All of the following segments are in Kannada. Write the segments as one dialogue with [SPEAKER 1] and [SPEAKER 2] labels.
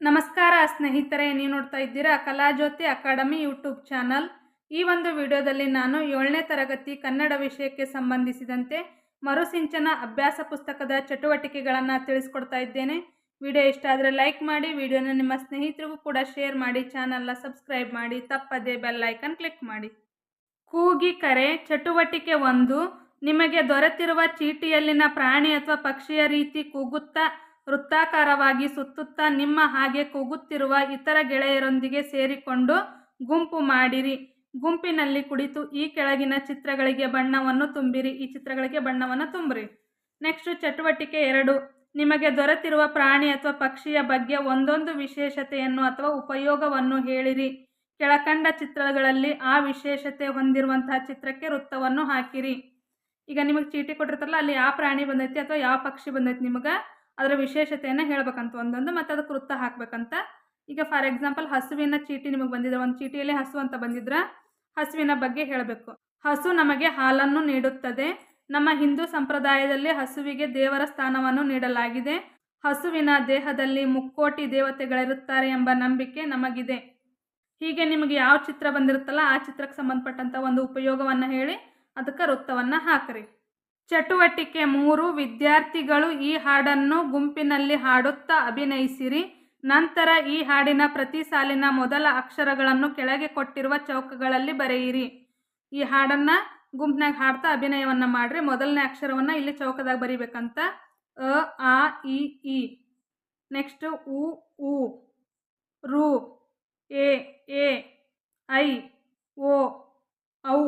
[SPEAKER 1] ನಮಸ್ಕಾರ ಸ್ನೇಹಿತರೆ, ನೀವು ನೋಡ್ತಾ ಇದ್ದೀರಾ ಕಲಾಜ್ಯೋತಿ ಅಕಾಡೆಮಿ ಯೂಟ್ಯೂಬ್ ಚಾನಲ್. ಈ ಒಂದು ವಿಡಿಯೋದಲ್ಲಿ ನಾನು 7ನೇ ತರಗತಿ ಕನ್ನಡ ವಿಷಯಕ್ಕೆ ಸಂಬಂಧಿಸಿದಂತೆ ಮರುಸಿಂಚನ ಅಭ್ಯಾಸ ಪುಸ್ತಕದ ಚಟುವಟಿಕೆಗಳನ್ನು ತಿಳಿಸ್ಕೊಡ್ತಾ ಇದ್ದೇನೆ. ವಿಡಿಯೋ ಇಷ್ಟ ಆದರೆ ಲೈಕ್ ಮಾಡಿ, ವಿಡಿಯೋನ ನಿಮ್ಮ ಸ್ನೇಹಿತರಿಗೂ ಕೂಡ ಶೇರ್ ಮಾಡಿ, ಚಾನಲ್ನ ಸಬ್ಸ್ಕ್ರೈಬ್ ಮಾಡಿ, ತಪ್ಪದೇ ಬೆಲ್ ಐಕನ್ ಕ್ಲಿಕ್ ಮಾಡಿ. ಕೂಗಿ ಕರೆ ಚಟುವಟಿಕೆ 1. ನಿಮಗೆ ದೊರೆತಿರುವ ಚೀಟಿಯಲ್ಲಿನ ಪ್ರಾಣಿ ಅಥವಾ ಪಕ್ಷಿಯ ರೀತಿ ಕೂಗುತ್ತಾ ವೃತ್ತಾಕಾರವಾಗಿ ಸುತ್ತುತ್ತಾ ನಿಮ್ಮ ಹಾಗೆ ಕೂಗುತ್ತಿರುವ ಇತರ ಗೆಳೆಯರೊಂದಿಗೆ ಸೇರಿಕೊಂಡು ಗುಂಪು ಮಾಡಿರಿ. ಗುಂಪಿನಲ್ಲಿ ಕುಳಿತು ಈ ಕೆಳಗಿನ ಚಿತ್ರಗಳಿಗೆ ಬಣ್ಣವನ್ನು ತುಂಬಿರಿ. ಈ ಚಿತ್ರಗಳಿಗೆ ಬಣ್ಣವನ್ನು ತುಂಬಿರಿ. ನೆಕ್ಸ್ಟ್ ಚಟುವಟಿಕೆ 2. ನಿಮಗೆ ದೊರೆತಿರುವ ಪ್ರಾಣಿ ಅಥವಾ ಪಕ್ಷಿಯ ಬಗ್ಗೆ ಒಂದೊಂದು ವಿಶೇಷತೆಯನ್ನು ಅಥವಾ ಉಪಯೋಗವನ್ನು ಹೇಳಿರಿ. ಕೆಳಕಂಡ ಚಿತ್ರಗಳಲ್ಲಿ ಆ ವಿಶೇಷತೆ ಹೊಂದಿರುವಂತಹ ಚಿತ್ರಕ್ಕೆ ವೃತ್ತವನ್ನು ಹಾಕಿರಿ. ಈಗ ನಿಮಗೆ ಚೀಟಿ ಕೊಟ್ಟಿರ್ತಾರಲ್ಲ, ಅಲ್ಲಿ ಯಾವ ಪ್ರಾಣಿ ಬಂದೈತಿ ಅಥವಾ ಯಾವ ಪಕ್ಷಿ ಬಂದೈತಿ, ನಿಮಗೆ ಅದರ ವಿಶೇಷತೆಯನ್ನು ಹೇಳ್ಬೇಕಂತ ಒಂದೊಂದು, ಮತ್ತು ಅದಕ್ಕೆ ವೃತ್ತ ಹಾಕಬೇಕಂತ. ಈಗ ಫಾರ್ ಎಕ್ಸಾಂಪಲ್ ಹಸುವಿನ ಚೀಟಿ ನಿಮಗೆ ಬಂದಿದ್ರೆ, ಒಂದು ಚೀಟಿಯಲ್ಲಿ ಹಸು ಅಂತ ಬಂದಿದ್ರೆ ಹಸುವಿನ ಬಗ್ಗೆ ಹೇಳಬೇಕು. ಹಸು ನಮಗೆ ಹಾಲನ್ನು ನೀಡುತ್ತದೆ. ನಮ್ಮ ಹಿಂದೂ ಸಂಪ್ರದಾಯದಲ್ಲಿ ಹಸುವಿಗೆ ದೇವರ ಸ್ಥಾನವನ್ನು ನೀಡಲಾಗಿದೆ. ಹಸುವಿನ ದೇಹದಲ್ಲಿ ಮುಕ್ಕೋಟಿ ದೇವತೆಗಳಿರುತ್ತಾರೆ ಎಂಬ ನಂಬಿಕೆ ನಮಗಿದೆ. ಹೀಗೆ ನಿಮಗೆ ಯಾವ ಚಿತ್ರ ಬಂದಿರುತ್ತಲ್ಲ ಆ ಚಿತ್ರಕ್ಕೆ ಸಂಬಂಧಪಟ್ಟಂಥ ಒಂದು ಉಪಯೋಗವನ್ನು ಹೇಳಿ ಅದಕ್ಕೆ ವೃತ್ತವನ್ನು ಹಾಕಿರಿ. ಚಟುವಟಿಕೆ 3. ವಿದ್ಯಾರ್ಥಿಗಳು ಈ ಹಾಡನ್ನು ಗುಂಪಿನಲ್ಲಿ ಹಾಡುತ್ತಾ ಅಭಿನಯಿಸಿರಿ. ನಂತರ ಈ ಹಾಡಿನ ಪ್ರತಿ ಸಾಲಿನ ಮೊದಲ ಅಕ್ಷರಗಳನ್ನು ಕೆಳಗೆ ಕೊಟ್ಟಿರುವ ಚೌಕಗಳಲ್ಲಿ ಬರೆಯಿರಿ. ಈ ಹಾಡನ್ನು ಗುಂಪಿನಾಗ ಹಾಡ್ತಾ ಅಭಿನಯವನ್ನು ಮಾಡಿರಿ. ಮೊದಲನೇ ಅಕ್ಷರವನ್ನು ಇಲ್ಲಿ ಚೌಕದಾಗ ಬರಿಬೇಕಂತ. ಅ, ಆ, ಇ, ಈ. ನೆಕ್ಸ್ಟ್ ಉ, ಉ, ರು, ಎ, ಐ, ಓ, ಔ,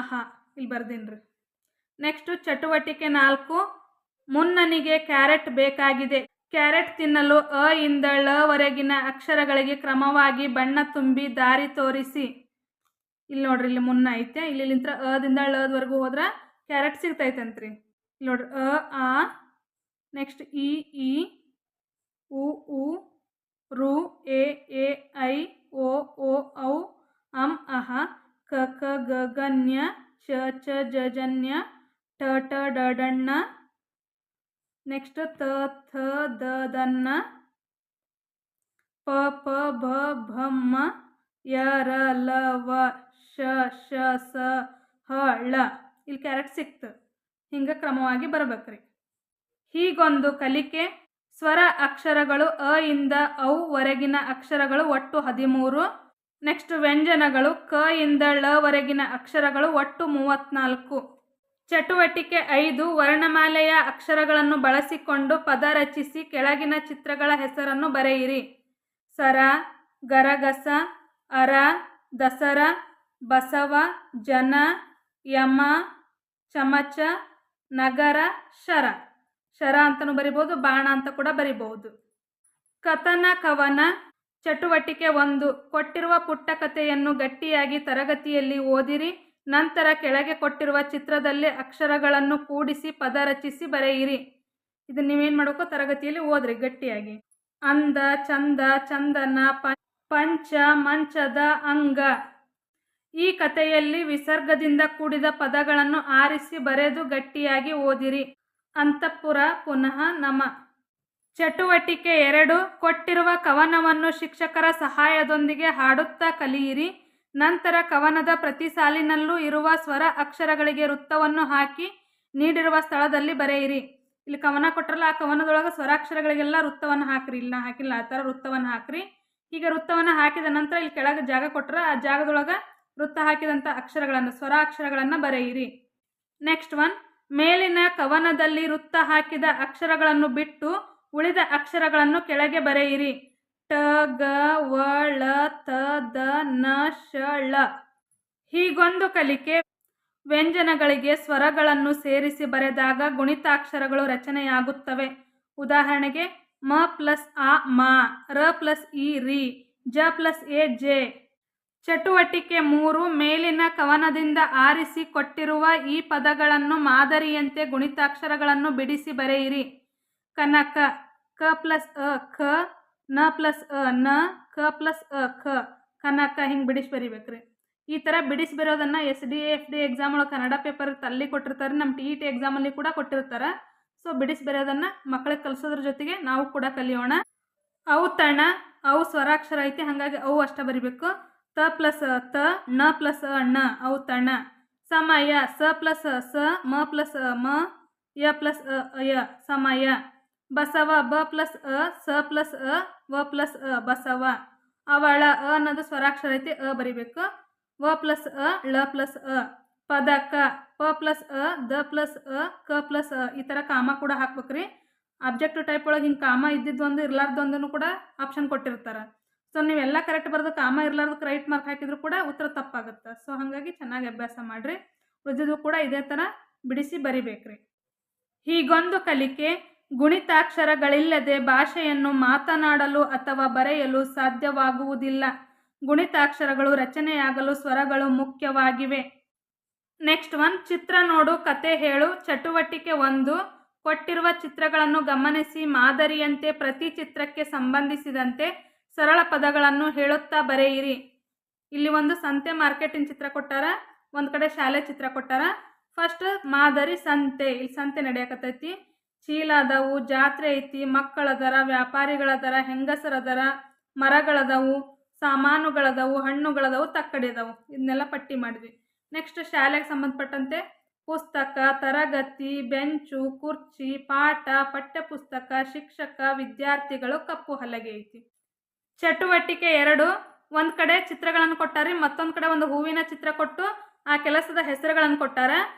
[SPEAKER 1] ಅಹ ಇಲ್ಲಿ ಬರ್ದೀನ್ರಿ. ನೆಕ್ಸ್ಟ್ ಚಟುವಟಿಕೆ 4. ಮುನ್ನನಿಗೆ ಕ್ಯಾರೆಟ್ ಬೇಕಾಗಿದೆ. ಕ್ಯಾರೆಟ್ ತಿನ್ನಲು ಅ ಇಂದ ಳ ವರೆಗಿನ ಅಕ್ಷರಗಳಿಗೆ ಕ್ರಮವಾಗಿ ಬಣ್ಣ ತುಂಬಿ ದಾರಿ ತೋರಿಸಿ. ಇಲ್ಲಿ ನೋಡ್ರಿ, ಇಲ್ಲಿ ಮುನ್ನ ಐತೆ, ಇಲ್ಲಿಂದ ಅದಿಂದ ಳವರೆಗೂ ಹೋದ್ರೆ ಕ್ಯಾರೆಟ್ ಸಿಗ್ತೈತಂತ್ರಿ. ಇಲ್ಲಿ ನೋಡ್ರಿ, ಅ, ಆ, ನೆಕ್ಸ್ಟ್ ಇ, ಉ, ಉ, ರು, ಎ, ಐ, ಓ, ಔ, ಅಹ, ಕ, ಗ, ಜ್ಞ, ಚ, ಜನ್ಯ, ಟ, ಡಡ್ಣ, ನೆಕ್ಸ್ಟ್ ತ, ದನ್ನ, ಪ, ಭಮ್ಮ, ಯ, ಲ, ವ, ಶ, ಸ, ಹ, ಳ. ಇಲ್ಲಿ ಕ್ಯಾರೆಟ್ ಸಿಕ್ತು. ಹಿಂಗೆ ಕ್ರಮವಾಗಿ ಬರಬೇಕ್ರಿ. ಹೀಗೊಂದು ಕಲಿಕೆ. ಸ್ವರ ಅಕ್ಷರಗಳು ಅ ಇಂದ ಔ ವರೆಗಿನ ಅಕ್ಷರಗಳು ಒಟ್ಟು 13. ನೆಕ್ಸ್ಟ್ ವ್ಯಂಜನಗಳು ಕ ಇಂದ ಳ ವರೆಗಿನ ಅಕ್ಷರಗಳು ಒಟ್ಟು 34. ಚಟುವಟಿಕೆ 5. ವರ್ಣಮಾಲೆಯ ಅಕ್ಷರಗಳನ್ನು ಬಳಸಿಕೊಂಡು ಪದ ರಚಿಸಿ ಕೆಳಗಿನ ಚಿತ್ರಗಳ ಹೆಸರನ್ನು ಬರೆಯಿರಿ. ಸರ, ಗರಗಸ, ಅರ, ದಸರ, ಬಸವ, ಜನ, ಯಮ, ಚಮಚ, ನಗರ, ಶರ. ಶರ ಅಂತಲೂ ಬರಿಬೋದು, ಬಾಣ ಅಂತ ಕೂಡ ಬರಿಬಹುದು. ಕಥನ ಕವನ. ಚಟುವಟಿಕೆ 1. ಕೊಟ್ಟಿರುವ ಪುಟ್ಟ ಕಥೆಯನ್ನು ಗಟ್ಟಿಯಾಗಿ ತರಗತಿಯಲ್ಲಿ ಓದಿರಿ. ನಂತರ ಕೆಳಗೆ ಕೊಟ್ಟಿರುವ ಚಿತ್ರದಲ್ಲಿ ಅಕ್ಷರಗಳನ್ನು ಕೂಡಿಸಿ ಪದ ರಚಿಸಿ ಬರೆಯಿರಿ. ಇದನ್ನು ನೀವೇನು ಮಾಡಬೇಕು, ತರಗತಿಯಲ್ಲಿ ಓದ್ರಿ ಗಟ್ಟಿಯಾಗಿ. ಅಂದ, ಚಂದ, ಚಂದನ, ಪಂಚ, ಮಂಚದ, ಅಂಗ. ಈ ಕಥೆಯಲ್ಲಿ ವಿಸರ್ಗದಿಂದ ಕೂಡಿದ ಪದಗಳನ್ನು ಆರಿಸಿ ಬರೆದು ಗಟ್ಟಿಯಾಗಿ ಓದಿರಿ. ಅಂತಃಪುರ, ಪುನಃ ನಮ. ಚಟುವಟಿಕೆ 2. ಕೊಟ್ಟಿರುವ ಕವನವನ್ನು ಶಿಕ್ಷಕರ ಸಹಾಯದೊಂದಿಗೆ ಹಾಡುತ್ತಾ ಕಲಿಯಿರಿ. ನಂತರ ಕವನದ ಪ್ರತಿ ಸಾಲಿನಲ್ಲೂ ಇರುವ ಸ್ವರ ಅಕ್ಷರಗಳಿಗೆ ವೃತ್ತವನ್ನು ಹಾಕಿ ನೀಡಿರುವ ಸ್ಥಳದಲ್ಲಿ ಬರೆಯಿರಿ. ಇಲ್ಲಿ ಕವನ ಕೊಟ್ಟರಲ್ಲ, ಆ ಕವನದೊಳಗೆ ಸ್ವರಾಕ್ಷರಗಳಿಗೆಲ್ಲ ವೃತ್ತವನ್ನು ಹಾಕ್ರಿ. ಇಲ್ಲ ಹಾಕಿಲ್ಲ, ಆ ಥರ ವೃತ್ತವನ್ನು ಹಾಕ್ರಿ. ಈಗ ವೃತ್ತವನ್ನು ಹಾಕಿದ ನಂತರ ಇಲ್ಲಿ ಕೆಳಗೆ ಜಾಗ ಕೊಟ್ಟರೆ ಆ ಜಾಗದೊಳಗೆ ವೃತ್ತ ಹಾಕಿದಂಥ ಅಕ್ಷರಗಳನ್ನು, ಸ್ವರ ಅಕ್ಷರಗಳನ್ನು ಬರೆಯಿರಿ. ನೆಕ್ಸ್ಟ್ 1. ಮೇಲಿನ ಕವನದಲ್ಲಿ ವೃತ್ತ ಹಾಕಿದ ಅಕ್ಷರಗಳನ್ನು ಬಿಟ್ಟು ಉಳಿದ ಅಕ್ಷರಗಳನ್ನು ಕೆಳಗೆ ಬರೆಯಿರಿ. ಟ, ಗ, ವ, ಳ, ತ, ದ, ನ, ಶ, ಳ. ಹೀಗೊಂದು ಕಲಿಕೆ. ವ್ಯಂಜನಗಳಿಗೆ ಸ್ವರಗಳನ್ನು ಸೇರಿಸಿ ಬರೆದಾಗ ಗುಣಿತಾಕ್ಷರಗಳು ರಚನೆಯಾಗುತ್ತವೆ. ಉದಾಹರಣೆಗೆ ಮ ಪ್ಲಸ್ ಆ ಮ, ರ ಪ್ಲಸ್ ಇ ರಿ, ಜ ಪ್ಲಸ್ ಎ ಜೆ. ಚಟುವಟಿಕೆ 3. ಮೇಲಿನ ಕವನದಿಂದ ಆರಿಸಿ ಕೊಟ್ಟಿರುವ ಈ ಪದಗಳನ್ನು ಮಾದರಿಯಂತೆ ಗುಣಿತಾಕ್ಷರಗಳನ್ನು ಬಿಡಿಸಿ ಬರೆಯಿರಿ. ಕನಕ, ಕ ಪ್ಲಸ್ ಅ ಕ, ನ ಪ್ಲಸ್ ಅ ನ, ಕ ಪ್ಲಸ್ ಅ ಕ. ಕನಕ ಹಿಂಗೆ ಬಿಡಿಸಿ ಬರಿಬೇಕ್ರಿ. ಈ ಥರ ಬಿಡಿಸಿ ಬರೋದನ್ನು SDA ಎಕ್ಸಾಮ್ ಒಳಗೆ ಕನ್ನಡ ಪೇಪರ್ ಅಲ್ಲಿ ಕೊಟ್ಟಿರ್ತಾರೆ, ನಮ್ಮ TET ಎಕ್ಸಾಮಲ್ಲಿ ಕೂಡ ಕೊಟ್ಟಿರ್ತಾರೆ. ಸೊ ಬಿಡಿಸಿ ಬರೆಯೋದನ್ನು ಮಕ್ಕಳಿಗೆ ಕಲಿಸೋದ್ರ ಜೊತೆಗೆ ನಾವು ಕೂಡ ಕಲಿಯೋಣ. ಔತಣ, ಔ ಸ್ವರಾಕ್ಷರ ಐತಿ, ಹಾಗಾಗಿ ಔ ಅಷ್ಟ ಬರಿಬೇಕು. ತ ಪ್ಲಸ್ ತ, ನ ಪ್ಲಸ್ ಣ, ಔತಣ. ಸಮಯ, ಸ ಪ್ಲಸ್ ಸ, ಮ ಪ್ಲಸ್ ಮ, ಯ ಪ್ಲಸ್ ಯ, ಸಮಯ. ಬಸವ, ಬ ಪ್ಲಸ್ ಸ ಪ್ಲಸ್ ವ ಪ್ಲಸ್ ಬಸವ. ಅವಳ, ಅನ್ನೋದು ಸ್ವರಾಕ್ಷರ ಐತಿ, ಬರಿಬೇಕು. ವ ಪ್ಲಸ್ ಳ ಪ್ಲಸ್ ಪದಕ, ಪ ಪ್ಲಸ್ ದ ಪ್ಲಸ್ ಕ ಪ್ಲಸ್ ಈ ಥರ ಕಾಮ ಕೂಡ ಹಾಕ್ಬೇಕ್ರಿ. ಆಬ್ಜೆಕ್ಟಿವ್ ಟೈಪ್ ಒಳಗೆ ಹಿಂಗೆ ಕಾಮ ಇದ್ದಿದ್ದೊಂದು ಇರ್ಲಾರ್ದೊಂದನ್ನು ಕೂಡ ಆಪ್ಷನ್ ಕೊಟ್ಟಿರ್ತಾರೆ. ಸೊ ನೀವೆಲ್ಲ ಕರೆಕ್ಟ್ ಬರೆದು ಕಾಮ ಇರ್ಲಾರ್ದಕ್ಕೆ ರೈಟ್ ಮಾರ್ಕ್ ಹಾಕಿದ್ರು ಕೂಡ ಉತ್ತರ ತಪ್ಪಾಗುತ್ತೆ. ಸೊ ಹಾಗಾಗಿ ಚೆನ್ನಾಗಿ ಅಭ್ಯಾಸ ಮಾಡಿರಿ. ಉಳಿದಿದ್ದು ಕೂಡ ಇದೇ ಥರ ಬಿಡಿಸಿ ಬರಿಬೇಕ್ರಿ. ಹೀಗೊಂದು ಕಲಿಕೆ. ಗುಣಿತಾಕ್ಷರಗಳಿಲ್ಲದೆ ಭಾಷೆಯನ್ನು ಮಾತನಾಡಲು ಅಥವಾ ಬರೆಯಲು ಸಾಧ್ಯವಾಗುವುದಿಲ್ಲ. ಗುಣಿತಾಕ್ಷರಗಳು ರಚನೆಯಾಗಲು ಸ್ವರಗಳು ಮುಖ್ಯವಾಗಿವೆ. ನೆಕ್ಸ್ಟ್ ಒನ್, ಚಿತ್ರ ನೋಡು, ಕತೆ ಹೇಳು. ಚಟುವಟಿಕೆ 1, ಕೊಟ್ಟಿರುವ ಚಿತ್ರಗಳನ್ನು ಗಮನಿಸಿ ಮಾದರಿಯಂತೆ ಪ್ರತಿ ಚಿತ್ರಕ್ಕೆ ಸಂಬಂಧಿಸಿದಂತೆ ಸರಳ ಪದಗಳನ್ನು ಹೇಳುತ್ತಾ ಬರೆಯಿರಿ. ಇಲ್ಲಿ ಒಂದು ಸಂತೆ ಮಾರ್ಕೆಟಿನ ಚಿತ್ರ ಕೊಟ್ಟಾರ, ಒಂದು ಕಡೆ ಶಾಲೆ ಚಿತ್ರ ಕೊಟ್ಟಾರ. ಫಸ್ಟ್ ಮಾದರಿ ಸಂತೆ. ಇಲ್ಲಿ ಸಂತೆ ನಡೆಯಕತ್ತೈತಿ, ಚೀಲ ಅದಾವು, ಜಾತ್ರೆ ಐತಿ, ಮಕ್ಕಳದಾರ, ವ್ಯಾಪಾರಿಗಳದಾರ, ಹೆಂಗಸರದಾರ, ಮರಗಳದಾವು, ಸಾಮಾನುಗಳದಾವು, ಹಣ್ಣುಗಳದಾವು, ತಕ್ಕಡಿ ಅದಾವು. ಇದನ್ನೆಲ್ಲ ಪಟ್ಟಿ ಮಾಡಿದ್ವಿ. ನೆಕ್ಸ್ಟ್ ಶಾಲೆಗೆ ಸಂಬಂಧಪಟ್ಟಂತೆ ಪುಸ್ತಕ, ತರಗತಿ, ಬೆಂಚು, ಕುರ್ಚಿ, ಪಾಠ, ಪಠ್ಯಪುಸ್ತಕ, ಶಿಕ್ಷಕ, ವಿದ್ಯಾರ್ಥಿಗಳು, ಕಪ್ಪು ಹಲಗೆ ಐತಿ. ಚಟುವಟಿಕೆ 2, ಒಂದು ಕಡೆ ಚಿತ್ರಗಳನ್ನು ಕೊಟ್ಟಾರಿ, ಮತ್ತೊಂದು ಕಡೆ ಒಂದು ಹೂವಿನ ಚಿತ್ರ ಕೊಟ್ಟು ಆ ಕೆಲಸದ ಹೆಸರುಗಳನ್ನು ಕೊಟ್ಟಾರ.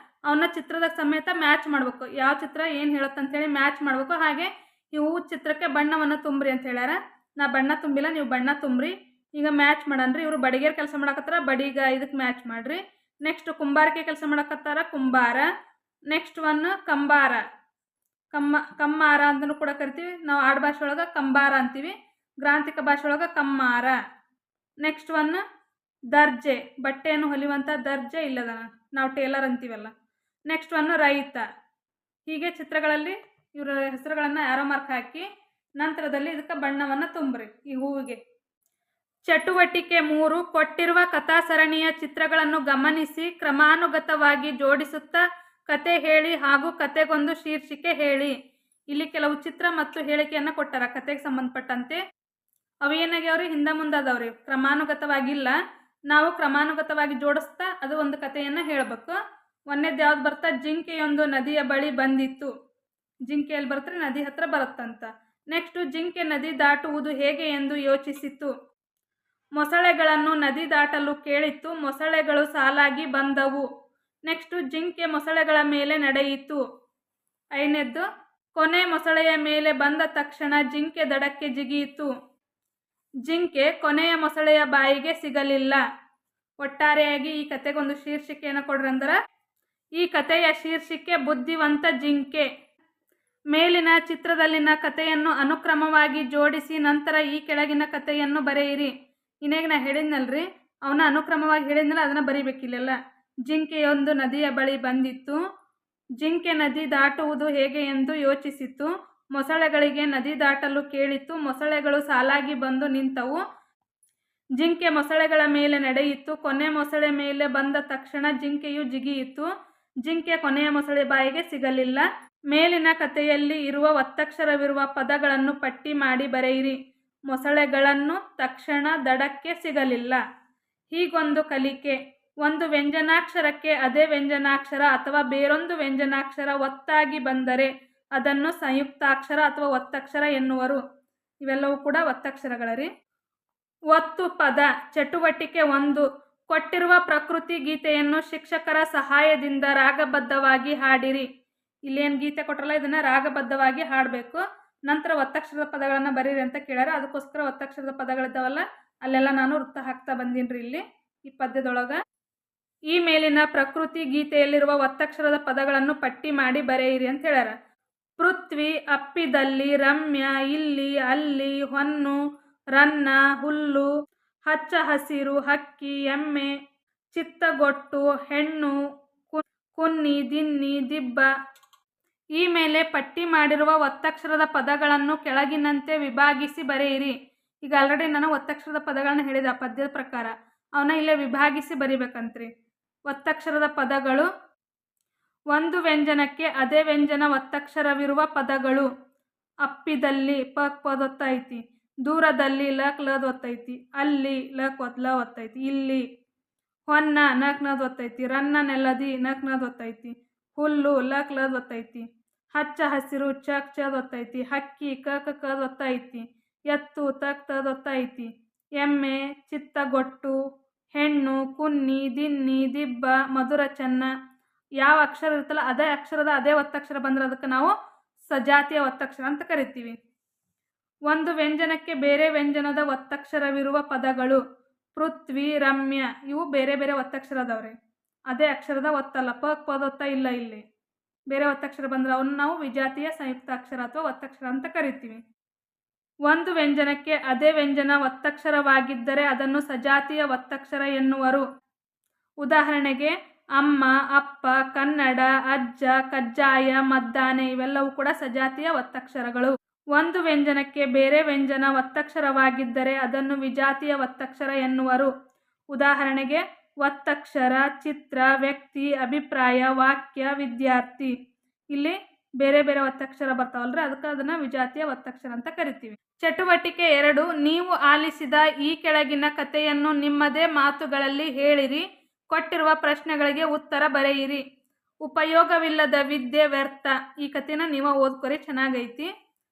[SPEAKER 1] ಅವನ್ನ ಚಿತ್ರದ ಸಮೇತ ಮ್ಯಾಚ್ ಮಾಡಬೇಕು. ಯಾವ ಚಿತ್ರ ಏನು ಹೇಳುತ್ತಂತೇಳಿ ಮ್ಯಾಚ್ ಮಾಡಬೇಕು. ಹಾಗೆ ಈ ಹೂ ಚಿತ್ರಕ್ಕೆ ಬಣ್ಣವನ್ನು ತುಂಬ್ರಿ ಅಂತ ಹೇಳ್ಯಾರ. ನಾ ಬಣ್ಣ ತುಂಬಿಲ್ಲ, ನೀವು ಬಣ್ಣ ತುಂಬ್ರಿ. ಈಗ ಮ್ಯಾಚ್ ಮಾಡನ್ರಿ. ಇವರು ಬಡಿಗೇರ್ ಕೆಲಸ ಮಾಡಕತ್ತಾರ, ಬಡಿಗ ಇದಕ್ಕೆ ಮ್ಯಾಚ್ ಮಾಡ್ರಿ. ನೆಕ್ಸ್ಟ್ ಕುಂಬಾರಿಕೆ ಕೆಲಸ ಮಾಡಕತ್ತಾರ, ಕುಂಬಾರ. ನೆಕ್ಸ್ಟ್ ಒನ್ ಕಂಬಾರ, ಕಮ್ಮಾರ ಅಂತಲೂ ಕೂಡ ಕರಿತೀವಿ ನಾವು. ಆಡು ಭಾಷೆ ಒಳಗೆ ಕಂಬಾರ ಅಂತೀವಿ, ಗ್ರಾಂಥಿಕ ಭಾಷೆ ಒಳಗೆ ಕಮ್ಮಾರ. ನೆಕ್ಸ್ಟ್ ಒನ್ ದರ್ಜೆ, ಬಟ್ಟೆಯನ್ನು ಹೊಲಿಯುವಂಥ ದರ್ಜೆ ಇಲ್ಲದ ನಾವು ಟೇಲರ್ ಅಂತೀವಲ್ಲ. ನೆಕ್ಸ್ಟ್ ಒನ್ ರೈತ. ಹೀಗೆ ಚಿತ್ರಗಳಲ್ಲಿ ಇವರ ಹೆಸರುಗಳನ್ನು ಆರೋ ಮಾರ್ಕ್ ಹಾಕಿ ನಂತರದಲ್ಲಿ ಇದಕ್ಕೆ ಬಣ್ಣವನ್ನು ತುಂಬ್ರಿ ಈ ಹೂವಿಗೆ. ಚಟುವಟಿಕೆ 3, ಕೊಟ್ಟಿರುವ ಕಥಾ ಸರಣಿಯ ಚಿತ್ರಗಳನ್ನು ಗಮನಿಸಿ ಕ್ರಮಾನುಗತವಾಗಿ ಜೋಡಿಸುತ್ತಾ ಕತೆ ಹೇಳಿ ಹಾಗೂ ಕತೆಗೊಂದು ಶೀರ್ಷಿಕೆ ಹೇಳಿ. ಇಲ್ಲಿ ಕೆಲವು ಚಿತ್ರ ಮತ್ತು ಹೇಳಿಕೆಯನ್ನು ಕೊಟ್ಟಾರ ಕತೆಗೆ ಸಂಬಂಧಪಟ್ಟಂತೆ. ಅವು ಏನಾಗ್ಯಾವ್ರಿ, ಹಿಂದೆ ಮುಂದಾದವ್ರಿ, ಕ್ರಮಾನುಗತವಾಗಿಲ್ಲ. ನಾವು ಕ್ರಮಾನುಗತವಾಗಿ ಜೋಡಿಸ್ತಾ ಅದು ಒಂದು ಕಥೆಯನ್ನು ಹೇಳಬೇಕು. ಒಂದೇದು ಯಾವ್ದು ಬರ್ತಾ, ಜಿಂಕೆಯೊಂದು ನದಿಯ ಬಳಿ ಬಂದಿತ್ತು. ಜಿಂಕೆ ಎಲ್ಲಿ ಬರ್ತಾರೆ, ನದಿ ಹತ್ರ ಬರುತ್ತಂತ. ನೆಕ್ಸ್ಟು, ಜಿಂಕೆ ನದಿ ದಾಟುವುದು ಹೇಗೆ ಎಂದು ಯೋಚಿಸಿತು. ಮೊಸಳೆಗಳನ್ನು ನದಿ ದಾಟಲು ಕೇಳಿತ್ತು, ಮೊಸಳೆಗಳು ಸಾಲಾಗಿ ಬಂದವು. ನೆಕ್ಸ್ಟು, ಜಿಂಕೆ ಮೊಸಳೆಗಳ ಮೇಲೆ ನಡೆಯಿತು. 5ನೇದ್ದು, ಕೊನೆ ಮೊಸಳೆಯ ಮೇಲೆ ಬಂದ ತಕ್ಷಣ ಜಿಂಕೆ ದಡಕ್ಕೆ ಜಿಗಿಯಿತು. ಜಿಂಕೆ ಕೊನೆಯ ಮೊಸಳೆಯ ಬಾಯಿಗೆ ಸಿಗಲಿಲ್ಲ. ಒಟ್ಟಾರೆಯಾಗಿ ಈ ಕತೆಗೊಂದು ಶೀರ್ಷಿಕೆಯನ್ನು ಕೊಡ್ರಿ ಅಂದ್ರೆ, ಈ ಕಥೆಯ ಶೀರ್ಷಿಕೆ ಬುದ್ಧಿವಂತ ಜಿಂಕೆ. ಮೇಲಿನ ಚಿತ್ರದಲ್ಲಿನ ಕಥೆಯನ್ನು ಅನುಕ್ರಮವಾಗಿ ಜೋಡಿಸಿ ನಂತರ ಈ ಕೆಳಗಿನ ಕಥೆಯನ್ನು ಬರೆಯಿರಿ. ಇನ್ನೇಗ ನಾ ಹೇಳಿದ್ನಲ್ರಿ, ಅವನ ಅನುಕ್ರಮವಾಗಿ ಹೇಳಿದ್ನಲ್ಲ ಅದನ್ನು ಬರಿಬೇಕಿಲ್ಲ. ಜಿಂಕೆಯೊಂದು ನದಿಯ ಬಳಿ ಬಂದಿತ್ತು, ಜಿಂಕೆ ನದಿ ದಾಟುವುದು ಹೇಗೆ ಎಂದು ಯೋಚಿಸಿತು, ಮೊಸಳೆಗಳಿಗೆ ನದಿ ದಾಟಲು ಕೇಳಿತು, ಮೊಸಳೆಗಳು ಸಾಲಾಗಿ ಬಂದು ನಿಂತವು, ಜಿಂಕೆ ಮೊಸಳೆಗಳ ಮೇಲೆ ನಡೆಯಿತು, ಕೊನೆ ಮೊಸಳೆ ಮೇಲೆ ಬಂದ ತಕ್ಷಣ ಜಿಂಕೆಯು ಜಿಗಿಯಿತು, ಜಿಂಕೆ ಕೊನೆಯ ಮೊಸಳೆ ಬಾಯಿಗೆ ಸಿಗಲಿಲ್ಲ. ಮೇಲಿನ ಕಥೆಯಲ್ಲಿ ಇರುವ ಒತ್ತಕ್ಷರವಿರುವ ಪದಗಳನ್ನು ಪಟ್ಟಿ ಮಾಡಿ ಬರೆಯಿರಿ. ಮೊಸಳೆಗಳನ್ನು ತಕ್ಷಣ ದಡಕ್ಕೆ ಸಿಗಲಿಲ್ಲ. ಹೀಗೊಂದು ಕಲಿಕೆ. ಒಂದು ವ್ಯಂಜನಾಕ್ಷರಕ್ಕೆ ಅದೇ ವ್ಯಂಜನಾಕ್ಷರ ಅಥವಾ ಬೇರೊಂದು ವ್ಯಂಜನಾಕ್ಷರ ಒತ್ತಾಗಿ ಬಂದರೆ ಅದನ್ನು ಸಂಯುಕ್ತಾಕ್ಷರ ಅಥವಾ ಒತ್ತಕ್ಷರ ಎನ್ನುವರು. ಇವೆಲ್ಲವೂ ಕೂಡ ಒತ್ತಕ್ಷರಗಳರಿ. ಒತ್ತು ಪದ. ಚಟುವಟಿಕೆ 1, ಕೊಟ್ಟಿರುವ ಪ್ರಕೃತಿ ಗೀತೆಯನ್ನು ಶಿಕ್ಷಕರ ಸಹಾಯದಿಂದ ರಾಗಬದ್ಧವಾಗಿ ಹಾಡಿರಿ. ಇಲ್ಲೇನು ಗೀತೆ ಕೊಟ್ಟರಲ್ಲ ಇದನ್ನು ರಾಗಬದ್ಧವಾಗಿ ಹಾಡಬೇಕು. ನಂತರ ಒತ್ತಕ್ಷರದ ಪದಗಳನ್ನು ಬರೀರಿ ಅಂತ ಕೇಳ್ಯಾರ. ಅದಕ್ಕೋಸ್ಕರ ಒತ್ತಕ್ಷರದ ಪದಗಳಿದ್ದಾವಲ್ಲ ಅಲ್ಲೆಲ್ಲ ನಾನು ವೃತ್ತ ಹಾಕ್ತಾ ಬಂದೀನಿ ಇಲ್ಲಿ ಈ ಪದ್ಯದೊಳಗೆ. ಈ ಮೇಲಿನ ಪ್ರಕೃತಿ ಗೀತೆಯಲ್ಲಿರುವ ಒತ್ತಕ್ಷರದ ಪದಗಳನ್ನು ಪಟ್ಟಿ ಮಾಡಿ ಬರೆಯಿರಿ ಅಂತ ಹೇಳ್ಯಾರ. ಪೃಥ್ವಿ, ಅಪ್ಪಿದಲ್ಲಿ, ರಮ್ಯ, ಇಲ್ಲಿ, ಅಲ್ಲಿ, ಹೊನ್ನು, ರನ್ನ, ಹುಲ್ಲು, ಹಚ್ಚ ಹಸಿರು, ಹಕ್ಕಿ, ಎಮ್ಮೆ, ಚಿತ್ತಗೊಟ್ಟು, ಹೆಣ್ಣು, ಕುನ್ನಿ, ದಿನ್ನಿ, ದಿಬ್ಬ. ಈ ಮೇಲೆ ಪಟ್ಟಿ ಮಾಡಿರುವ ಒತ್ತಕ್ಷರದ ಪದಗಳನ್ನು ಕೆಳಗಿನಂತೆ ವಿಭಾಗಿಸಿ ಬರೆಯಿರಿ. ಈಗ ಆಲ್ರೆಡಿ ನಾನು ಒತ್ತಕ್ಷರದ ಪದಗಳನ್ನು ಹೇಳಿದ ಪದ್ಯದ ಪ್ರಕಾರ ಅವನ್ನ ಇಲ್ಲೇ ವಿಭಾಗಿಸಿ ಬರಿಬೇಕಂತ್ರಿ. ಒತ್ತಕ್ಷರದ ಪದಗಳು. ಒಂದು ವ್ಯಂಜನಕ್ಕೆ ಅದೇ ವ್ಯಂಜನ ಒತ್ತಕ್ಷರವಿರುವ ಪದಗಳು. ಅಪ್ಪಿದಲ್ಲಿ ಪ ಪದೊತ್ತ ಐತಿ, ದೂರದಲ್ಲಿ ಲಕ್ ಲದ್ ಒತ್ತೈತಿ, ಅಲ್ಲಿ ಲಕ್ ಲ ಒತ್ತೈತಿ, ಇಲ್ಲಿ ಹೊನ್ನ ನಕ್ ನದ್ ಒತ್ತೈತಿ, ರನ್ನ ನೆಲ್ಲದಿ ನಕ್ ನದ್ ಒತ್ತೈತಿ, ಹುಲ್ಲು ಲಕ್ ಲದ್ ಒತ್ತೈತಿ, ಹಚ್ಚ ಹಸಿರು ಚಕ್ ಚದ್ ಒತ್ತೈತಿ, ಹಕ್ಕಿ ಕದ್ ಒತ್ತೈತಿ, ಎತ್ತು ತಕ್ ತದ್ ಒತ್ತೈತಿ, ಎಮ್ಮೆ ಚಿತ್ತಗೊಟ್ಟು, ಹೆಣ್ಣು ಕುನ್ನಿ, ದಿನ್ನಿ, ದಿಬ್ಬ, ಮಧುರ ಚೆನ್ನ. ಯಾವ ಅಕ್ಷರ ಇರುತ್ತಲ್ಲ ಅದೇ ಅಕ್ಷರದ ಅದೇ ಒತ್ತಕ್ಷರ ಬಂದ್ರೆ ಅದಕ್ಕೆ ನಾವು ಸಜಾತಿಯ ಒತ್ತಕ್ಷರ ಅಂತ ಕರಿತೀವಿ. ಒಂದು ವ್ಯಂಜನಕ್ಕೆ ಬೇರೆ ವ್ಯಂಜನದ ಒತ್ತಕ್ಷರವಿರುವ ಪದಗಳು ಪೃಥ್ವಿ, ರಮ್ಯ ಇವು ಬೇರೆ ಬೇರೆ ಒತ್ತಕ್ಷರ ಅದಾವ್ರಿ. ಅದೇ ಅಕ್ಷರದ ಒತ್ತಲ್ಲ, ಪದೊತ್ತ ಇಲ್ಲ, ಇಲ್ಲಿ ಬೇರೆ ಒತ್ತಕ್ಷರ ಬಂದ್ರೆ ಅವನ್ನ ನಾವು ವಿಜಾತಿಯ ಸಂಯುಕ್ತ ಅಕ್ಷರ ಅಥವಾ ಒತ್ತಕ್ಷರ ಅಂತ ಕರಿತೀವಿ. ಒಂದು ವ್ಯಂಜನಕ್ಕೆ ಅದೇ ವ್ಯಂಜನ ಒತ್ತಕ್ಷರವಾಗಿದ್ದರೆ ಅದನ್ನು ಸಜಾತಿಯ ಒತ್ತಕ್ಷರ ಎನ್ನುವರು. ಉದಾಹರಣೆಗೆ ಅಮ್ಮ, ಅಪ್ಪ, ಕನ್ನಡ, ಅಜ್ಜ, ಕಜ್ಜಾಯ, ಮದ್ದಾನೆ ಇವೆಲ್ಲವೂ ಕೂಡ ಸಜಾತಿಯ ಒತ್ತಕ್ಷರಗಳು. ಒಂದು ವ್ಯಂಜನಕ್ಕೆ ಬೇರೆ ವ್ಯಂಜನ ಒತ್ತಕ್ಷರವಾಗಿದ್ದರೆ ಅದನ್ನು ವಿಜಾತಿಯ ಒತ್ತಕ್ಷರ ಎನ್ನುವರು. ಉದಾಹರಣೆಗೆ ಒತ್ತಕ್ಷರ, ಚಿತ್ರ, ವ್ಯಕ್ತಿ, ಅಭಿಪ್ರಾಯ, ವಾಕ್ಯ, ವಿದ್ಯಾರ್ಥಿ. ಇಲ್ಲಿ ಬೇರೆ ಬೇರೆ ಒತ್ತಕ್ಷರ ಬರ್ತಾವಲ್ರಿ, ಅದಕ್ಕೆ ಅದನ್ನ ವಿಜಾತಿಯ ಒತ್ತಕ್ಷರ ಅಂತ ಕರಿತೀವಿ. ಚಟುವಟಿಕೆ 2, ನೀವು ಆಲಿಸಿದ ಈ ಕೆಳಗಿನ ಕಥೆಯನ್ನು ನಿಮ್ಮದೇ ಮಾತುಗಳಲ್ಲಿ ಹೇಳಿರಿ. ಕೊಟ್ಟಿರುವ ಪ್ರಶ್ನೆಗಳಿಗೆ ಉತ್ತರ ಬರೆಯಿರಿ. ಉಪಯೋಗವಿಲ್ಲದ ವಿದ್ಯೆ ವ್ಯರ್ಥ. ಈ ಕಥೆನ ನೀವು ಓದ್ಕೊರಿ, ಚೆನ್ನಾಗೈತಿ.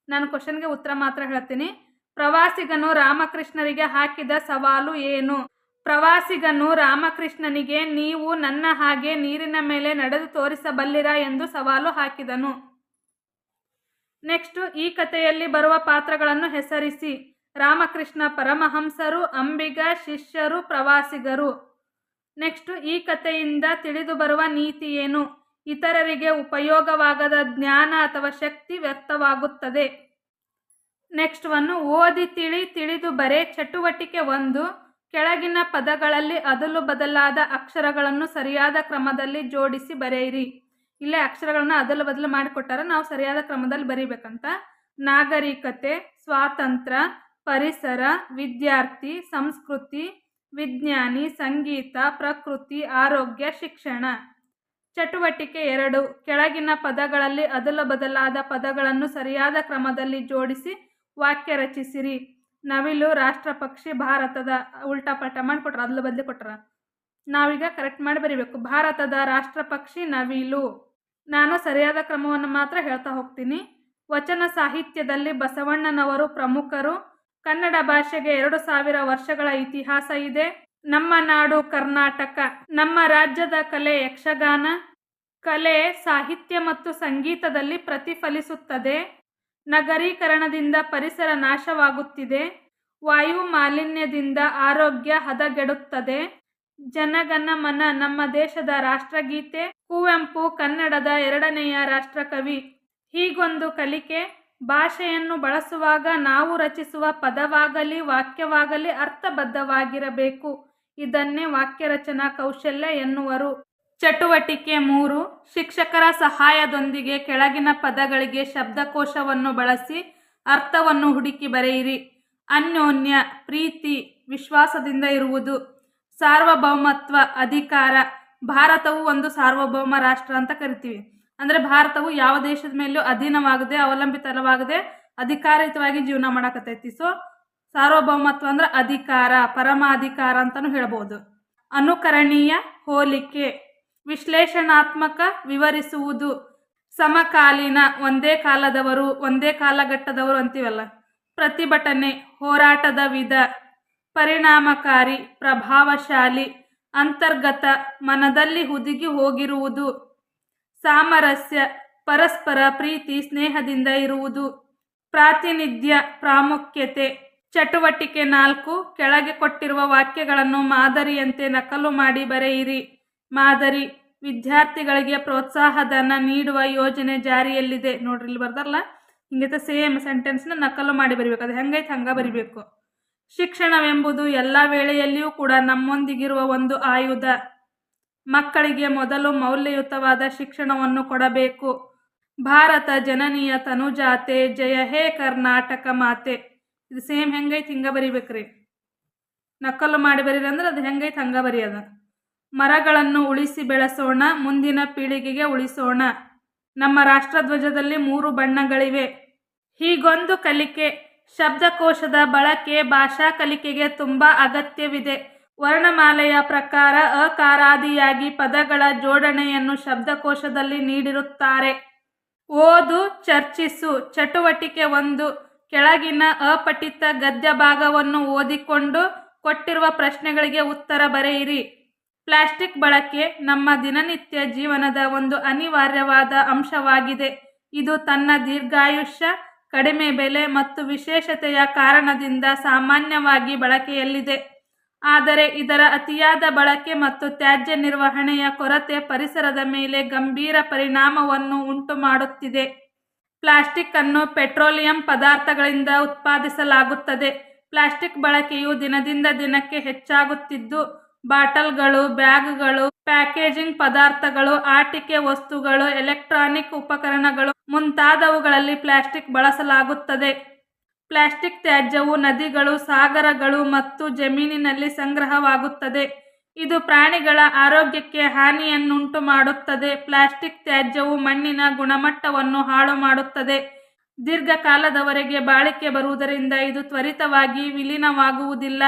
[SPEAKER 1] ನಾನು ಕ್ವಶನ್ಗೆ ಉತ್ತರ ಮಾತ್ರ ಹೇಳ್ತೀನಿ. ಪ್ರವಾಸಿಗನು ರಾಮಕೃಷ್ಣರಿಗೆ ಹಾಕಿದ ಸವಾಲು ಏನು? ಪ್ರವಾಸಿಗನು ರಾಮಕೃಷ್ಣನಿಗೆ ನೀವು ನನ್ನ ಹಾಗೆ ನೀರಿನ ಮೇಲೆ ನಡೆದು ತೋರಿಸಬಲ್ಲಿರಾ ಎಂದು ಸವಾಲು ಹಾಕಿದನು. ನೆಕ್ಸ್ಟ್, ಈ ಕಥೆಯಲ್ಲಿ ಬರುವ ಪಾತ್ರಗಳನ್ನು ಹೆಸರಿಸಿ. ರಾಮಕೃಷ್ಣ ಪರಮಹಂಸರು, ಅಂಬಿಗ, ಶಿಷ್ಯರು, ಪ್ರವಾಸಿಗರು. ನೆಕ್ಸ್ಟ್, ಈ ಕಥೆಯಿಂದ ತಿಳಿದು ಬರುವ ನೀತಿ ಏನು? ಇತರರಿಗೆ ಉಪಯೋಗವಾಗದ ಜ್ಞಾನ ಅಥವಾ ಶಕ್ತಿ ವ್ಯರ್ಥವಾಗುತ್ತದೆ. ನೆಕ್ಸ್ಟ್ ಒಂದು, ಓದಿ ತಿಳಿದು ಬರೆ. ಚಟುವಟಿಕೆ 1, ಕೆಳಗಿನ ಪದಗಳಲ್ಲಿ ಅದಲು ಬದಲಾದ ಅಕ್ಷರಗಳನ್ನು ಸರಿಯಾದ ಕ್ರಮದಲ್ಲಿ ಜೋಡಿಸಿ ಬರೆಯಿರಿ. ಇಲ್ಲೇ ಅಕ್ಷರಗಳನ್ನ ಅದಲು ಬದಲು ಮಾಡಿಕೊಟ್ಟಾರ, ನಾವು ಸರಿಯಾದ ಕ್ರಮದಲ್ಲಿ ಬರೀಬೇಕಂತ. ನಾಗರಿಕತೆ, ಸ್ವಾತಂತ್ರ್ಯ, ಪರಿಸರ, ವಿದ್ಯಾರ್ಥಿ, ಸಂಸ್ಕೃತಿ, ವಿಜ್ಞಾನಿ, ಸಂಗೀತ, ಪ್ರಕೃತಿ, ಆರೋಗ್ಯ, ಶಿಕ್ಷಣ. ಚಟುವಟಿಕೆ 2, ಕೆಳಗಿನ ಪದಗಳಲ್ಲಿ ಅದಲು ಬದಲಾದ ಪದಗಳನ್ನು ಸರಿಯಾದ ಕ್ರಮದಲ್ಲಿ ಜೋಡಿಸಿ ವಾಕ್ಯ ರಚಿಸಿರಿ. ನವಿಲು ರಾಷ್ಟ್ರ ಪಕ್ಷಿ ಭಾರತದ, ಉಲ್ಟಾ ಪಲ್ಟಾ ಮಾಡಿಕೊಟ್ರ, ಅದಲು ಬದಲಿ ಕೊಟ್ರ. ನಾವೀಗ ಕರೆಕ್ಟ್ ಮಾಡಿ ಬರೀಬೇಕು. ಭಾರತದ ರಾಷ್ಟ್ರ ಪಕ್ಷಿ ನವಿಲು. ನಾನು ಸರಿಯಾದ ಕ್ರಮವನ್ನು ಮಾತ್ರ ಹೇಳ್ತಾ ಹೋಗ್ತೀನಿ. ವಚನ ಸಾಹಿತ್ಯದಲ್ಲಿ ಬಸವಣ್ಣನವರು ಪ್ರಮುಖರು. ಕನ್ನಡ ಭಾಷೆಗೆ 2000 ವರ್ಷಗಳ ಇತಿಹಾಸ ಇದೆ. ನಮ್ಮ ನಾಡು ಕರ್ನಾಟಕ. ನಮ್ಮ ರಾಜ್ಯದ ಕಲೆ ಯಕ್ಷಗಾನ. ಕಲೆ ಸಾಹಿತ್ಯ ಮತ್ತು ಸಂಗೀತದಲ್ಲಿ ಪ್ರತಿಫಲಿಸುತ್ತದೆ. ನಗರೀಕರಣದಿಂದ ಪರಿಸರ ನಾಶವಾಗುತ್ತಿದೆ. ವಾಯು ಮಾಲಿನ್ಯದಿಂದ ಆರೋಗ್ಯ ಹದಗೆಡುತ್ತದೆ. ಜನಗಣ ಮನ ನಮ್ಮ ದೇಶದ ರಾಷ್ಟ್ರಗೀತೆ. ಕುವೆಂಪು ಕನ್ನಡದ 2ನೆಯ ರಾಷ್ಟ್ರಕವಿ. ಹೀಗೊಂದು ಕಲಿಕೆ. ಭಾಷೆಯನ್ನು ಬಳಸುವಾಗ ನಾವು ರಚಿಸುವ ಪದವಾಗಲಿ ವಾಕ್ಯವಾಗಲಿ ಅರ್ಥಬದ್ಧವಾಗಿರಬೇಕು. ಇದನ್ನೇ ವಾಕ್ಯ ರಚನಾ ಕೌಶಲ್ಯ ಎನ್ನುವರು. ಚಟುವಟಿಕೆ 3, ಶಿಕ್ಷಕರ ಸಹಾಯದೊಂದಿಗೆ ಕೆಳಗಿನ ಪದಗಳಿಗೆ ಶಬ್ದಕೋಶವನ್ನು ಬಳಸಿ ಅರ್ಥವನ್ನು ಹುಡುಕಿ ಬರೆಯಿರಿ. ಅನ್ಯೋನ್ಯ, ಪ್ರೀತಿ, ವಿಶ್ವಾಸದಿಂದ ಇರುವುದು. ಸಾರ್ವಭೌಮತ್ವ, ಅಧಿಕಾರ. ಭಾರತವು ಒಂದು ಸಾರ್ವಭೌಮ ರಾಷ್ಟ್ರ ಅಂತ ಕರಿತೀವಿ. ಅಂದರೆ ಭಾರತವು ಯಾವ ದೇಶದ ಮೇಲೂ ಅಧೀನವಾಗದೆ, ಅವಲಂಬಿತವಾಗದೆ ಅಧಿಕಾರಯುತವಾಗಿ ಜೀವನ ಮಾಡಕತ್ತೈತಿ. ಸೊ ಸಾರ್ವಭೌಮತ್ವ ಅಂದ್ರೆ ಅಧಿಕಾರ, ಪರಮಾಧಿಕಾರ ಅಂತಲೂ ಹೇಳ್ಬೋದು. ಅನುಕರಣೀಯ, ಹೋಲಿಕೆ. ವಿಶ್ಲೇಷಣಾತ್ಮಕ, ವಿವರಿಸುವುದು. ಸಮಕಾಲೀನ, ಒಂದೇ ಕಾಲದವರು, ಒಂದೇ ಕಾಲಘಟ್ಟದವರು ಅಂತೀವಲ್ಲ. ಪ್ರತಿಭಟನೆ, ಹೋರಾಟದ ವಿಧ. ಪರಿಣಾಮಕಾರಿ, ಪ್ರಭಾವಶಾಲಿ. ಅಂತರ್ಗತ, ಮನದಲ್ಲಿ ಹುದುಗಿ ಹೋಗಿರುವುದು. ಸಾಮರಸ್ಯ, ಪರಸ್ಪರ ಪ್ರೀತಿ ಸ್ನೇಹದಿಂದ ಇರುವುದು. ಪ್ರಾತಿನಿಧ್ಯ, ಪ್ರಾಮುಖ್ಯತೆ. ಚಟುವಟಿಕೆ 4, ಕೆಳಗೆ ಕೊಟ್ಟಿರುವ ವಾಕ್ಯಗಳನ್ನು ಮಾದರಿಯಂತೆ ನಕಲು ಮಾಡಿ ಬರೆಯಿರಿ. ಮಾದರಿ. ವಿದ್ಯಾರ್ಥಿಗಳಿಗೆ ಪ್ರೋತ್ಸಾಹಧನ ನೀಡುವ ಯೋಜನೆ ಜಾರಿಯಲ್ಲಿದೆ. ನೋಡ್ರಿ ಇಲ್ಲಿ ಬರ್ದಾರಲ್ಲ, ಹಿಂಗೈತೆ ಸೇಮ್ ಸೆಂಟೆನ್ಸ್ನ ನಕಲು ಮಾಡಿ ಬರಿಬೇಕು. ಅದು ಹೆಂಗೈತೆ ಹಂಗ ಬರಿಬೇಕು. ಶಿಕ್ಷಣವೆಂಬುದು ಎಲ್ಲ ವೇಳೆಯಲ್ಲಿಯೂ ಕೂಡ ನಮ್ಮೊಂದಿಗಿರುವ ಒಂದು ಆಯುಧ. ಮಕ್ಕಳಿಗೆ ಮೊದಲು ಮೌಲ್ಯಯುತವಾದ ಶಿಕ್ಷಣವನ್ನು ಕೊಡಬೇಕು. ಭಾರತ ಜನನೀಯ ತನುಜಾತೆ, ಜಯ ಹೇ ಕರ್ನಾಟಕ ಮಾತೆ. ಇದು ಸೇಮ್ ಹೆಂಗೈತೆ ಹಿಂಗ ಬರಿಬೇಕ್ರಿ. ನಕಲು ಮಾಡಿ ಬರೀರಿ ಅಂದ್ರೆ ಅದು ಹೆಂಗೈತೆ ಹಂಗ ಬರೆಯೋದು. ಮರಗಳನ್ನು ಉಳಿಸಿ ಬೆಳೆಸೋಣ, ಮುಂದಿನ ಪೀಳಿಗೆಗೆ ಉಳಿಸೋಣ. ನಮ್ಮ ರಾಷ್ಟ್ರಧ್ವಜದಲ್ಲಿ 3 ಬಣ್ಣಗಳಿವೆ. ಹೀಗೊಂದು ಕಲಿಕೆ. ಶಬ್ದಕೋಶದ ಬಳಕೆ ಭಾಷಾ ಕಲಿಕೆಗೆ ತುಂಬ ಅಗತ್ಯವಿದೆ. ವರ್ಣಮಾಲೆಯ ಪ್ರಕಾರ ಅಕಾರಾದಿಯಾಗಿ ಪದಗಳ ಜೋಡಣೆಯನ್ನು ಶಬ್ದಕೋಶದಲ್ಲಿ ನೀಡಿರುತ್ತಾರೆ. ಓದು, ಚರ್ಚಿಸು. ಚಟುವಟಿಕೆ 1. ಕೆಳಗಿನ ಅಪಠಿತ ಗದ್ಯ ಭಾಗವನ್ನು ಓದಿಕೊಂಡು ಕೊಟ್ಟಿರುವ ಪ್ರಶ್ನೆಗಳಿಗೆ ಉತ್ತರ ಬರೆಯಿರಿ. ಪ್ಲಾಸ್ಟಿಕ್ ಬಳಕೆ ನಮ್ಮ ದಿನನಿತ್ಯ ಜೀವನದ ಒಂದು ಅನಿವಾರ್ಯವಾದ ಅಂಶವಾಗಿದೆ. ಇದು ತನ್ನ ದೀರ್ಘಾಯುಷ್ಯ, ಕಡಿಮೆ ಬೆಲೆ ಮತ್ತು ವಿಶೇಷತೆಯ ಕಾರಣದಿಂದ ಸಾಮಾನ್ಯವಾಗಿ ಬಳಕೆಯಲ್ಲಿದೆ. ಆದರೆ ಇದರ ಅತಿಯಾದ ಬಳಕೆ ಮತ್ತು ತ್ಯಾಜ್ಯ ನಿರ್ವಹಣೆಯ ಕೊರತೆ ಪರಿಸರದ ಮೇಲೆ ಗಂಭೀರ ಪರಿಣಾಮವನ್ನು ಉಂಟುಮಾಡುತ್ತಿದೆ. ಪ್ಲಾಸ್ಟಿಕ್ ಅನ್ನು ಪೆಟ್ರೋಲಿಯಂ ಪದಾರ್ಥಗಳಿಂದ ಉತ್ಪಾದಿಸಲಾಗುತ್ತದೆ. ಪ್ಲಾಸ್ಟಿಕ್ ಬಳಕೆಯು ದಿನದಿಂದ ದಿನಕ್ಕೆ ಹೆಚ್ಚಾಗುತ್ತಿದ್ದು, ಬಾಟಲ್ಗಳು, ಬ್ಯಾಗ್ಗಳು, ಪ್ಯಾಕೇಜಿಂಗ್ ಪದಾರ್ಥಗಳು, ಆಟಿಕೆ ವಸ್ತುಗಳು, ಎಲೆಕ್ಟ್ರಾನಿಕ್ ಉಪಕರಣಗಳು ಮುಂತಾದವುಗಳಲ್ಲಿ ಪ್ಲಾಸ್ಟಿಕ್ ಬಳಸಲಾಗುತ್ತದೆ. ಪ್ಲಾಸ್ಟಿಕ್ ತ್ಯಾಜ್ಯವು ನದಿಗಳು, ಸಾಗರಗಳು ಮತ್ತು ಜಮೀನಿನಲ್ಲಿ ಸಂಗ್ರಹವಾಗುತ್ತದೆ. ಇದು ಪ್ರಾಣಿಗಳ ಆರೋಗ್ಯಕ್ಕೆ ಹಾನಿಯನ್ನುಂಟು ಮಾಡುತ್ತದೆ. ಪ್ಲಾಸ್ಟಿಕ್ ತ್ಯಾಜ್ಯವು ಮಣ್ಣಿನ ಗುಣಮಟ್ಟವನ್ನು ಹಾಳು ಮಾಡುತ್ತದೆ. ದೀರ್ಘಕಾಲದವರೆಗೆ ಬಾಳಿಕೆ ಬರುವುದರಿಂದ ಇದು ತ್ವರಿತವಾಗಿ ವಿಲೀನವಾಗುವುದಿಲ್ಲ.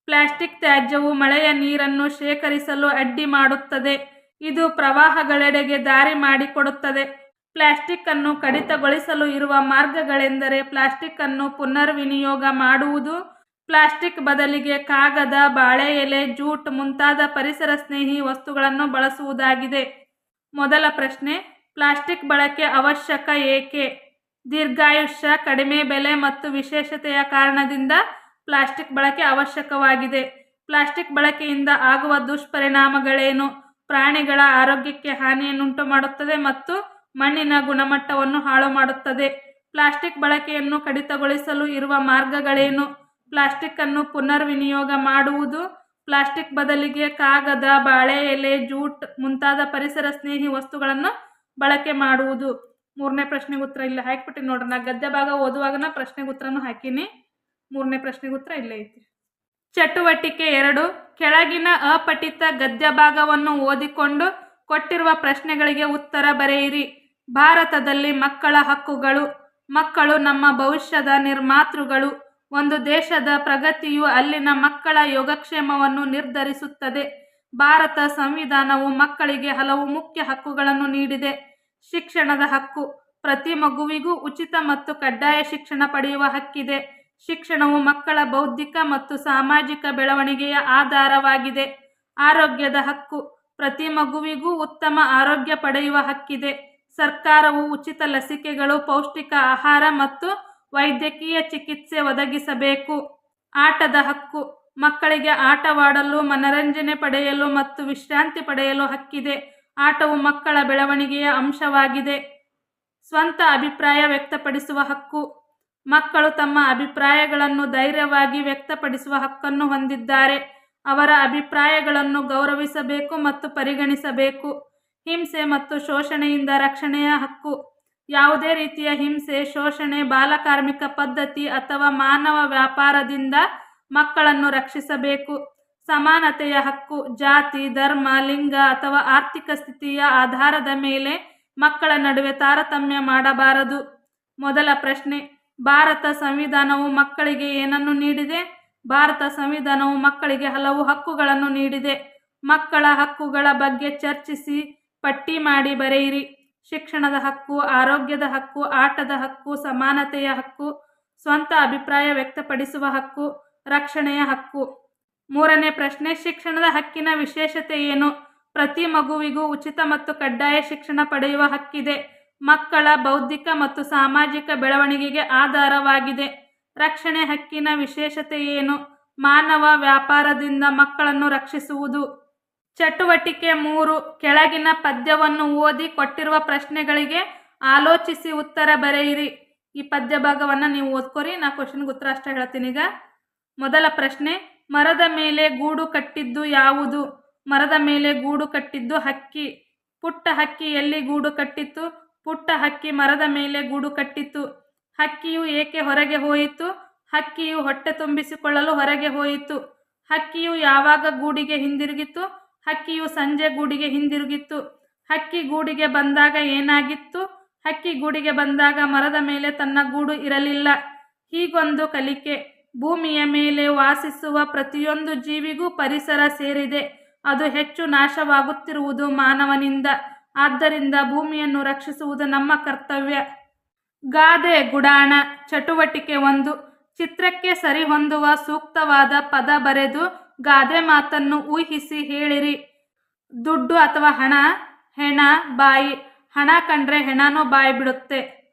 [SPEAKER 1] ಪ್ಲಾಸ್ಟಿಕ್ ತ್ಯಾಜ್ಯವು ಮಳೆಯ ನೀರನ್ನು ಶೇಖರಿಸಲು ಅಡ್ಡಿ ಮಾಡುತ್ತದೆ. ಇದು ಪ್ರವಾಹಗಳೆಡೆಗೆ ದಾರಿ ಮಾಡಿಕೊಡುತ್ತದೆ. ಪ್ಲಾಸ್ಟಿಕ್ ಅನ್ನು ಕಡಿತಗೊಳಿಸಲು ಇರುವ ಮಾರ್ಗಗಳೆಂದರೆ ಪ್ಲಾಸ್ಟಿಕ್ ಅನ್ನು ಪುನರ್ವಿನಿಯೋಗ ಮಾಡುವುದು, ಪ್ಲಾಸ್ಟಿಕ್ ಬದಲಿಗೆ ಕಾಗದ, ಬಾಳೆ ಎಲೆ, ಜೂಟ್ ಮುಂತಾದ ಪರಿಸರ ಸ್ನೇಹಿ ವಸ್ತುಗಳನ್ನು ಬಳಸುವುದಾಗಿದೆ. ಮೊದಲ ಪ್ರಶ್ನೆ, ಪ್ಲಾಸ್ಟಿಕ್ ಬಳಕೆ ಅವಶ್ಯಕ ಏಕೆ? ದೀರ್ಘಾಯುಷ್ಯ, ಕಡಿಮೆ ಬೆಲೆ ಮತ್ತು ವಿಶೇಷತೆಯ ಕಾರಣದಿಂದ ಪ್ಲಾಸ್ಟಿಕ್ ಬಳಕೆ ಅವಶ್ಯಕವಾಗಿದೆ. ಪ್ಲಾಸ್ಟಿಕ್ ಬಳಕೆಯಿಂದ ಆಗುವ ದುಷ್ಪರಿಣಾಮಗಳೇನು? ಪ್ರಾಣಿಗಳ ಆರೋಗ್ಯಕ್ಕೆ ಹಾನಿಯನ್ನುಂಟು ಮಾಡುತ್ತದೆ ಮತ್ತು ಮಣ್ಣಿನ ಗುಣಮಟ್ಟವನ್ನು ಹಾಳು ಮಾಡುತ್ತದೆ. ಪ್ಲಾಸ್ಟಿಕ್ ಬಳಕೆಯನ್ನು ಕಡಿತಗೊಳಿಸಲು ಇರುವ ಮಾರ್ಗಗಳೇನು? ಪ್ಲಾಸ್ಟಿಕ್ ಅನ್ನು ಪುನರ್ವಿನಿಯೋಗ ಮಾಡುವುದು, ಪ್ಲಾಸ್ಟಿಕ್ ಬದಲಿಗೆ ಕಾಗದ, ಬಾಳೆ ಎಲೆ, ಜೂಟ್ ಮುಂತಾದ ಪರಿಸರ ಸ್ನೇಹಿ ವಸ್ತುಗಳನ್ನು ಬಳಕೆ ಮಾಡುವುದು. ಮೂರನೇ ಪ್ರಶ್ನೆಗೆ ಉತ್ತರ ಇಲ್ಲ ಹಾಕಿಬಿಟ್ಟು ನೋಡ್ರಿ. ನಾ ಗದ್ಯ ಭಾಗ ಓದುವಾಗನ ಪ್ರಶ್ನೆಗೆ ಉತ್ತರನೂ ಹಾಕೀನಿ. ಮೂರನೇ ಪ್ರಶ್ನೆಗೆ ಉತ್ತರ ಇಲ್ಲೇ ಐತಿ. ಚಟುವಟಿಕೆ 2. ಕೆಳಗಿನ ಅಪಠಿತ ಗದ್ಯ ಭಾಗವನ್ನು ಓದಿಕೊಂಡು ಕೊಟ್ಟಿರುವ ಪ್ರಶ್ನೆಗಳಿಗೆ ಉತ್ತರ ಬರೆಯಿರಿ. ಭಾರತದಲ್ಲಿ ಮಕ್ಕಳ ಹಕ್ಕುಗಳು. ಮಕ್ಕಳು ನಮ್ಮ ಭವಿಷ್ಯದ ನಿರ್ಮಾತೃಗಳು. ಒಂದು ದೇಶದ ಪ್ರಗತಿಯು ಅಲ್ಲಿನ ಮಕ್ಕಳ ಯೋಗಕ್ಷೇಮವನ್ನು ನಿರ್ಧರಿಸುತ್ತದೆ. ಭಾರತ ಸಂವಿಧಾನವು ಮಕ್ಕಳಿಗೆ ಹಲವು ಮುಖ್ಯ ಹಕ್ಕುಗಳನ್ನು ನೀಡಿದೆ. ಶಿಕ್ಷಣದ ಹಕ್ಕು. ಪ್ರತಿ ಮಗುವಿಗೂ ಉಚಿತ ಮತ್ತು ಕಡ್ಡಾಯ ಶಿಕ್ಷಣ ಪಡೆಯುವ ಹಕ್ಕಿದೆ. ಶಿಕ್ಷಣವು ಮಕ್ಕಳ ಬೌದ್ಧಿಕ ಮತ್ತು ಸಾಮಾಜಿಕ ಬೆಳವಣಿಗೆಯ ಆಧಾರವಾಗಿದೆ. ಆರೋಗ್ಯದ ಹಕ್ಕು. ಪ್ರತಿ ಮಗುವಿಗೂ ಉತ್ತಮ ಆರೋಗ್ಯ ಪಡೆಯುವ ಹಕ್ಕಿದೆ. ಸರ್ಕಾರವು ಉಚಿತ ಲಸಿಕೆಗಳು, ಪೌಷ್ಟಿಕ ಆಹಾರ ಮತ್ತು ವೈದ್ಯಕೀಯ ಚಿಕಿತ್ಸೆ ಒದಗಿಸಬೇಕು. ಆಟದ ಹಕ್ಕು. ಮಕ್ಕಳಿಗೆ ಆಟವಾಡಲು, ಮನರಂಜನೆ ಪಡೆಯಲು ಮತ್ತು ವಿಶ್ರಾಂತಿ ಪಡೆಯಲು ಹಕ್ಕಿದೆ. ಆಟವು ಮಕ್ಕಳ ಬೆಳವಣಿಗೆಯ ಅಂಶವಾಗಿದೆ. ಸ್ವಂತ ಅಭಿಪ್ರಾಯ ವ್ಯಕ್ತಪಡಿಸುವ ಹಕ್ಕು. ಮಕ್ಕಳು ತಮ್ಮ ಅಭಿಪ್ರಾಯಗಳನ್ನು ಧೈರ್ಯವಾಗಿ ವ್ಯಕ್ತಪಡಿಸುವ ಹಕ್ಕನ್ನು ಹೊಂದಿದ್ದಾರೆ. ಅವರ ಅಭಿಪ್ರಾಯಗಳನ್ನು ಗೌರವಿಸಬೇಕು ಮತ್ತು ಪರಿಗಣಿಸಬೇಕು. ಹಿಂಸೆ ಮತ್ತು ಶೋಷಣೆಯಿಂದ ರಕ್ಷಣೆಯ ಹಕ್ಕು. ಯಾವುದೇ ರೀತಿಯ ಹಿಂಸೆ, ಶೋಷಣೆ, ಬಾಲಕಾರ್ಮಿಕ ಪದ್ಧತಿ ಅಥವಾ ಮಾನವ ವ್ಯಾಪಾರದಿಂದ ಮಕ್ಕಳನ್ನು ರಕ್ಷಿಸಬೇಕು. ಸಮಾನತೆಯ ಹಕ್ಕು. ಜಾತಿ, ಧರ್ಮ, ಲಿಂಗ ಅಥವಾ ಆರ್ಥಿಕ ಸ್ಥಿತಿಯ ಆಧಾರದ ಮೇಲೆ ಮಕ್ಕಳ ನಡುವೆ ತಾರತಮ್ಯ ಮಾಡಬಾರದು. ಮೊದಲ ಪ್ರಶ್ನೆ, ಭಾರತ ಸಂವಿಧಾನವು ಮಕ್ಕಳಿಗೆ ಏನನ್ನು ನೀಡಿದೆ? ಭಾರತ ಸಂವಿಧಾನವು ಮಕ್ಕಳಿಗೆ ಹಲವು ಹಕ್ಕುಗಳನ್ನು ನೀಡಿದೆ. ಮಕ್ಕಳ ಹಕ್ಕುಗಳ ಬಗ್ಗೆ ಚರ್ಚಿಸಿ ಪಟ್ಟಿ ಮಾಡಿ ಬರೆಯಿರಿ. ಶಿಕ್ಷಣದ ಹಕ್ಕು, ಆರೋಗ್ಯದ ಹಕ್ಕು, ಆಟದ ಹಕ್ಕು, ಸಮಾನತೆಯ ಹಕ್ಕು, ಸ್ವಂತ ಅಭಿಪ್ರಾಯ ವ್ಯಕ್ತಪಡಿಸುವ ಹಕ್ಕು, ರಕ್ಷಣೆಯ ಹಕ್ಕು. ಮೂರನೇ ಪ್ರಶ್ನೆ, ಶಿಕ್ಷಣದ ಹಕ್ಕಿನ ವಿಶೇಷತೆ ಏನು? ಪ್ರತಿ ಮಗುವಿಗೂ ಉಚಿತ ಮತ್ತು ಕಡ್ಡಾಯ ಶಿಕ್ಷಣ ಪಡೆಯುವ ಹಕ್ಕಿದೆ. ಮಕ್ಕಳ ಬೌದ್ಧಿಕ ಮತ್ತು ಸಾಮಾಜಿಕ ಬೆಳವಣಿಗೆಗೆ ಆಧಾರವಾಗಿದೆ. ರಕ್ಷಣೆ ಹಕ್ಕಿನ ವಿಶೇಷತೆ ಏನು? ಮಾನವ ವ್ಯಾಪಾರದಿಂದ ಮಕ್ಕಳನ್ನು ರಕ್ಷಿಸುವುದು. ಚಟುವಟಿಕೆ 3. ಕೆಳಗಿನ ಪದ್ಯವನ್ನು ಓದಿ ಕೊಟ್ಟಿರುವ ಪ್ರಶ್ನೆಗಳಿಗೆ ಆಲೋಚಿಸಿ ಉತ್ತರ ಬರೆಯಿರಿ. ಈ ಪದ್ಯ ಭಾಗವನ್ನು ನೀವು ಓದ್ಕೊರಿ. ನಾ ಕ್ವಶನ್ಗೆ ಉತ್ತರ ಅಷ್ಟೇ ಹೇಳ್ತೀನಿ. ಈಗ ಮೊದಲ ಪ್ರಶ್ನೆ, ಮರದ ಮೇಲೆ ಗೂಡು ಕಟ್ಟಿದ್ದು ಯಾವುದು? ಮರದ ಮೇಲೆ ಗೂಡು ಕಟ್ಟಿದ್ದು ಹಕ್ಕಿ. ಪುಟ್ಟ ಹಕ್ಕಿ ಎಲ್ಲಿ ಗೂಡು ಕಟ್ಟಿತು? ಪುಟ್ಟ ಹಕ್ಕಿ ಮರದ ಮೇಲೆ ಗೂಡು ಕಟ್ಟಿತು. ಹಕ್ಕಿಯು ಏಕೆ ಹೊರಗೆ ಹೋಯಿತು? ಹಕ್ಕಿಯು ಹೊಟ್ಟೆ ತುಂಬಿಸಿಕೊಳ್ಳಲು ಹೊರಗೆ ಹೋಯಿತು. ಹಕ್ಕಿಯು ಯಾವಾಗ ಗೂಡಿಗೆ ಹಿಂದಿರುಗಿತು? ಹಕ್ಕಿಯು ಸಂಜೆ ಗೂಡಿಗೆ ಹಿಂದಿರುಗಿತು. ಹಕ್ಕಿ ಗೂಡಿಗೆ ಬಂದಾಗ ಏನಾಗಿತ್ತು? ಹಕ್ಕಿ ಗೂಡಿಗೆ ಬಂದಾಗ ಮರದ ಮೇಲೆ ತನ್ನ ಗೂಡು ಇರಲಿಲ್ಲ. ಹೀಗೊಂದು ಕಲಿಕೆ. ಭೂಮಿಯ ಮೇಲೆ ವಾಸಿಸುವ ಪ್ರತಿಯೊಂದು ಜೀವಿಗೂ ಪರಿಸರ ಸೇರಿದೆ. ಅದು ಹೆಚ್ಚು ನಾಶವಾಗುತ್ತಿರುವುದು ಮಾನವನಿಂದ. ಆದ್ದರಿಂದ ಭೂಮಿಯನ್ನು ರಕ್ಷಿಸುವುದು ನಮ್ಮ ಕರ್ತವ್ಯ. ಗಾದೆ ಗುಡಾಣ. ಚಟುವಟಿಕೆ 1. ಚಿತ್ರಕ್ಕೆ ಸರಿಹೊಂದುವ ಸೂಕ್ತವಾದ ಪದ ಬರೆದು ಗಾದೆ ಮಾತನ್ನು ಊಹಿಸಿ ಹೇಳಿರಿ. ದುಡ್ಡು ಅಥವಾ ಹಣ, ಹೆಣ, ಬಾಯಿ. ಹಣ ಕಂಡ್ರೆ ಹೆಣನೂ ಬಾಯಿ ಬಿಡುತ್ತೆ.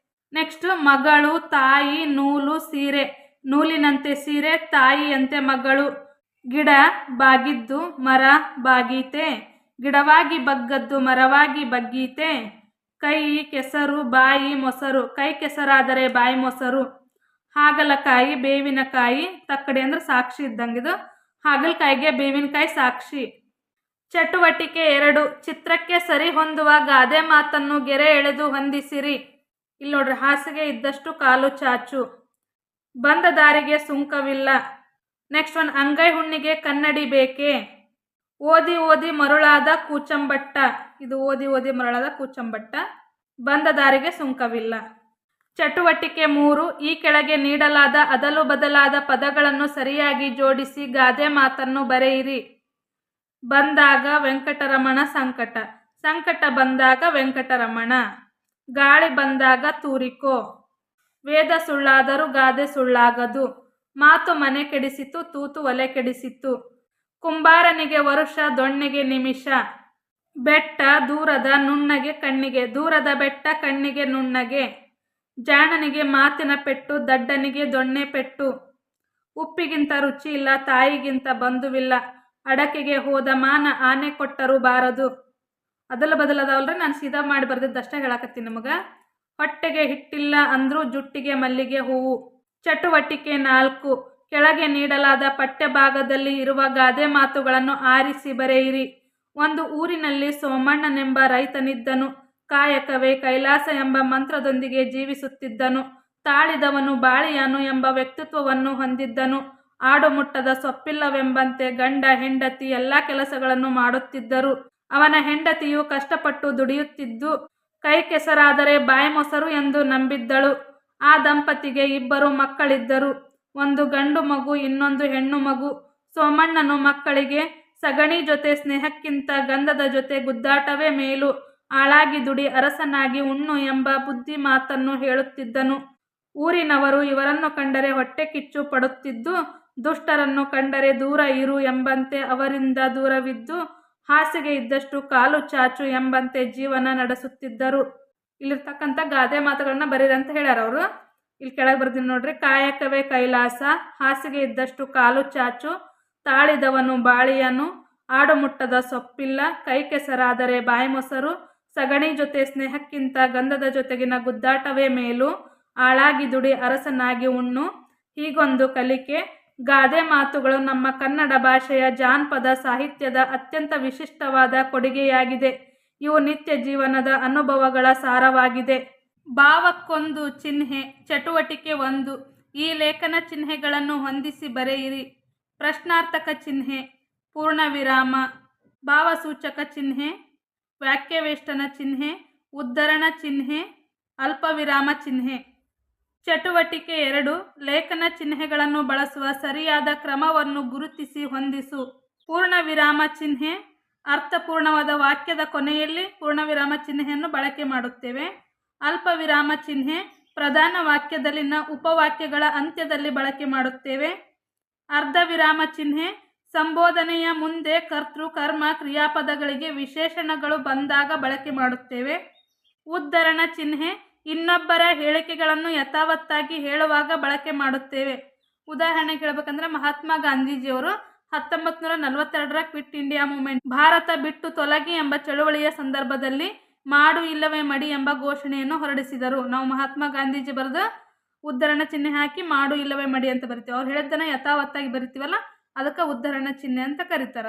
[SPEAKER 1] ನೆಕ್ಸ್ಟ್, ಮಗಳು, ತಾಯಿ, ನೂಲು, ಸೀರೆ. ನೂಲಿನಂತೆ ಸೀರೆ, ತಾಯಿಯಂತೆ ಮಗಳು. ಗಿಡ ಬಾಗಿದ್ದು, ಮರ ಬಾಗೀತೆ. ಗಿಡವಾಗಿ ಬಗ್ಗದ್ದು, ಮರವಾಗಿ ಬಗ್ಗೀತೆ. ಕೈ ಕೆಸರು, ಬಾಯಿ ಮೊಸರು. ಕೈ ಕೆಸರಾದರೆ ಬಾಯಿ ಮೊಸರು. ಹಾಗಲಕಾಯಿ, ಬೇವಿನಕಾಯಿ. ತಕ್ಕಡಿ ಅಂದ್ರೆ ಸಾಕ್ಷಿ ಇದ್ದಂಗಿದು. ಹಾಗಲಕಾಯಿಗೆ ಬೇವಿನಕಾಯಿ ಸಾಕ್ಷಿ. ಚಟುವಟಿಕೆ 2. ಚಿತ್ರಕ್ಕೆ ಸರಿ ಹೊಂದುವ ಗಾದೆ ಮಾತನ್ನು ಗೆರೆ ಎಳೆದು ಹೊಂದಿಸಿರಿ. ಇಲ್ಲಿ ನೋಡ್ರಿ, ಹಾಸಿಗೆ ಇದ್ದಷ್ಟು ಕಾಲು ಚಾಚು. ಬಂದ ದಾರಿಗೆ ಸುಂಕವಿಲ್ಲ. ನೆಕ್ಸ್ಟ್ ಒನ್, ಅಂಗೈ ಹುಣ್ಣಿಗೆ ಕನ್ನಡಿ ಬೇಕೆ. ಓದಿ ಓದಿ ಮರುಳಾದ ಕೂಚಂಬಟ್ಟ. ಇದು ಓದಿ ಓದಿ ಮರುಳಾದ ಕೂಚಂಬಟ್ಟ. ಬಂದ ದಾರಿಗೆ ಸುಂಕವಿಲ್ಲ. ಚಟುವಟಿಕೆ 3. ಈ ಕೆಳಗೆ ನೀಡಲಾದ ಅದಲು ಬದಲಾದ ಪದಗಳನ್ನು ಸರಿಯಾಗಿ ಜೋಡಿಸಿ ಗಾದೆ ಮಾತನ್ನು ಬರೆಯಿರಿ. ಬಂದಾಗ ವೆಂಕಟರಮಣ ಸಂಕಟ. ಸಂಕಟ ಬಂದಾಗ ವೆಂಕಟರಮಣ. ಗಾಳಿ ಬಂದಾಗ ತೂರಿಕೋ. ವೇದ ಸುಳ್ಳಾದರೂ ಗಾದೆ ಸುಳ್ಳಾಗದು. ಮಾತು ಮನೆ ಕೆಡಿಸಿತು, ತೂತು ಒಲೆ ಕೆಡಿಸಿತು. ಕುಂಬಾರನಿಗೆ ವರುಷ, ದೊಣ್ಣೆಗೆ ನಿಮಿಷ. ಬೆಟ್ಟ ದೂರದ, ನುಣ್ಣಗೆ ಕಣ್ಣಿಗೆ. ದೂರದ ಬೆಟ್ಟ ಕಣ್ಣಿಗೆ ನುಣ್ಣಗೆ. ಜಾಣನಿಗೆ ಮಾತಿನ ಪೆಟ್ಟು, ದಡ್ಡನಿಗೆ ದೊಣ್ಣೆ ಪೆಟ್ಟು. ಉಪ್ಪಿಗಿಂತ ರುಚಿ ಇಲ್ಲ, ತಾಯಿಗಿಂತ ಬಂಧುವಿಲ್ಲ. ಅಡಕೆಗೆ ಹೋದ ಮಾನ, ಆನೆ ಕೊಟ್ಟರೂ ಬಾರದು. ಅದೆಲ್ಲ ಬದಲದವಲ್ರಿ, ನಾನು ಸೀದಾ ಮಾಡಿ ಬರ್ದಿದ್ದಷ್ಟೇ ಹೇಳಕತ್ತೀನಿ ನಿಮಗೆ. ಹೊಟ್ಟೆಗೆ ಹಿಟ್ಟಿಲ್ಲ ಅಂದ್ರೂ ಜುಟ್ಟಿಗೆ ಮಲ್ಲಿಗೆ ಹೂವು. ಚಟುವಟಿಕೆ 4. ಕೆಳಗೆ ನೀಡಲಾದ ಪಠ್ಯಭಾಗದಲ್ಲಿ ಇರುವ ಗಾದೆ ಮಾತುಗಳನ್ನು ಆರಿಸಿ ಬರೆಯಿರಿ. ಒಂದು ಊರಿನಲ್ಲಿ ಸೋಮಣ್ಣನೆಂಬ ರೈತನಿದ್ದನು. ಕಾಯಕವೇ ಕೈಲಾಸ ಎಂಬ ಮಂತ್ರದೊಂದಿಗೆ ಜೀವಿಸುತ್ತಿದ್ದನು. ತಾಳಿದವನು ಬಾಳಿಯಾನು ಎಂಬ ವ್ಯಕ್ತಿತ್ವವನ್ನು ಹೊಂದಿದ್ದನು. ಆಡು ಮುಟ್ಟದ ಸೊಪ್ಪಿಲ್ಲವೆಂಬಂತೆ ಗಂಡ ಹೆಂಡತಿ ಎಲ್ಲ ಕೆಲಸಗಳನ್ನು ಮಾಡುತ್ತಿದ್ದರು. ಅವನ ಹೆಂಡತಿಯು ಕಷ್ಟಪಟ್ಟು ದುಡಿಯುತ್ತಿದ್ದು ಕೈ ಕೆಸರಾದರೆ ಬಾಯಿ ಮೊಸರು ಎಂದು ನಂಬಿದ್ದಳು. ಆ ದಂಪತಿಗೆ 2 ಮಕ್ಕಳಿದ್ದರು. ಒಂದು ಗಂಡು ಮಗು, ಇನ್ನೊಂದು ಹೆಣ್ಣು ಮಗು. ಸೋಮಣ್ಣನು ಮಕ್ಕಳಿಗೆ ಸಗಣಿ ಜೊತೆ ಸ್ನೇಹಕ್ಕಿಂತ ಗಂಧದ ಜೊತೆ ಗುದ್ದಾಟವೇ ಮೇಲು. ಆಳಾಗಿ ದುಡಿ, ಅರಸನಾಗಿ ಉಣ್ಣು ಎಂಬ ಬುದ್ಧಿ ಮಾತನ್ನು ಹೇಳುತ್ತಿದ್ದನು. ಊರಿನವರು ಇವರನ್ನು ಕಂಡರೆ ಹೊಟ್ಟೆ ಕಿಚ್ಚು ಪಡುತ್ತಿದ್ದು, ದುಷ್ಟರನ್ನು ಕಂಡರೆ ದೂರ ಇರು ಎಂಬಂತೆ ಅವರಿಂದ ದೂರವಿದ್ದು, ಹಾಸಿಗೆ ಇದ್ದಷ್ಟು ಕಾಲು ಚಾಚು ಎಂಬಂತೆ ಜೀವನ ನಡೆಸುತ್ತಿದ್ದರು. ಇಲ್ಲಿರ್ತಕ್ಕಂಥ ಗಾದೆ ಮಾತುಗಳನ್ನ ಬರೀರಂತ ಹೇಳ್ಯಾರ ಅವರು. ಇಲ್ಲಿ ಕೆಳಗೆ ಬರ್ತೀನಿ ನೋಡ್ರಿ. ಕಾಯಕವೇ ಕೈಲಾಸ, ಹಾಸಿಗೆ ಇದ್ದಷ್ಟು ಕಾಲು ಚಾಚು, ತಾಳಿದವನು ಬಾಳಿಯನು, ಆಡು ಮುಟ್ಟದ ಸೊಪ್ಪಿಲ್ಲ, ಕೈ ಕೆಸರಾದರೆ ಬಾಯಿ ಮೊಸರು, ಸಗಣಿ ಜೊತೆ ಸ್ನೇಹಕ್ಕಿಂತ ಗಂಧದ ಜೊತೆಗಿನ ಗುದ್ದಾಟವೇ ಮೇಲು, ಆಳಾಗಿ ದುಡಿ, ಅರಸನಾಗಿ ಉಣ್ಣು. ಹೀಗೊಂದು ಕಲಿಕೆ. ಗಾದೆ ಮಾತುಗಳು ನಮ್ಮ ಕನ್ನಡ ಭಾಷೆಯ ಜಾನಪದ ಸಾಹಿತ್ಯದ ಅತ್ಯಂತ ವಿಶಿಷ್ಟವಾದ ಕೊಡುಗೆಯಾಗಿದೆ. ಇವು ನಿತ್ಯ ಜೀವನದ ಅನುಭವಗಳ ಸಾರವಾಗಿದೆ. ಭಾವಕ್ಕೊಂದು ಚಿಹ್ನೆ. ಚಟುವಟಿಕೆ 1. ಈ ಲೇಖನ ಚಿಹ್ನೆಗಳನ್ನು ಹೊಂದಿಸಿ ಬರೆಯಿರಿ. ಪ್ರಶ್ನಾರ್ಥಕ ಚಿಹ್ನೆ, ಪೂರ್ಣ ವಿರಾಮ, ಭಾವಸೂಚಕ ಚಿಹ್ನೆ, ವಾಕ್ಯವೇಷ್ಟನ ಚಿಹ್ನೆ, ಉದ್ಧರಣ ಚಿಹ್ನೆ, ಅಲ್ಪವಿರಾಮ ಚಿಹ್ನೆ. ಚಟುವಟಿಕೆ 2. ಲೇಖನ ಚಿಹ್ನೆಗಳನ್ನು ಬಳಸುವ ಸರಿಯಾದ ಕ್ರಮವನ್ನು ಗುರುತಿಸಿ ಹೊಂದಿಸು. ಪೂರ್ಣ ವಿರಾಮ ಚಿಹ್ನೆ, ಅರ್ಥಪೂರ್ಣವಾದ ವಾಕ್ಯದ ಕೊನೆಯಲ್ಲಿ ಪೂರ್ಣವಿರಾಮ ಚಿಹ್ನೆಯನ್ನು ಬಳಕೆ ಮಾಡುತ್ತೇವೆ. ಅಲ್ಪ ವಿರಾಮ ಚಿಹ್ನೆ, ಪ್ರಧಾನ ವಾಕ್ಯದಲ್ಲಿನ ಉಪವಾಕ್ಯಗಳ ಅಂತ್ಯದಲ್ಲಿ ಬಳಕೆ ಮಾಡುತ್ತೇವೆ. ಅರ್ಧ ವಿರಾಮ ಚಿಹ್ನೆ, ಸಂಬೋಧನೆಯ ಮುಂದೆ ಕರ್ತೃ, ಕರ್ಮ, ಕ್ರಿಯಾಪದಗಳಿಗೆ ವಿಶೇಷಣಗಳು ಬಂದಾಗ ಬಳಕೆ ಮಾಡುತ್ತೇವೆ. ಉದ್ಧರಣ ಚಿಹ್ನೆ, ಇನ್ನೊಬ್ಬರ ಹೇಳಿಕೆಗಳನ್ನು ಯಥಾವತ್ತಾಗಿ ಹೇಳುವಾಗ ಬಳಕೆ ಮಾಡುತ್ತೇವೆ. ಉದಾಹರಣೆಗೆ ಹೇಳಬೇಕಂದ್ರೆ ಮಹಾತ್ಮ ಗಾಂಧೀಜಿಯವರು 1942ರ ಕ್ವಿಟ್ ಇಂಡಿಯಾ ಮೂವ್ಮೆಂಟ್, ಭಾರತ ಬಿಟ್ಟು ತೊಲಗಿ ಎಂಬ ಚಳುವಳಿಯ ಸಂದರ್ಭದಲ್ಲಿ ಮಾಡು ಇಲ್ಲವೇ ಮಡಿ ಎಂಬ ಘೋಷಣೆಯನ್ನು ಹೊರಡಿಸಿದರು. ನಾವು ಮಹಾತ್ಮ ಗಾಂಧೀಜಿ ಬರೆದ ಉದ್ಧರಣ ಚಿಹ್ನೆ ಹಾಕಿ ಮಾಡು ಇಲ್ಲವೇ ಮಡಿ ಅಂತ ಬರಿತೀವಿ. ಅವ್ರು ಹೇಳಿದ್ದನ್ನ ಯಥಾವತ್ತಾಗಿ ಬರಿತೀವಲ್ಲ, ಅದಕ್ಕೆ ಉದ್ಧರಣ ಚಿಹ್ನೆ ಅಂತ ಕರೀತಾರ.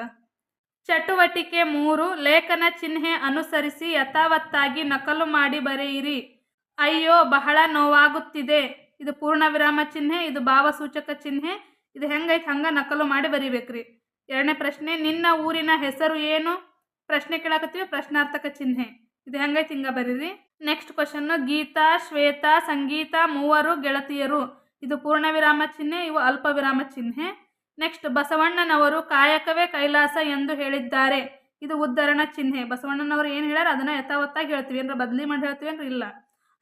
[SPEAKER 1] ಚಟುವಟಿಕೆ 3. ಲೇಖನ ಚಿಹ್ನೆ ಅನುಸರಿಸಿ ಯಥಾವತ್ತಾಗಿ ನಕಲು ಮಾಡಿ ಬರೆಯಿರಿ. ಅಯ್ಯೋ ಬಹಳ ನೋವಾಗುತ್ತಿದೆ, ಇದು ಪೂರ್ಣ ವಿರಾಮ ಚಿಹ್ನೆ, ಇದು ಭಾವಸೂಚಕ ಚಿಹ್ನೆ. ಇದು ಹೆಂಗೈತೆ ಹಂಗ ನಕಲು ಮಾಡಿ ಬರಿಬೇಕ್ರಿ. 2ನೇ ಪ್ರಶ್ನೆ, ನಿನ್ನ ಊರಿನ ಹೆಸರು ಏನು? ಪ್ರಶ್ನೆ ಕೇಳಕತ್ತೀವಿ, ಪ್ರಶ್ನಾರ್ಥಕ ಚಿಹ್ನೆ. ಇದು ಹೆಂಗೈತೆ ಹಿಂಗ ಬರೀರಿ. ನೆಕ್ಸ್ಟ್ ಕ್ವಶನ್, ಗೀತಾ, ಶ್ವೇತಾ, ಸಂಗೀತ 3 ಗೆಳತಿಯರು. ಇದು ಪೂರ್ಣ ವಿರಾಮ ಚಿಹ್ನೆ, ಇವು ಅಲ್ಪ ವಿರಾಮ ಚಿಹ್ನೆ. ನೆಕ್ಸ್ಟ್, ಬಸವಣ್ಣನವರು ಕಾಯಕವೇ ಕೈಲಾಸ ಎಂದು ಹೇಳಿದ್ದಾರೆ. ಇದು ಉದ್ಧರಣ ಚಿಹ್ನೆ. ಬಸವಣ್ಣನವರು ಏನು ಹೇಳ್ಯಾರ ಅದನ್ನು ಯಥಾವತ್ತಾಗಿ ಹೇಳ್ತೀವಿ, ಏನಾರ ಬದಲಿ ಮಾಡಿ ಹೇಳ್ತೀವಿ ಅಂದ್ರೆ ಇಲ್ಲ.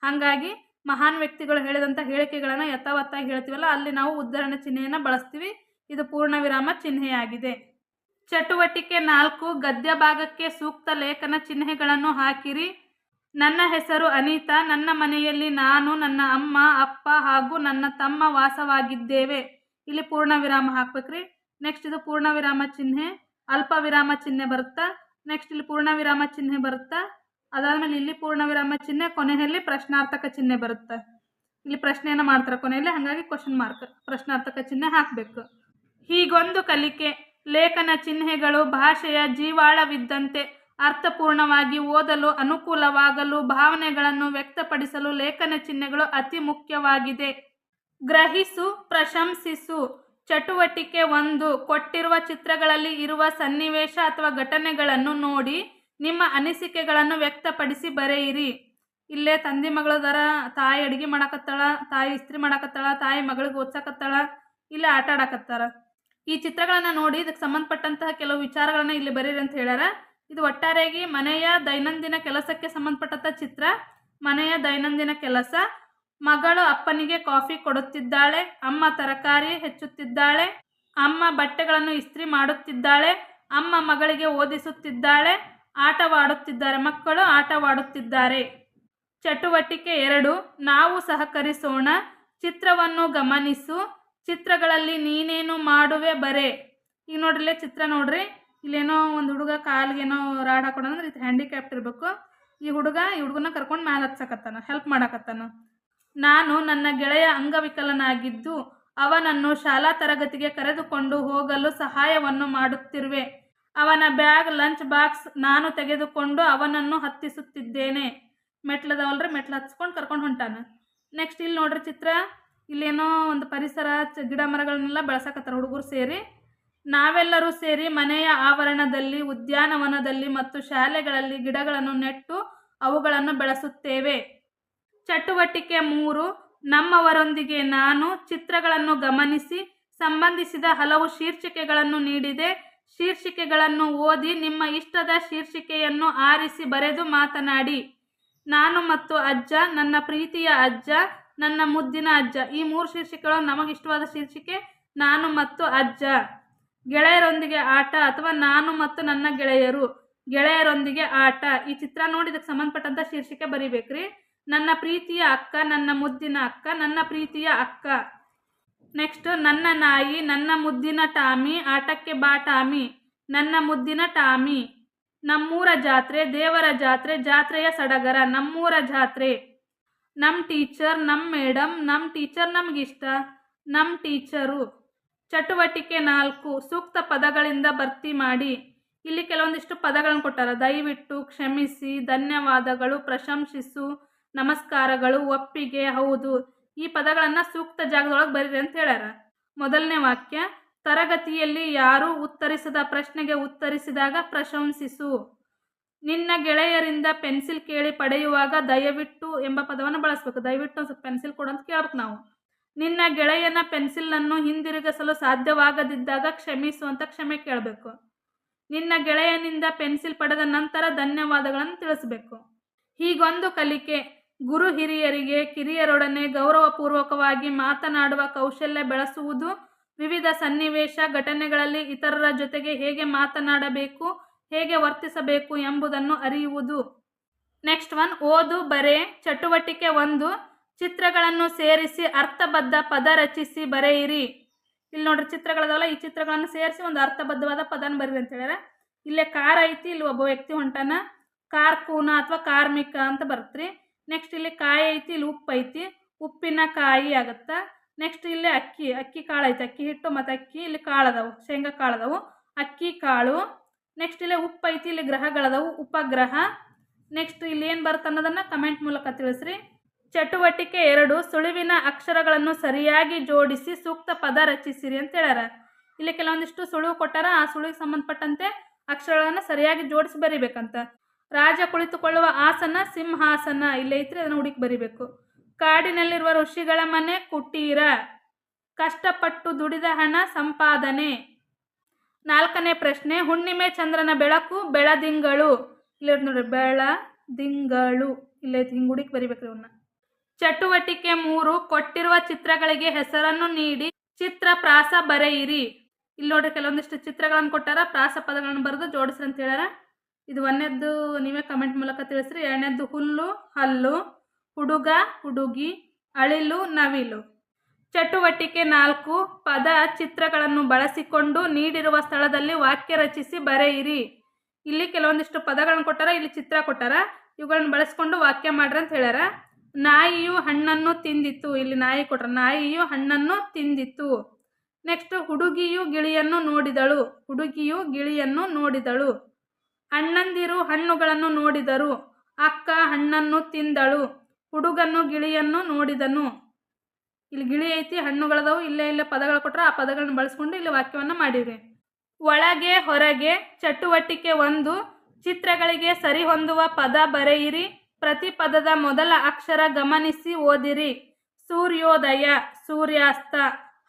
[SPEAKER 1] ಹಾಗಾಗಿ ಮಹಾನ್ ವ್ಯಕ್ತಿಗಳು ಹೇಳಿದಂಥ ಹೇಳಿಕೆಗಳನ್ನು ಯಥಾವತ್ತಾಗಿ ಹೇಳ್ತೀವಲ್ಲ, ಅಲ್ಲಿ ನಾವು ಉದ್ಧರಣ ಚಿಹ್ನೆಯನ್ನು ಬಳಸ್ತೀವಿ. ಇದು ಪೂರ್ಣ ವಿರಾಮ ಚಿಹ್ನೆಯಾಗಿದೆ. ಚಟುವಟಿಕೆ 4, ಗದ್ಯ ಭಾಗಕ್ಕೆ ಸೂಕ್ತ ಲೇಖನ ಚಿಹ್ನೆಗಳನ್ನು ಹಾಕಿರಿ. ನನ್ನ ಹೆಸರು ಅನಿತಾ. ನನ್ನ ಮನೆಯಲ್ಲಿ ನಾನು, ನನ್ನ ಅಮ್ಮ, ಅಪ್ಪ ಹಾಗೂ ನನ್ನ ತಮ್ಮ ವಾಸವಾಗಿದ್ದೇವೆ. ಇಲ್ಲಿ ಪೂರ್ಣ ವಿರಾಮ ಹಾಕ್ಬೇಕ್ರಿ. ನೆಕ್ಸ್ಟ್, ಇದು ಪೂರ್ಣ ವಿರಾಮ ಚಿಹ್ನೆ, ಅಲ್ಪ ವಿರಾಮ ಚಿಹ್ನೆ ಬರುತ್ತಾ. ನೆಕ್ಸ್ಟ್, ಇಲ್ಲಿ ಪೂರ್ಣ ವಿರಾಮ ಚಿಹ್ನೆ ಬರುತ್ತಾ. ಅದಾದ್ಮೇಲೆ ಇಲ್ಲಿ ಪೂರ್ಣ ವಿರಾಮ ಚಿಹ್ನೆ, ಕೊನೆಯಲ್ಲಿ ಪ್ರಶ್ನಾರ್ಥಕ ಚಿಹ್ನೆ ಬರುತ್ತೆ. ಇಲ್ಲಿ ಪ್ರಶ್ನೆಯನ್ನು ಮಾಡ್ತಾರೆ ಕೊನೆಯಲ್ಲಿ, ಹಾಗಾಗಿ ಕ್ವಶನ್ ಮಾರ್ಕ್, ಪ್ರಶ್ನಾರ್ಥಕ ಚಿಹ್ನೆ ಹಾಕಬೇಕು. ಹೀಗೊಂದು ಕಲಿಕೆ. ಲೇಖನ ಚಿಹ್ನೆಗಳು ಭಾಷೆಯ ಜೀವಾಳವಿದ್ದಂತೆ. ಅರ್ಥಪೂರ್ಣವಾಗಿ ಓದಲು ಅನುಕೂಲವಾಗಲು, ಭಾವನೆಗಳನ್ನು ವ್ಯಕ್ತಪಡಿಸಲು ಲೇಖನ ಚಿಹ್ನೆಗಳು ಅತಿ ಮುಖ್ಯವಾಗಿದೆ. ಗ್ರಹಿಸು, ಪ್ರಶಂಸಿಸು. ಚಟುವಟಿಕೆ 1, ಕೊಟ್ಟಿರುವ ಚಿತ್ರಗಳಲ್ಲಿ ಇರುವ ಸನ್ನಿವೇಶ ಅಥವಾ ಘಟನೆಗಳನ್ನು ನೋಡಿ ನಿಮ್ಮ ಅನಿಸಿಕೆಗಳನ್ನು ವ್ಯಕ್ತಪಡಿಸಿ ಬರೆಯಿರಿ. ಇಲ್ಲೇ ತಂದೆ ಮಗಳದರ, ತಾಯಿ ಅಡುಗೆ ಮಾಡಕತ್ತಾಳ, ತಾಯಿ ಇಸ್ತ್ರಿ ಮಾಡಕತ್ತಾಳ, ತಾಯಿ ಮಗಳಿಗೆ ಓದ್ಸಕತ್ತಾಳ, ಇಲ್ಲೇ ಆಟ ಆಡಕತ್ತಾರ. ಈ ಚಿತ್ರಗಳನ್ನು ನೋಡಿ ಇದಕ್ಕೆ ಸಂಬಂಧಪಟ್ಟಂತಹ ಕೆಲವು ವಿಚಾರಗಳನ್ನ ಇಲ್ಲಿ ಬರೀರಿ ಅಂತ ಹೇಳ್ಯಾರ. ಇದು ಒಟ್ಟಾರೆಯಾಗಿ ಮನೆಯ ದೈನಂದಿನ ಕೆಲಸಕ್ಕೆ ಸಂಬಂಧಪಟ್ಟಂಥ ಚಿತ್ರ. ಮನೆಯ ದೈನಂದಿನ ಕೆಲಸ. ಮಗಳು ಅಪ್ಪನಿಗೆ ಕಾಫಿ ಕೊಡುತ್ತಿದ್ದಾಳೆ. ಅಮ್ಮ ತರಕಾರಿ ಹೆಚ್ಚುತ್ತಿದ್ದಾಳೆ. ಅಮ್ಮ ಬಟ್ಟೆಗಳನ್ನು ಇಸ್ತ್ರಿ ಮಾಡುತ್ತಿದ್ದಾಳೆ. ಅಮ್ಮ ಮಗಳಿಗೆ ಓದಿಸುತ್ತಿದ್ದಾಳೆ. ಆಟವಾಡುತ್ತಿದ್ದಾರೆ. ಮಕ್ಕಳು ಆಟವಾಡುತ್ತಿದ್ದಾರೆ. ಚಟುವಟಿಕೆ 2, ನಾವು ಸಹಕರಿಸೋಣ. ಚಿತ್ರವನ್ನು ಗಮನಿಸು. ಚಿತ್ರಗಳಲ್ಲಿ ನೀನೇನು ಮಾಡುವೆ ಬರೆ. ಈಗ ನೋಡ್ರಿ, ಚಿತ್ರ ನೋಡ್ರಿ, ಇಲ್ಲೇನೋ ಒಂದು ಹುಡುಗ ಕಾಲ್ಗೇನೋ ರಾಡ್ ಹಾಕೊಂಡ್ರೆ ಇದು ಹ್ಯಾಂಡಿಕ್ಯಾಪ್ಟ್ ಇರಬೇಕು. ಈ ಹುಡುಗನ ಕರ್ಕೊಂಡು ಮ್ಯಾಲೆ ಹತ್ಸಕತ್ತಾನ, ಹೆಲ್ಪ್ ಮಾಡಕತ್ತಾನ. ನಾನು ನನ್ನ ಗೆಳೆಯ ಅಂಗವಿಕಲನಾಗಿದ್ದು ಅವನನ್ನು ಶಾಲಾ ತರಗತಿಗೆ ಕರೆದುಕೊಂಡು ಹೋಗಲು ಸಹಾಯವನ್ನು ಮಾಡುತ್ತಿರುವೆ. ಅವನ ಬ್ಯಾಗ್, ಲಂಚ್ ಬಾಕ್ಸ್ ನಾನು ತೆಗೆದುಕೊಂಡು ಅವನನ್ನು ಹತ್ತಿಸುತ್ತಿದ್ದೇನೆ. ಮೆಟ್ಲದವಲ್ರಿ, ಮೆಟ್ಲು ಹತ್ಸ್ಕೊಂಡು ಕರ್ಕೊಂಡು ಹೊಂಟಾನ. ನೆಕ್ಸ್ಟ್, ಇಲ್ಲಿ ನೋಡ್ರಿ ಚಿತ್ರ, ಇಲ್ಲೇನೋ ಒಂದು ಪರಿಸರ, ಗಿಡ ಮರಗಳನ್ನೆಲ್ಲ ಬೆಳೆಸಕತ್ತಾರ ಹುಡುಗರು ಸೇರಿ. ನಾವೆಲ್ಲರೂ ಸೇರಿ ಮನೆಯ ಆವರಣದಲ್ಲಿ, ಉದ್ಯಾನವನದಲ್ಲಿ ಮತ್ತು ಶಾಲೆಗಳಲ್ಲಿ ಗಿಡಗಳನ್ನು ನೆಟ್ಟು ಅವುಗಳನ್ನು ಬೆಳೆಸುತ್ತೇವೆ. ಚಟುವಟಿಕೆ 3, ನಮ್ಮವರೊಂದಿಗೆ ನಾನು. ಚಿತ್ರಗಳನ್ನು ಗಮನಿಸಿ ಸಂಬಂಧಿಸಿದ ಹಲವು ಶೀರ್ಷಿಕೆಗಳನ್ನು ನೀಡಿದೆ. ಶೀರ್ಷಿಕೆಗಳನ್ನು ಓದಿ ನಿಮ್ಮ ಇಷ್ಟದ ಶೀರ್ಷಿಕೆಯನ್ನು ಆರಿಸಿ ಬರೆದು ಮಾತನಾಡಿ. ನಾನು ಮತ್ತು ಅಜ್ಜ, ನನ್ನ ಪ್ರೀತಿಯ ಅಜ್ಜ, ನನ್ನ ಮುದ್ದಿನ ಅಜ್ಜ. ಈ 3 ಶೀರ್ಷಿಕೆಗಳು ನಮಗಿಷ್ಟವಾದ ಶೀರ್ಷಿಕೆ ನಾನು ಮತ್ತು ಅಜ್ಜ. ಗೆಳೆಯರೊಂದಿಗೆ ಆಟ ಅಥವಾ ನಾನು ಮತ್ತು ನನ್ನ ಗೆಳೆಯರು. ಗೆಳೆಯರೊಂದಿಗೆ ಆಟ. ಈ ಚಿತ್ರ ನೋಡಿ ಇದಕ್ಕೆ ಸಂಬಂಧಪಟ್ಟಂಥ ಶೀರ್ಷಿಕೆ ಬರಿಬೇಕ್ರಿ. ನನ್ನ ಪ್ರೀತಿಯ ಅಕ್ಕ, ನನ್ನ ಮುದ್ದಿನ ಅಕ್ಕ, ನನ್ನ ಪ್ರೀತಿಯ ಅಕ್ಕ. ನೆಕ್ಸ್ಟ್, ನನ್ನ ನಾಯಿ, ನನ್ನ ಮುದ್ದಿನ ಟಾಮಿ, ಆಟಕ್ಕೆ ಬಾ ಟಾಮಿ, ನನ್ನ ಮುದ್ದಿನ ಟಾಮಿ. ನಮ್ಮೂರ ಜಾತ್ರೆ, ದೇವರ ಜಾತ್ರೆ, ಜಾತ್ರೆಯ ಸಡಗರ, ನಮ್ಮೂರ ಜಾತ್ರೆ. ನಮ್ಮ ಟೀಚರ್, ನಮ್ಮ ಮೇಡಮ್, ನಮ್ಮ ಟೀಚರ್ ನಮಗಿಷ್ಟ, ನಮ್ಮ ಟೀಚರು. ಚಟುವಟಿಕೆ 4, ಸೂಕ್ತ ಪದಗಳಿಂದ ಭರ್ತಿ ಮಾಡಿ. ಇಲ್ಲಿ ಕೆಲವೊಂದಿಷ್ಟು ಪದಗಳನ್ನು ಕೊಟ್ಟಾರ. ದಯವಿಟ್ಟು, ಕ್ಷಮಿಸಿ, ಧನ್ಯವಾದಗಳು, ಪ್ರಶಂಸಿಸು, ನಮಸ್ಕಾರಗಳು, ಒಪ್ಪಿಗೆ, ಹೌದು. ಈ ಪದಗಳನ್ನು ಸೂಕ್ತ ಜಾಗದೊಳಗೆ ಬರೀರಿ ಅಂತ ಹೇಳ್ಯಾರ. ಮೊದಲನೇ ವಾಕ್ಯ, ತರಗತಿಯಲ್ಲಿ ಯಾರು ಉತ್ತರಿಸದ ಪ್ರಶ್ನೆಗೆ ಉತ್ತರಿಸಿದಾಗ ಪ್ರಶಂಸಿಸು. ನಿನ್ನ ಗೆಳೆಯರಿಂದ ಪೆನ್ಸಿಲ್ ಕೇಳಿ ಪಡೆಯುವಾಗ ದಯವಿಟ್ಟು ಎಂಬ ಪದವನ್ನು ಬಳಸಬೇಕು. ದಯವಿಟ್ಟು ಸ್ವಲ್ಪ ಪೆನ್ಸಿಲ್ ಕೊಡು ಅಂತ ಕೇಳ್ಬೇಕು ನಾವು. ನಿನ್ನ ಗೆಳೆಯನ ಪೆನ್ಸಿಲನ್ನು ಹಿಂದಿರುಗಿಸಲು ಸಾಧ್ಯವಾಗದಿದ್ದಾಗ ಕ್ಷಮಿಸು ಅಂತ ಕ್ಷಮೆ ಕೇಳಬೇಕು. ನಿನ್ನ ಗೆಳೆಯನಿಂದ ಪೆನ್ಸಿಲ್ ಪಡೆದ ನಂತರ ಧನ್ಯವಾದಗಳನ್ನು ತಿಳಿಸಬೇಕು. ಹೀಗೊಂದು ಕಲಿಕೆ. ಗುರು ಹಿರಿಯರಿಗೆ, ಕಿರಿಯರೊಡನೆ ಗೌರವಪೂರ್ವಕವಾಗಿ ಮಾತನಾಡುವ ಕೌಶಲ್ಯ ಬೆಳೆಸುವುದು. ವಿವಿಧ ಸನ್ನಿವೇಶ, ಘಟನೆಗಳಲ್ಲಿ ಇತರರ ಜೊತೆಗೆ ಹೇಗೆ ಮಾತನಾಡಬೇಕು, ಹೇಗೆ ವರ್ತಿಸಬೇಕು ಎಂಬುದನ್ನು ಅರಿಯುವುದು. ನೆಕ್ಸ್ಟ್ ಒನ್, ಓದು, ಬರೆ. ಚಟುವಟಿಕೆ 1, ಚಿತ್ರಗಳನ್ನು ಸೇರಿಸಿ ಅರ್ಥಬದ್ಧ ಪದ ರಚಿಸಿ ಬರೆಯಿರಿ. ಇಲ್ಲಿ ನೋಡ್ರಿ ಚಿತ್ರಗಳದಾವಲ್ಲ, ಈ ಚಿತ್ರಗಳನ್ನು ಸೇರಿಸಿ ಒಂದು ಅರ್ಥಬದ್ಧವಾದ ಪದನ ಬರೀರಿ ಅಂತ ಹೇಳ್ಯಾರ. ಇಲ್ಲೇ ಕಾರ್ ಐತಿ, ಇಲ್ಲಿ ಒಬ್ಬ ವ್ಯಕ್ತಿ ಹೊಂಟಾನ, ಕಾರ್ಕೂನ ಅಥವಾ ಕಾರ್ಮಿಕ ಅಂತ ಬರ್ತ್ರಿ. ನೆಕ್ಸ್ಟ್ ಇಲ್ಲಿ ಕಾಯಿ ಐತಿ, ಇಲ್ಲಿ ಉಪ್ಪು ಐತಿ, ಉಪ್ಪಿನ ಕಾಯಿ ಆಗತ್ತ. ನೆಕ್ಸ್ಟ್ ಇಲ್ಲಿ ಅಕ್ಕಿ ಕಾಳು ಐತಿ, ಅಕ್ಕಿ ಹಿಟ್ಟು ಮತ್ತು ಅಕ್ಕಿ, ಇಲ್ಲಿ ಕಾಳದವು, ಶೇಂಗಾ ಕಾಳದವು, ಅಕ್ಕಿ ಕಾಳು. ನೆಕ್ಸ್ಟ್ ಇಲ್ಲಿ ಉಪ್ಪು ಐತಿ, ಇಲ್ಲಿ ಗ್ರಹಗಳದವು, ಉಪಗ್ರಹ. ನೆಕ್ಸ್ಟ್ ಇಲ್ಲಿ ಏನು ಬರುತ್ತೆ ಅನ್ನೋದನ್ನು ಕಮೆಂಟ್ ಮೂಲಕ ತಿಳಿಸ್ರಿ. ಚಟುವಟಿಕೆ 2, ಸುಳಿವಿನ ಅಕ್ಷರಗಳನ್ನು ಸರಿಯಾಗಿ ಜೋಡಿಸಿ ಸೂಕ್ತ ಪದ ರಚಿಸಿರಿ ಅಂತ ಹೇಳ್ಯಾರ. ಇಲ್ಲಿ ಕೆಲವೊಂದಿಷ್ಟು ಸುಳಿವು ಕೊಟ್ಟಾರ, ಆ ಸುಳಿವಿಗೆ ಸಂಬಂಧಪಟ್ಟಂತೆ ಅಕ್ಷರಗಳನ್ನು ಸರಿಯಾಗಿ ಜೋಡಿಸಿ ಬರಿಬೇಕಂತ. ರಾಜ ಕುಳಿತುಕೊಳ್ಳುವ ಆಸನ ಸಿಂಹಾಸನ, ಇಲ್ಲಿ ಐತ್ರಿ, ಅದನ್ನು ಹುಡುಕಿ ಬರಿಬೇಕು. ಕಾಡಿನಲ್ಲಿರುವ ಋಷಿಗಳ ಮನೆ ಕುಟೀರ. ಕಷ್ಟಪಟ್ಟು ದುಡಿದ ಹಣ ಸಂಪಾದನೆ. 4ನೇ ಪ್ರಶ್ನೆ, ಹುಣ್ಣಿಮೆ ಚಂದ್ರನ ಬೆಳಕು ಬೆಳದಿಂಗಳು. ಇಲ್ಲಿ ನೋಡಿ ಬೆಳದಿಂಗಳು, ಇಲ್ಲೇ ಹಿಂಗುಡಿಗೆ ಬರಿಬೇಕ್ರಿ ಇವನ್ನ. ಚಟುವಟಿಕೆ 3, ಕೊಟ್ಟಿರುವ ಚಿತ್ರಗಳಿಗೆ ಹೆಸರನ್ನು ನೀಡಿ ಚಿತ್ರ ಪ್ರಾಸ ಬರೆಯಿರಿ. ಇಲ್ಲಿ ನೋಡ್ರಿ ಕೆಲವೊಂದಿಷ್ಟು ಚಿತ್ರಗಳನ್ನು ಕೊಟ್ಟಾರ, ಪ್ರಾಸ ಪದಗಳನ್ನು ಬರೆದು ಜೋಡಿಸ್ರಿ ಅಂತ ಹೇಳ್ಯಾರ. ಇದು 1ನೇದ್ದು ನೀವೇ ಕಮೆಂಟ್ ಮೂಲಕ ತಿಳಿಸ್ರಿ. 2ನೇದ್ದು ಹುಲ್ಲು ಹಲ್ಲು, ಹುಡುಗ ಹುಡುಗಿ, ಅಳಿಲು ನವಿಲು. ಚಟುವಟಿಕೆ 4, ಪದ ಚಿತ್ರಗಳನ್ನು ಬಳಸಿಕೊಂಡು ನೀಡಿರುವ ಸ್ಥಳದಲ್ಲಿ ವಾಕ್ಯ ರಚಿಸಿ ಬರೆಯಿರಿ. ಇಲ್ಲಿ ಕೆಲವೊಂದಿಷ್ಟು ಪದಗಳನ್ನು ಕೊಟ್ಟಾರ, ಇಲ್ಲಿ ಚಿತ್ರ ಕೊಟ್ಟಾರ, ಇವುಗಳನ್ನು ಬಳಸ್ಕೊಂಡು ವಾಕ್ಯ ಮಾಡ್ರಿ ಅಂತ ಹೇಳ್ಯಾರ. ನಾಯಿಯು ಹಣ್ಣನ್ನು ತಿಂದಿತ್ತು. ಇಲ್ಲಿ ನಾಯಿ ಕೊಟ್ರ, ನಾಯಿಯು ಹಣ್ಣನ್ನು ತಿಂದಿತ್ತು. ನೆಕ್ಸ್ಟ್, ಹುಡುಗಿಯು ಗಿಳಿಯನ್ನು ನೋಡಿದಳು. ಹುಡುಗಿಯು ಗಿಳಿಯನ್ನು ನೋಡಿದಳು. ಅಣ್ಣಂದಿರು ಹಣ್ಣುಗಳನ್ನು ನೋಡಿದರು. ಅಕ್ಕ ಹಣ್ಣನ್ನು ತಿಂದಳು. ಹುಡುಗನು ಗಿಳಿಯನ್ನು ನೋಡಿದನು. ಇಲ್ಲಿ ಗಿಳಿ ಐತಿ, ಹಣ್ಣುಗಳದವು, ಇಲ್ಲೇ ಪದಗಳು ಕೊಟ್ರ, ಆ ಪದಗಳನ್ನು ಬಳಸ್ಕೊಂಡು ಇಲ್ಲಿ ವಾಕ್ಯವನ್ನು ಮಾಡಿರಿ. ಒಳಗೆ ಹೊರಗೆ. ಚಟುವಟಿಕೆ 1, ಚಿತ್ರಗಳಿಗೆ ಸರಿ ಹೊಂದುವ ಪದ ಬರೆಯಿರಿ. ಪ್ರತಿ ಪದದ ಮೊದಲ ಅಕ್ಷರ ಗಮನಿಸಿ ಓದಿರಿ. ಸೂರ್ಯೋದಯ, ಸೂರ್ಯಾಸ್ತ,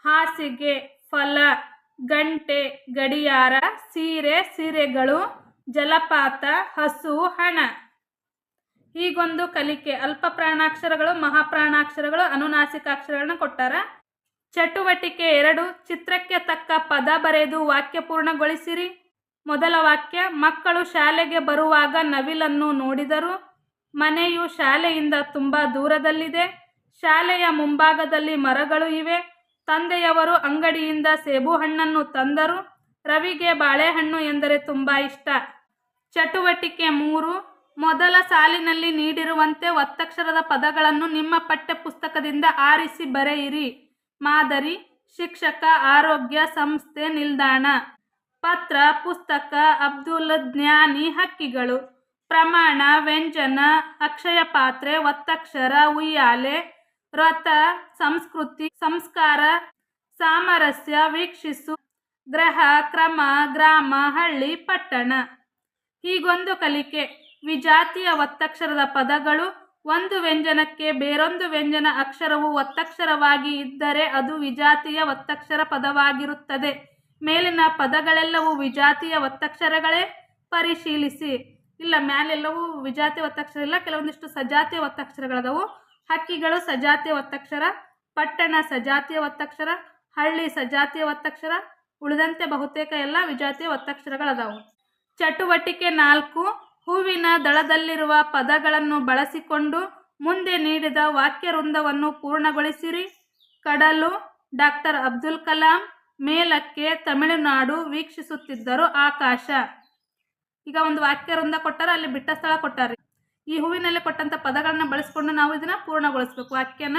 [SPEAKER 1] ಹಾಸಿಗೆ, ಫಲ, ಗಂಟೆ, ಗಡಿಯಾರ, ಸೀರೆ, ಸೀರೆಗಳು, ಜಲಪಾತ, ಹಸು, ಹಣ. ಹೀಗೊಂದು ಕಲಿಕೆ. ಅಲ್ಪ ಪ್ರಾಣಾಕ್ಷರಗಳು, ಮಹಾಪ್ರಾಣಾಕ್ಷರಗಳು, ಅನುನಾಸಿಕಾಕ್ಷರಗಳನ್ನ ಕೊಟ್ಟಾರ. ಚಟುವಟಿಕೆ 2, ಚಿತ್ರಕ್ಕೆ ತಕ್ಕ ಪದ ಬರೆದು ವಾಕ್ಯ ಪೂರ್ಣಗೊಳಿಸಿರಿ. ಮೊದಲ ವಾಕ್ಯ, ಮಕ್ಕಳು ಶಾಲೆಗೆ ಬರುವಾಗ ನವಿಲನ್ನು ನೋಡಿದರು. ಮನೆಯು ಶಾಲೆಯಿಂದ ತುಂಬಾ ದೂರದಲ್ಲಿದೆ. ಶಾಲೆಯ ಮುಂಭಾಗದಲ್ಲಿ ಮರಗಳು ಇವೆ. ತಂದೆಯವರು ಅಂಗಡಿಯಿಂದ ಸೇಬು ಹಣ್ಣನ್ನು ತಂದರು. ರವಿಗೆ ಬಾಳೆಹಣ್ಣು ಎಂದರೆ ತುಂಬಾ ಇಷ್ಟ. ಚಟುವಟಿಕೆ 3, ಮೊದಲ ಸಾಲಿನಲ್ಲಿ ನೀಡಿರುವಂತೆ ಒತ್ತಕ್ಷರದ ಪದಗಳನ್ನು ನಿಮ್ಮ ಪಠ್ಯ ಪುಸ್ತಕದಿಂದ ಆರಿಸಿ ಬರೆಯಿರಿ. ಮಾದರಿ, ಶಿಕ್ಷಕ, ಆರೋಗ್ಯ, ಸಂಸ್ಥೆ, ನಿಲ್ದಾಣ. ಪತ್ರ, ಪುಸ್ತಕ, ಅಬ್ದುಲ್, ಜ್ಞಾನಿ, ಹಕ್ಕಿಗಳು. ಪ್ರಮಾಣ, ವ್ಯಂಜನ, ಅಕ್ಷಯ ಪಾತ್ರೆ, ಒತ್ತಕ್ಷರ, ಉಯ್ಯಾಲೆ, ವ್ರತ, ಸಂಸ್ಕೃತಿ, ಸಂಸ್ಕಾರ, ಸಾಮರಸ್ಯ, ವೀಕ್ಷಿಸು, ಗ್ರಹ, ಕ್ರಮ, ಗ್ರಾಮ, ಹಳ್ಳಿ, ಪಟ್ಟಣ. ಹೀಗೊಂದು ಕಲಿಕೆ. ವಿಜಾತಿಯ ಒತ್ತಕ್ಷರದ ಪದಗಳು. ಒಂದು ವ್ಯಂಜನಕ್ಕೆ ಬೇರೊಂದು ವ್ಯಂಜನ ಅಕ್ಷರವು ಒತ್ತಕ್ಷರವಾಗಿ ಇದ್ದರೆ ಅದು ವಿಜಾತಿಯ ಒತ್ತಕ್ಷರ ಪದವಾಗಿರುತ್ತದೆ. ಮೇಲಿನ ಪದಗಳೆಲ್ಲವೂ ವಿಜಾತಿಯ ಒತ್ತಕ್ಷರಗಳೇ? ಪರಿಶೀಲಿಸಿ. ಇಲ್ಲ, ಮ್ಯಾಲೆಲ್ಲವೂ ವಿಜಾತಿಯ ಒತ್ತಕ್ಷರ ಇಲ್ಲ, ಕೆಲವೊಂದಿಷ್ಟು ಸಜಾತಿಯ ಒತ್ತಕ್ಷರಗಳದವು. ಹಕ್ಕಿಗಳು ಸಜಾತಿಯ ಒತ್ತಕ್ಷರ, ಪಟ್ಟಣ ಸಜಾತಿಯ ಒತ್ತಕ್ಷರ, ಹಳ್ಳಿ ಸಜಾತಿಯ ಒತ್ತಕ್ಷರ, ಉಳಿದಂತೆ ಬಹುತೇಕ ಎಲ್ಲ ವಿಜಾತಿಯ ಒತ್ತಕ್ಷರಗಳದಾವು. ಚಟುವಟಿಕೆ 4, ಹೂವಿನ ದಳದಲ್ಲಿರುವ ಪದಗಳನ್ನು ಬಳಸಿಕೊಂಡು ಮುಂದೆ ನೀಡಿದ ವಾಕ್ಯ ವೃಂದವನ್ನು ಪೂರ್ಣಗೊಳಿಸಿರಿ. ಕಡಲು, ಡಾಕ್ಟರ್ ಅಬ್ದುಲ್ ಕಲಾಂ. ಮೇಲಕ್ಕೆ, ತಮಿಳುನಾಡು. ವೀಕ್ಷಿಸುತ್ತಿದ್ದರು, ಆಕಾಶ. ಈಗ ಒಂದು ವಾಕ್ಯ ವೃಂದ ಕೊಟ್ಟಾರ, ಅಲ್ಲಿ ಬಿಟ್ಟ ಸ್ಥಳ ಕೊಟ್ಟಾರ. ಈ ಹೂವಿನಲ್ಲಿ ಕೊಟ್ಟಂತ ಪದಗಳನ್ನ ಬಳಸ್ಕೊಂಡು ನಾವು ಇದನ್ನ ಪೂರ್ಣಗೊಳಿಸ್ಬೇಕು. ವಾಕ್ಯನ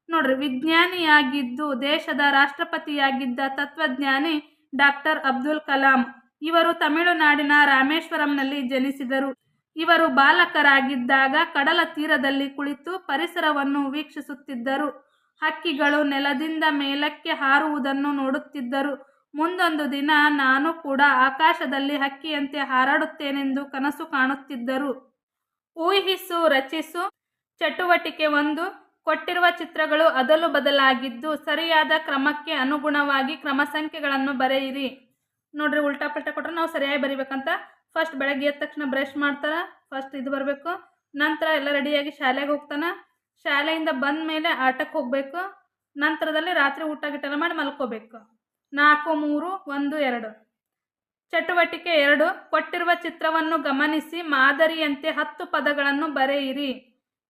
[SPEAKER 1] ನೋಡ್ರಿ. ವಿಜ್ಞಾನಿಯಾಗಿದ್ದು ದೇಶದ ರಾಷ್ಟ್ರಪತಿಯಾಗಿದ್ದ ತತ್ವಜ್ಞಾನಿ ಡಾಕ್ಟರ್ ಅಬ್ದುಲ್ ಕಲಾಂ. ಇವರು ತಮಿಳುನಾಡಿನ ರಾಮೇಶ್ವರಂನಲ್ಲಿ ಜನಿಸಿದರು. ಇವರು ಬಾಲಕರಾಗಿದ್ದಾಗ ಕಡಲ ತೀರದಲ್ಲಿ ಕುಳಿತು ಪರಿಸರವನ್ನು ವೀಕ್ಷಿಸುತ್ತಿದ್ದರು. ಹಕ್ಕಿಗಳು ನೆಲದಿಂದ ಮೇಲಕ್ಕೆ ಹಾರುವುದನ್ನು ನೋಡುತ್ತಿದ್ದರು. ಮುಂದೊಂದು ದಿನ ನಾನು ಕೂಡ ಆಕಾಶದಲ್ಲಿ ಹಕ್ಕಿಯಂತೆ ಹಾರಾಡುತ್ತೇನೆಂದು ಕನಸು ಕಾಣುತ್ತಿದ್ದರು. ಊಹಿಸು, ರಚಿಸು. ಚಟುವಟಿಕೆ 1, ಕೊಟ್ಟಿರುವ ಚಿತ್ರಗಳು ಅದಲು ಬದಲಾಗಿದ್ದು ಸರಿಯಾದ ಕ್ರಮಕ್ಕೆ ಅನುಗುಣವಾಗಿ ಕ್ರಮ ಸಂಖ್ಯೆಗಳನ್ನು ಬರೆಯಿರಿ. ನೋಡ್ರಿ, ಉಲ್ಟಾ ಪಲ್ಟಾ ಕೊಟ್ರೆ ನಾವು ಸರಿಯಾಗಿ ಬರಿಬೇಕಂತ. ಫಸ್ಟ್ ಬೆಳಗ್ಗೆ ಎದ್ದ ತಕ್ಷಣ ಬ್ರಷ್ ಮಾಡ್ತಾರ, ಫಸ್ಟ್ ಇದು ಬರಬೇಕು. ನಂತರ ಎಲ್ಲ ರೆಡಿಯಾಗಿ ಶಾಲೆಗೆ ಹೋಗ್ತಾನ. ಶಾಲೆಯಿಂದ ಬಂದ ಮೇಲೆ ಆಟಕ್ಕೆ ಹೋಗಬೇಕು. ನಂತರದಲ್ಲಿ ರಾತ್ರಿ ಊಟ ಗಿಟ್ಟೆಲ್ಲ ಮಾಡಿ ಮಲ್ಕೋಬೇಕು. 4, 3, 1, 2. ಚಟುವಟಿಕೆ 2, ಕೊಟ್ಟಿರುವ ಚಿತ್ರವನ್ನು ಗಮನಿಸಿ ಮಾದರಿಯಂತೆ 10 ಪದಗಳನ್ನು ಬರೆಯಿರಿ.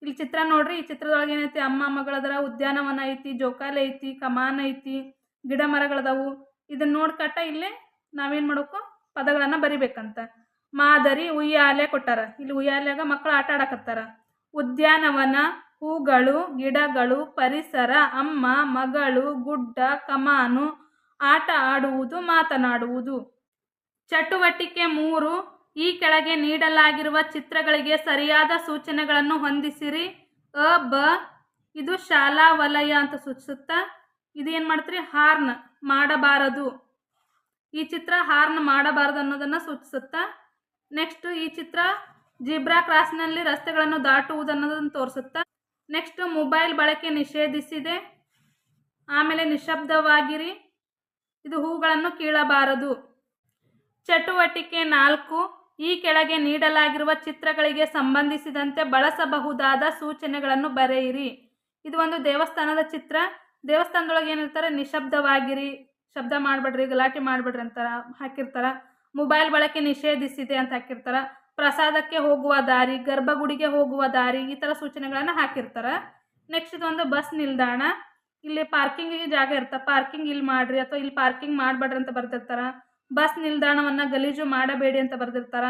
[SPEAKER 1] ಇಲ್ಲಿ ಚಿತ್ರ ನೋಡ್ರಿ. ಈ ಚಿತ್ರದೊಳಗೆ ಏನೈತಿ? ಅಮ್ಮ ಮಗಳದರ, ಉದ್ಯಾನವನ ಐತಿ, ಜೋಕಾಲಿ ಐತಿ, ಕಮಾನ್ ಐತಿ, ಗಿಡ ಮರಗಳದವು. ಇದನ್ನ ನೋಡ್ಕಟ್ಟ ಇಲ್ಲೇ ನಾವೇನು ಮಾಡಬೇಕು? ಪದಗಳನ್ನು ಬರಿಬೇಕಂತ. ಮಾದರಿ, ಉಯ್ಯಾಲೆ ಕೊಟ್ಟಾರ. ಇಲ್ಲಿ ಉಯ್ಯಾಲೆಯಾಗ ಮಕ್ಕಳು ಆಟ ಆಡಕತ್ತಾರ. ಉದ್ಯಾನವನ, ಹೂಗಳು, ಗಿಡಗಳು, ಪರಿಸರ, ಅಮ್ಮ, ಮಗಳು, ಗುಡ್ಡ, ಕಮಾನು, ಆಟ ಆಡುವುದು, ಮಾತನಾಡುವುದು. ಚಟುವಟಿಕೆ 3, ಈ ಕೆಳಗೆ ನೀಡಲಾಗಿರುವ ಚಿತ್ರಗಳಿಗೆ ಸರಿಯಾದ ಸೂಚನೆಗಳನ್ನು ಹೊಂದಿಸಿರಿ. ಅ, ಬ. ಇದು ಶಾಲಾ ವಲಯ ಅಂತ ಸೂಚಿಸುತ್ತಾ. ಇದು ಏನು ಮಾಡ್ತೀರಿ? ಹಾರ್ನ್ ಮಾಡಬಾರದು. ಈ ಚಿತ್ರ ಹಾರ್ನ್ ಮಾಡಬಾರದು ಅನ್ನೋದನ್ನು ಸೂಚಿಸುತ್ತಾ. ನೆಕ್ಸ್ಟ್ ಈ ಚಿತ್ರ ಜಿಬ್ರಾ ಕ್ರಾಸ್ನಲ್ಲಿ ರಸ್ತೆಗಳನ್ನು ದಾಟುವುದು ಅನ್ನೋದನ್ನು ತೋರಿಸುತ್ತಾ. ನೆಕ್ಸ್ಟ್ ಮೊಬೈಲ್ ಬಳಕೆ ನಿಷೇಧಿಸಿದೆ. ಆಮೇಲೆ ನಿಶಬ್ದವಾಗಿರಿ, ಇದು ಹೂಗಳನ್ನು ಕೀಳಬಾರದು. ಚಟುವಟಿಕೆ 4, ಈ ಕೆಳಗೆ ನೀಡಲಾಗಿರುವ ಚಿತ್ರಗಳಿಗೆ ಸಂಬಂಧಿಸಿದಂತೆ ಬಳಸಬಹುದಾದ ಸೂಚನೆಗಳನ್ನು ಬರೆಯಿರಿ. ಇದು ಒಂದು ದೇವಸ್ಥಾನದ ಚಿತ್ರ. ದೇವಸ್ಥಾನದೊಳಗೆ ಏನಿರ್ತಾರೆ, ನಿಶಬ್ದವಾಗಿರಿ, ಶಬ್ದ ಮಾಡಬೇಡ್ರಿ, ಗಲಾಟೆ ಮಾಡಬೇಡ್ರಿ ಅಂತ ಹಾಕಿರ್ತಾರ. ಮೊಬೈಲ್ ಬಳಕೆ ನಿಷೇಧಿಸಿದೆ ಅಂತ ಹಾಕಿರ್ತಾರ. ಪ್ರಸಾದಕ್ಕೆ ಹೋಗುವ ದಾರಿ, ಗರ್ಭಗುಡಿಗೆ ಹೋಗುವ ದಾರಿ, ಈ ಥರ ಸೂಚನೆಗಳನ್ನು ಹಾಕಿರ್ತಾರ. ನೆಕ್ಸ್ಟ್ ಇದೊಂದು ಬಸ್ ನಿಲ್ದಾಣ. ಇಲ್ಲಿ ಪಾರ್ಕಿಂಗಿಗೆ ಜಾಗ ಇರ್ತಾರೆ, ಪಾರ್ಕಿಂಗ್ ಇಲ್ಲಿ ಮಾಡ್ರಿ ಅಥವಾ ಇಲ್ಲಿ ಪಾರ್ಕಿಂಗ್ ಮಾಡಬೇಡ್ರಿ ಅಂತ ಬರ್ದಿರ್ತಾರ. ಬಸ್ ನಿಲ್ದಾಣವನ್ನು ಗಲೀಜು ಮಾಡಬೇಡಿ ಅಂತ ಬರ್ದಿರ್ತಾರ.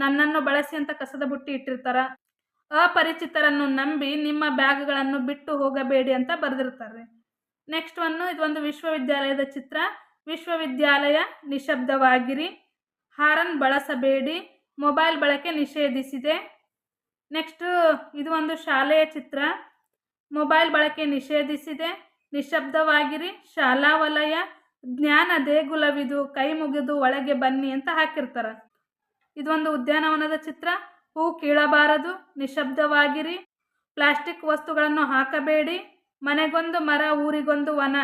[SPEAKER 1] ನನ್ನನ್ನು ಬಳಸಿ ಅಂತ ಕಸದ ಬುಟ್ಟಿ ಇಟ್ಟಿರ್ತಾರ. ಅಪರಿಚಿತರನ್ನು ನಂಬಿ ನಿಮ್ಮ ಬ್ಯಾಗ್ಗಳನ್ನು ಬಿಟ್ಟು ಹೋಗಬೇಡಿ ಅಂತ ಬರೆದಿರ್ತಾರೆ. ನೆಕ್ಸ್ಟ್ ಇದೊಂದು ವಿಶ್ವವಿದ್ಯಾಲಯದ ಚಿತ್ರ. ವಿಶ್ವವಿದ್ಯಾಲಯ, ನಿಶಬ್ದವಾಗಿರಿ, ಹಾರನ್ ಬಳಸಬೇಡಿ, ಮೊಬೈಲ್ ಬಳಕೆ ನಿಷೇಧಿಸಿದೆ. ನೆಕ್ಸ್ಟ್ ಇದು ಒಂದು ಶಾಲೆಯ ಚಿತ್ರ. ಮೊಬೈಲ್ ಬಳಕೆ ನಿಷೇಧಿಸಿದೆ, ನಿಶಬ್ದವಾಗಿರಿ, ಶಾಲಾ ವಲಯ, ಜ್ಞಾನ ದೇಗುಲವಿದು, ಕೈ ಮುಗಿದು ಒಳಗೆ ಬನ್ನಿ ಅಂತ ಹಾಕಿರ್ತಾರೆ. ಇದೊಂದು ಉದ್ಯಾನವನದ ಚಿತ್ರ. ಹೂ ಕೀಳಬಾರದು, ನಿಶಬ್ದವಾಗಿರಿ, ಪ್ಲಾಸ್ಟಿಕ್ ವಸ್ತುಗಳನ್ನು ಹಾಕಬೇಡಿ, ಮನೆಗೊಂದು ಮರ ಊರಿಗೊಂದು ವನ.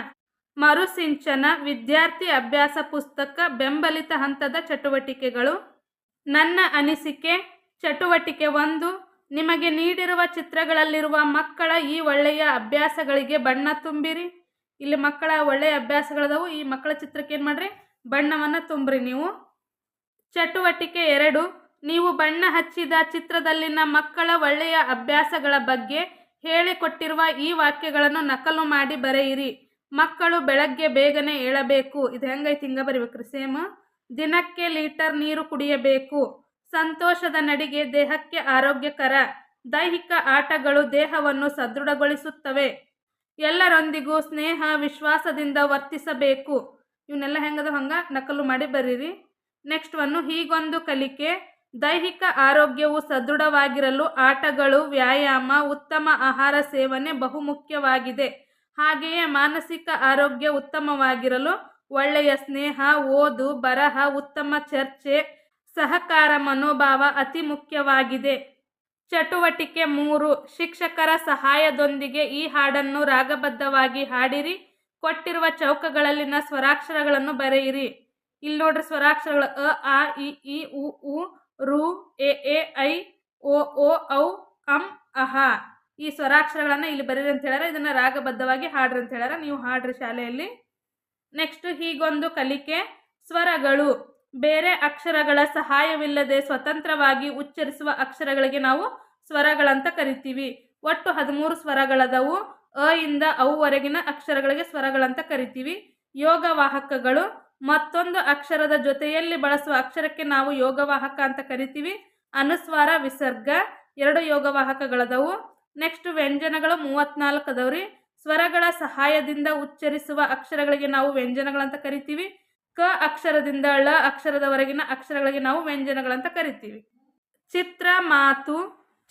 [SPEAKER 1] ಮರುಸಿಂಚನ, ವಿದ್ಯಾರ್ಥಿ ಅಭ್ಯಾಸ ಪುಸ್ತಕ, ಬೆಂಬಲಿತ ಹಂತದ ಚಟುವಟಿಕೆಗಳು. ನನ್ನ ಅನಿಸಿಕೆ. ಚಟುವಟಿಕೆ 1, ನಿಮಗೆ ನೀಡಿರುವ ಚಿತ್ರಗಳಲ್ಲಿರುವ ಮಕ್ಕಳ ಈ ಒಳ್ಳೆಯ ಅಭ್ಯಾಸಗಳಿಗೆ ಬಣ್ಣ ತುಂಬಿರಿ. ಇಲ್ಲಿ ಮಕ್ಕಳ ಒಳ್ಳೆಯ ಅಭ್ಯಾಸಗಳದವು. ಈ ಮಕ್ಕಳ ಚಿತ್ರಕ್ಕೆ ಏನು ಮಾಡ್ರಿ, ಬಣ್ಣವನ್ನು ತುಂಬ್ರಿ ನೀವು. ಚಟುವಟಿಕೆ 2, ನೀವು ಬಣ್ಣ ಹಚ್ಚಿದ ಚಿತ್ರದಲ್ಲಿನ ಮಕ್ಕಳ ಒಳ್ಳೆಯ ಅಭ್ಯಾಸಗಳ ಬಗ್ಗೆ ಹೇಳಿಕೊಟ್ಟಿರುವ ಈ ವಾಕ್ಯಗಳನ್ನು ನಕಲು ಮಾಡಿ ಬರೆಯಿರಿ. ಮಕ್ಕಳು ಬೆಳಗ್ಗೆ ಬೇಗನೆ ಏಳಬೇಕು. ಇದು ಹೆಂಗೈತಿ ಹಿಂಗ ಬರಿಬೇಕ್ರಿ ಸೇಮ್. ದಿನಕ್ಕೆ ಲೀಟರ್ ನೀರು ಕುಡಿಯಬೇಕು. ಸಂತೋಷದ ನಡಿಗೆ ದೇಹಕ್ಕೆ ಆರೋಗ್ಯಕರ. ದೈಹಿಕ ಆಟಗಳು ದೇಹವನ್ನು ಸದೃಢಗೊಳಿಸುತ್ತವೆ. ಎಲ್ಲರೊಂದಿಗೂ ಸ್ನೇಹ ವಿಶ್ವಾಸದಿಂದ ವರ್ತಿಸಬೇಕು. ಇವನ್ನೆಲ್ಲ ಹೆಂಗದ ಹಂಗ ನಕಲು ಮಾಡಿ ಬರೀರಿ. ನೆಕ್ಸ್ಟ್ ಹೀಗೊಂದು ಕಲಿಕೆ. ದೈಹಿಕ ಆರೋಗ್ಯವು ಸದೃಢವಾಗಿರಲು ಆಟಗಳು, ವ್ಯಾಯಾಮ, ಉತ್ತಮ ಆಹಾರ ಸೇವನೆ ಬಹುಮುಖ್ಯವಾಗಿದೆ. ಹಾಗೆಯೇ ಮಾನಸಿಕ ಆರೋಗ್ಯ ಉತ್ತಮವಾಗಿರಲು ಒಳ್ಳೆಯ ಸ್ನೇಹ, ಓದು, ಬರಹ, ಉತ್ತಮ ಚರ್ಚೆ, ಸಹಕಾರ ಮನೋಭಾವ ಅತಿ ಮುಖ್ಯವಾಗಿದೆ. ಚಟುವಟಿಕೆ 3, ಶಿಕ್ಷಕರ ಸಹಾಯದೊಂದಿಗೆ ಈ ಹಾಡನ್ನು ರಾಗಬದ್ಧವಾಗಿ ಹಾಡಿರಿ. ಕೊಟ್ಟಿರುವ ಚೌಕಗಳಲ್ಲಿನ ಸ್ವರಾಕ್ಷರಗಳನ್ನು ಬರೆಯಿರಿ. ಇಲ್ಲಿ ನೋಡ್ರಿ ಸ್ವರಾಕ್ಷರಗಳು ಅ, ಆ, ಇ, ಈ, ಉ, ರು, ಎ, ಐ, ಓ, ಔ, ಅಂ, ಅಹ. ಈ ಸ್ವರಾಕ್ಷರಗಳನ್ನು ಇಲ್ಲಿ ಬರೀರಿ ಅಂತ ಹೇಳ್ಯಾರ. ಇದನ್ನ ರಾಗಬದ್ಧವಾಗಿ ಹಾಡ್ರಿ ಅಂತ ಹೇಳ್ಯಾರ. ನೀವು ಹಾಡ್ರಿ ಶಾಲೆಯಲ್ಲಿ. ನೆಕ್ಸ್ಟ್ ಹೀಗೊಂದು ಕಲಿಕೆ. ಸ್ವರಗಳು. ಬೇರೆ ಅಕ್ಷರಗಳ ಸಹಾಯವಿಲ್ಲದೆ ಸ್ವತಂತ್ರವಾಗಿ ಉಚ್ಚರಿಸುವ ಅಕ್ಷರಗಳಿಗೆ ನಾವು ಸ್ವರಗಳಂತ ಕರಿತೀವಿ. ಒಟ್ಟು 13 ಸ್ವರಗಳದವು. ಅ ಇಂದ ಅವುವರೆಗಿನ ಅಕ್ಷರಗಳಿಗೆ ಸ್ವರಗಳಂತ ಕರಿತೀವಿ. ಯೋಗವಾಹಕಗಳು. ಮತ್ತೊಂದು ಅಕ್ಷರದ ಜೊತೆಯಲ್ಲಿ ಬಳಸುವ ಅಕ್ಷರಕ್ಕೆ ನಾವು ಯೋಗವಾಹಕ ಅಂತ ಕರಿತೀವಿ. ಅನುಸ್ವಾರ, ವಿಸರ್ಗ 2 ಯೋಗವಾಹಕಗಳದವು. ನೆಕ್ಸ್ಟ್ ವ್ಯಂಜನಗಳು 34 ಅದಾವ್ರಿ. ಸ್ವರಗಳ ಸಹಾಯದಿಂದ ಉಚ್ಚರಿಸುವ ಅಕ್ಷರಗಳಿಗೆ ನಾವು ವ್ಯಂಜನಗಳಂತ ಕರಿತೀವಿ. ಕ ಅಕ್ಷರದಿಂದ ಳ ಅಕ್ಷರದವರೆಗಿನ ಅಕ್ಷರಗಳಿಗೆ ನಾವು ವ್ಯಂಜನಗಳಂತ ಕರಿತೀವಿ. ಚಿತ್ರ, ಮಾತು.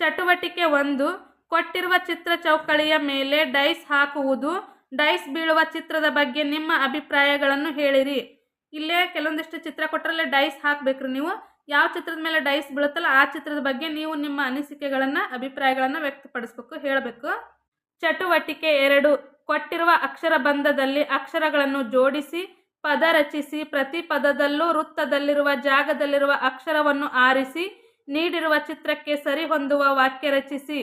[SPEAKER 1] ಚಟುವಟಿಕೆ 1, ಕೊಟ್ಟಿರುವ ಚಿತ್ರ ಚೌಕಳಿಯ ಮೇಲೆ ಡೈಸ್ ಹಾಕುವುದು. ಡೈಸ್ ಬೀಳುವ ಚಿತ್ರದ ಬಗ್ಗೆ ನಿಮ್ಮ ಅಭಿಪ್ರಾಯಗಳನ್ನು ಹೇಳಿರಿ. ಇಲ್ಲೇ ಕೆಲವೊಂದಿಷ್ಟು ಚಿತ್ರ ಕೊಟ್ಟರಲ್ಲಿ ಡೈಸ್ ಹಾಕ್ಬೇಕ್ರಿ ನೀವು. ಯಾವ ಚಿತ್ರದ ಮೇಲೆ ಡೈಸ್ ಬೀಳುತ್ತಲ್ಲ ಆ ಚಿತ್ರದ ಬಗ್ಗೆ ನೀವು ನಿಮ್ಮ ಅನಿಸಿಕೆಗಳನ್ನು, ಅಭಿಪ್ರಾಯಗಳನ್ನು ವ್ಯಕ್ತಪಡಿಸ್ಬೇಕು, ಹೇಳಬೇಕು. ಚಟುವಟಿಕೆ 2, ಕೊಟ್ಟಿರುವ ಅಕ್ಷರ ಬಂಧದಲ್ಲಿ ಅಕ್ಷರಗಳನ್ನು ಜೋಡಿಸಿ ಪದ ರಚಿಸಿ. ಪ್ರತಿ ಪದದಲ್ಲೂ ವೃತ್ತದಲ್ಲಿರುವ ಜಾಗದಲ್ಲಿರುವ ಅಕ್ಷರವನ್ನು ಆರಿಸಿ ನೀಡಿರುವ ಚಿತ್ರಕ್ಕೆ ಸರಿ ಹೊಂದುವ ವಾಕ್ಯ ರಚಿಸಿ.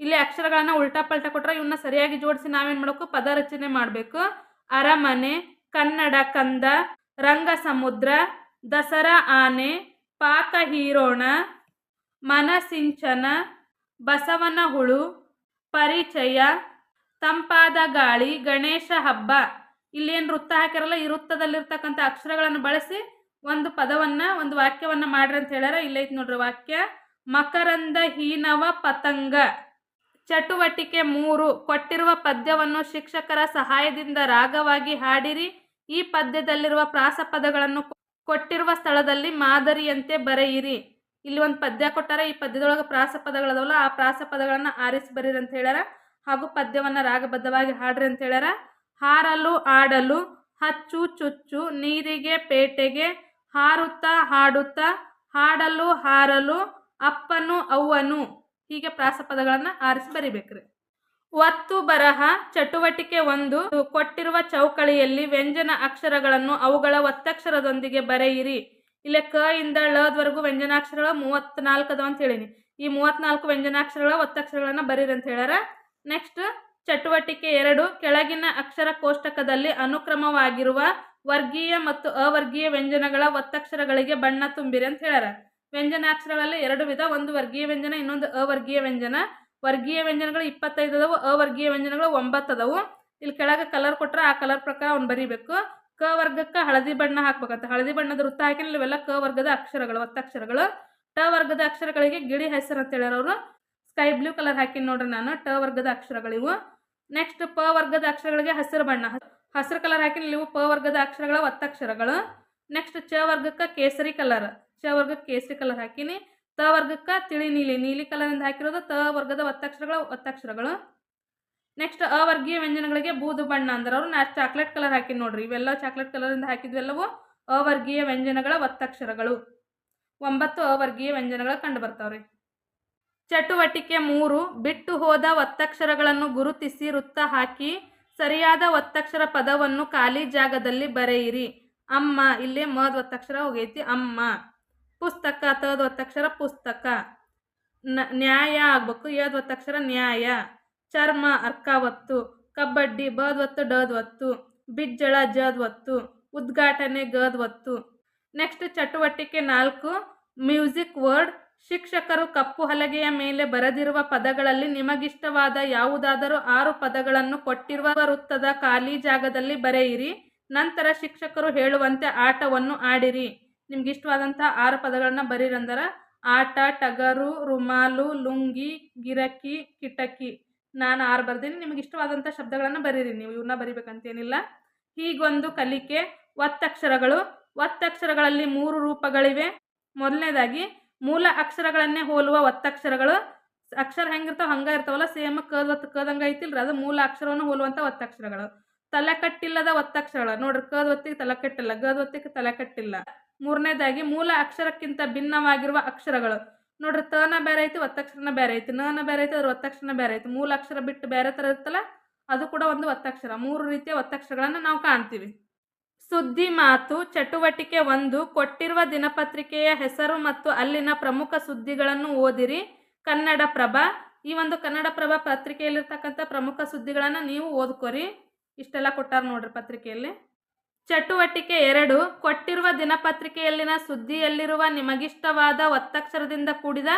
[SPEAKER 1] ಇಲ್ಲಿ ಅಕ್ಷರಗಳನ್ನು ಉಲ್ಟಾ ಪಲ್ಟಾ ಕೊಟ್ಟರೆ ಇವನ್ನ ಸರಿಯಾಗಿ ಜೋಡಿಸಿ ನಾವೇನು ಮಾಡಬೇಕು, ಪದ ರಚನೆ ಮಾಡಬೇಕು. ಅರಮನೆ, ಕನ್ನಡ ಕಂದ, ರಂಗ ಸಮುದ್ರ, ದಸರಾ ಆನೆ, ಪಾಕ ಹೀರೋಣ, ಮನಸಿಂಚನ, ಬಸವನ ಹುಳು, ಪರಿಚಯ, ತಂಪಾದ ಗಾಳಿ, ಗಣೇಶ ಹಬ್ಬ. ಇಲ್ಲೇನು ವೃತ್ತ ಹಾಕಿರಲ್ಲ, ಈ ವೃತ್ತದಲ್ಲಿರ್ತಕ್ಕಂಥ ಅಕ್ಷರಗಳನ್ನು ಬಳಸಿ ಒಂದು ಪದವನ್ನು, ಒಂದು ವಾಕ್ಯವನ್ನು ಮಾಡ್ರಿ ಅಂತ ಹೇಳ್ಯಾರ. ಇಲ್ಲೈತೆ ನೋಡ್ರಿ ವಾಕ್ಯ. ಮಕರಂದ ಹೀನವ ಪತಂಗ. ಚಟುವಟಿಕೆ 3, ಕೊಟ್ಟಿರುವ ಪದ್ಯವನ್ನು ಶಿಕ್ಷಕರ ಸಹಾಯದಿಂದ ರಾಗವಾಗಿ ಹಾಡಿರಿ. ಈ ಪದ್ಯದಲ್ಲಿರುವ ಪ್ರಾಸಪದಗಳನ್ನು ಕೊಟ್ಟಿರುವ ಸ್ಥಳದಲ್ಲಿ ಮಾದರಿಯಂತೆ ಬರೆಯಿರಿ. ಇಲ್ಲಿ ಒಂದು ಪದ್ಯ ಕೊಟ್ಟಾರ, ಈ ಪದ್ಯದೊಳಗೆ ಪ್ರಾಸಪದಗಳದವಲ್ಲ ಆ ಪ್ರಾಸಪದಗಳನ್ನು ಆರಿಸಿ ಬರೀರಿ ಅಂತ ಹೇಳ್ಯಾರ. ಹಾಗೂ ಪದ್ಯವನ್ನು ರಾಗಬದ್ಧವಾಗಿ ಹಾಡ್ರಿ ಅಂತ ಹೇಳ್ಯಾರ. ಹಾರಲು ಆಡಲು, ಹಚ್ಚು ಚುಚ್ಚು, ನೀರಿಗೆ ಪೇಟೆಗೆ, ಹಾರುತ್ತಾ ಹಾಡುತ್ತಾ, ಹಾಡಲು ಹಾರಲು, ಅಪ್ಪನು ಅವ್ವನು. ಹೀಗೆ ಪ್ರಾಸಪದಗಳನ್ನು ಆರಿಸಿ ಬರಿಬೇಕ್ರಿ. ಒತ್ತು ಬರಹ ಚಟುವಟಿಕೆ 1 ಕೊಟ್ಟಿರುವ ಚೌಕಳಿಯಲ್ಲಿ ವ್ಯಂಜನ ಅಕ್ಷರಗಳನ್ನು ಅವುಗಳ ಒತ್ತಕ್ಷರದೊಂದಿಗೆ ಬರೆಯಿರಿ. ಇಲ್ಲೇ ಕ ಇಂದ ಳವರೆಗೂ ವ್ಯಂಜನಾಕ್ಷರಗಳು 34 ಅದಾವ ಅಂತ ಹೇಳಿನಿ. ಈ 34 ವ್ಯಂಜನಾಕ್ಷರಗಳ ಒತ್ತಕ್ಷರಗಳನ್ನ ಬರೀರಿ ಅಂತ ಹೇಳ್ಯಾರ. ನೆಕ್ಸ್ಟ್ ಚಟುವಟಿಕೆ 2 ಕೆಳಗಿನ ಅಕ್ಷರ ಕೋಷ್ಟಕದಲ್ಲಿ ಅನುಕ್ರಮವಾಗಿರುವ ವರ್ಗೀಯ ಮತ್ತು ಅವರ್ಗೀಯ ವ್ಯಂಜನಗಳ ಒತ್ತಕ್ಷರಗಳಿಗೆ ಬಣ್ಣ ತುಂಬಿರಿ ಅಂತ ಹೇಳ್ಯಾರ. ವ್ಯಂಜನಾಕ್ಷರಗಳಲ್ಲಿ 2 ವಿಧ, ಒಂದು ವರ್ಗೀಯ ವ್ಯಂಜನ, ಇನ್ನೊಂದು ಅವರ್ಗೀಯ ವ್ಯಂಜನ. ವರ್ಗೀಯ ವ್ಯಂಜನಗಳು 25 ಅದಾವು, ಅವರ್ಗೀಯ ವ್ಯಂಜನಗಳು 9 ಅದಾವು. ಇಲ್ಲಿ ಕೆಳಗೆ ಕಲರ್ ಕೊಟ್ರೆ ಆ ಕಲರ್ ಪ್ರಕಾರ ಅವ್ನು ಬರೀಬೇಕು. ಕ ವರ್ಗಕ್ಕೆ ಹಳದಿ ಬಣ್ಣ ಹಾಕ್ಬೇಕಂತ, ಹಳದಿ ಬಣ್ಣದ ವೃತ್ತ ಹಾಕಿ ಇವೆಲ್ಲ ಕ ವರ್ಗದ ಅಕ್ಷರಗಳು, ಒತ್ತಕ್ಷರಗಳು. ಟ ವರ್ಗದ ಅಕ್ಷರಗಳಿಗೆ ಗಿಳಿ ಹೆಸರು ಅಂತ ಹೇಳ್ಯಾರ ಅವರು. ಸ್ಕೈ ಬ್ಲೂ ಕಲರ್ ಹಾಕಿ ನೋಡ್ರಿ ನಾನು. ಟ ವರ್ಗದ ಅಕ್ಷರಗಳಿವು. ನೆಕ್ಸ್ಟ್ ಪ ವರ್ಗದ ಅಕ್ಷರಗಳಿಗೆ ಹಸಿರು ಬಣ್ಣ, ಹಸಿರು ಕಲರ್ ಹಾಕಿ ಇವು ಪ ವರ್ಗದ ಅಕ್ಷರಗಳ ಒತ್ತಕ್ಷರಗಳು. ನೆಕ್ಸ್ಟ್ ಚ ವರ್ಗಕ್ಕೆ ಕೇಸರಿ ಕಲರ್, ಚ ವರ್ಗಕ್ಕೆ ಕೇಸರಿ ಕಲರ್ ಹಾಕಿನಿ. ತ ವರ್ಗಕ್ಕೆ ತಿಳಿ ನೀಲಿ, ನೀಲಿ ಕಲರಿಂದ ಹಾಕಿರೋದು ತ ವರ್ಗದ ಒತ್ತಕ್ಷರಗಳು. ನೆಕ್ಸ್ಟ್ ಅವರ್ಗೀಯ ವ್ಯಂಜನಗಳಿಗೆ ಬೂದು ಬಣ್ಣ ಅಂದ್ರೆ ಅವರು ಚಾಕ್ಲೇಟ್ ಕಲರ್ ಹಾಕಿ ನೋಡ್ರಿ. ಇವೆಲ್ಲ ಚಾಕ್ಲೇಟ್ ಕಲರಿಂದ ಹಾಕಿದ್ವೆಲ್ಲವೂ ಅವರ್ಗೀಯ ವ್ಯಂಜನಗಳ ಒತ್ತಕ್ಷರಗಳು. 9 ಅವರ್ಗೀಯ ವ್ಯಂಜನಗಳು ಕಂಡು ಬರ್ತಾವ್ರಿ. ಚಟುವಟಿಕೆ 3 ಬಿಟ್ಟು ಹೋದ ಒತ್ತಕ್ಷರಗಳನ್ನು ಗುರುತಿಸಿ ವೃತ್ತ ಹಾಕಿ ಸರಿಯಾದ ಒತ್ತಕ್ಷರ ಪದವನ್ನು ಖಾಲಿ ಜಾಗದಲ್ಲಿ ಬರೆಯಿರಿ. ಅಮ್ಮ, ಇಲ್ಲೇ ಮದ ಒತ್ತಕ್ಷರ ಹೋಗೈತಿ, ಅಮ್ಮ. ಪುಸ್ತಕ, ತದ ಒತ್ತಕ್ಷರ ಪುಸ್ತಕ. ನ್ಯಾಯ ಆಗ್ಬೇಕು, ಯದ ಒತ್ತಕ್ಷರ ನ್ಯಾಯ. ಚರ್ಮ, ಅರ್ಕಾವತ್ತು. ಕಬಡ್ಡಿ, ಬದ್ವತ್ತು ಡದ್ವತ್ತು. ಬಿಜ್ಜಳ, ಜದ್ವತ್ತು. ಉದ್ಘಾಟನೆ, ಗದ್ವತ್ತು. ನೆಕ್ಸ್ಟ್ ಚಟುವಟಿಕೆ 4 ಮ್ಯೂಸಿಕ್ ವರ್ಡ್. ಶಿಕ್ಷಕರು ಕಪ್ಪು ಹಲಗೆಯ ಮೇಲೆ ಬರೆದಿರುವ ಪದಗಳಲ್ಲಿ ನಿಮಗಿಷ್ಟವಾದ ಯಾವುದಾದರೂ 6 ಪದಗಳನ್ನು ಕೊಟ್ಟಿರುವ ವೃತ್ತದ ಖಾಲಿ ಜಾಗದಲ್ಲಿ ಬರೆಯಿರಿ. ನಂತರ ಶಿಕ್ಷಕರು ಹೇಳುವಂತೆ ಆಟವನ್ನು ಆಡಿರಿ. ನಿಮ್ಗೆ ಇಷ್ಟವಾದಂಥ 6 ಪದಗಳನ್ನ ಬರೀರಂದರ ಆಟ, ಟಗರು, ರುಮಾಲು, ಲುಂಗಿ, ಗಿರಕಿ, ಕಿಟಕಿ. ನಾನು 6 ಬರ್ದೀನಿ. ನಿಮ್ಗೆ ಇಷ್ಟವಾದಂಥ ಶಬ್ದಗಳನ್ನು ಬರೀರಿ. ನೀವು ಇವನ್ನ ಬರಿಬೇಕಂತೇನಿಲ್ಲ. ಹೀಗೊಂದು ಕಲಿಕೆ. ಒತ್ತಕ್ಷರಗಳು. ಒತ್ತಕ್ಷರಗಳಲ್ಲಿ 3 ರೂಪಗಳಿವೆ. ಮೊದಲನೇದಾಗಿ ಮೂಲ ಅಕ್ಷರಗಳನ್ನೇ ಹೋಲುವ ಒತ್ತಕ್ಷರಗಳು. ಅಕ್ಷರ ಹೆಂಗಿರ್ತಾವ ಹಂಗ ಇರ್ತಾವಲ್ಲ, ಸೇಮ್ ಕದಂಗ ಐತಿಲ್ರಿ, ಅದು ಮೂಲ ಅಕ್ಷರವನ್ನು ಹೋಲುವಂಥ ಒತ್ತಕ್ಷರಗಳು. ತಲೆಕಟ್ಟಿಲ್ಲದ ಒತ್ತಕ್ಷರಗಳು ನೋಡ್ರಿ, ಕದ್ವತ್ತಿಗೆ ತಲೆಕಟ್ಟಿಲ್ಲ, ಗದ್ವತ್ತಿಗೆ ತಲೆಕಟ್ಟಿಲ್ಲ. ಮೂರನೇದಾಗಿ ಮೂಲ ಅಕ್ಷರಕ್ಕಿಂತ ಭಿನ್ನವಾಗಿರುವ ಅಕ್ಷರಗಳು ನೋಡ್ರಿ, ತನ ಬೇರೆ ಐತಿ, ಒತ್ತಕ್ಷರನ ಬೇರೆ ಐತಿ, ನನ ಬೇರೆ ಐತಿ, ಅದ್ರ ಒತ್ತಕ್ಷರನ ಬೇರೆ ಐತಿ. ಮೂಲ ಅಕ್ಷರ ಬಿಟ್ಟು ಬೇರೆ ಥರ ಇರ್ತಲ್ಲ, ಅದು ಕೂಡ ಒಂದು ಒತ್ತಕ್ಷರ. 3 ರೀತಿಯ ಒತ್ತಕ್ಷರಗಳನ್ನು ನಾವು ಕಾಣ್ತೀವಿ. ಸುದ್ದಿ ಮಾತು. ಚಟುವಟಿಕೆ 1 ಕೊಟ್ಟಿರುವ ದಿನಪತ್ರಿಕೆಯ ಹೆಸರು ಮತ್ತು ಅಲ್ಲಿನ ಪ್ರಮುಖ ಸುದ್ದಿಗಳನ್ನು ಓದಿರಿ. ಕನ್ನಡಪ್ರಭ. ಈ ಒಂದು ಕನ್ನಡಪ್ರಭ ಪತ್ರಿಕೆಯಲ್ಲಿರ್ತಕ್ಕಂಥ ಪ್ರಮುಖ ಸುದ್ದಿಗಳನ್ನು ನೀವು ಓದ್ಕೋರಿ. ಇಷ್ಟೆಲ್ಲ ಕೊಟ್ಟಾರ ನೋಡ್ರಿ ಪತ್ರಿಕೆಯಲ್ಲಿ. ಚಟುವಟಿಕೆ 2 ಕೊಟ್ಟಿರುವ ದಿನಪತ್ರಿಕೆಯಲ್ಲಿನ ಸುದ್ದಿಯಲ್ಲಿರುವ ನಿಮಗಿಷ್ಟವಾದ ಒತ್ತಕ್ಷರದಿಂದ ಕೂಡಿದ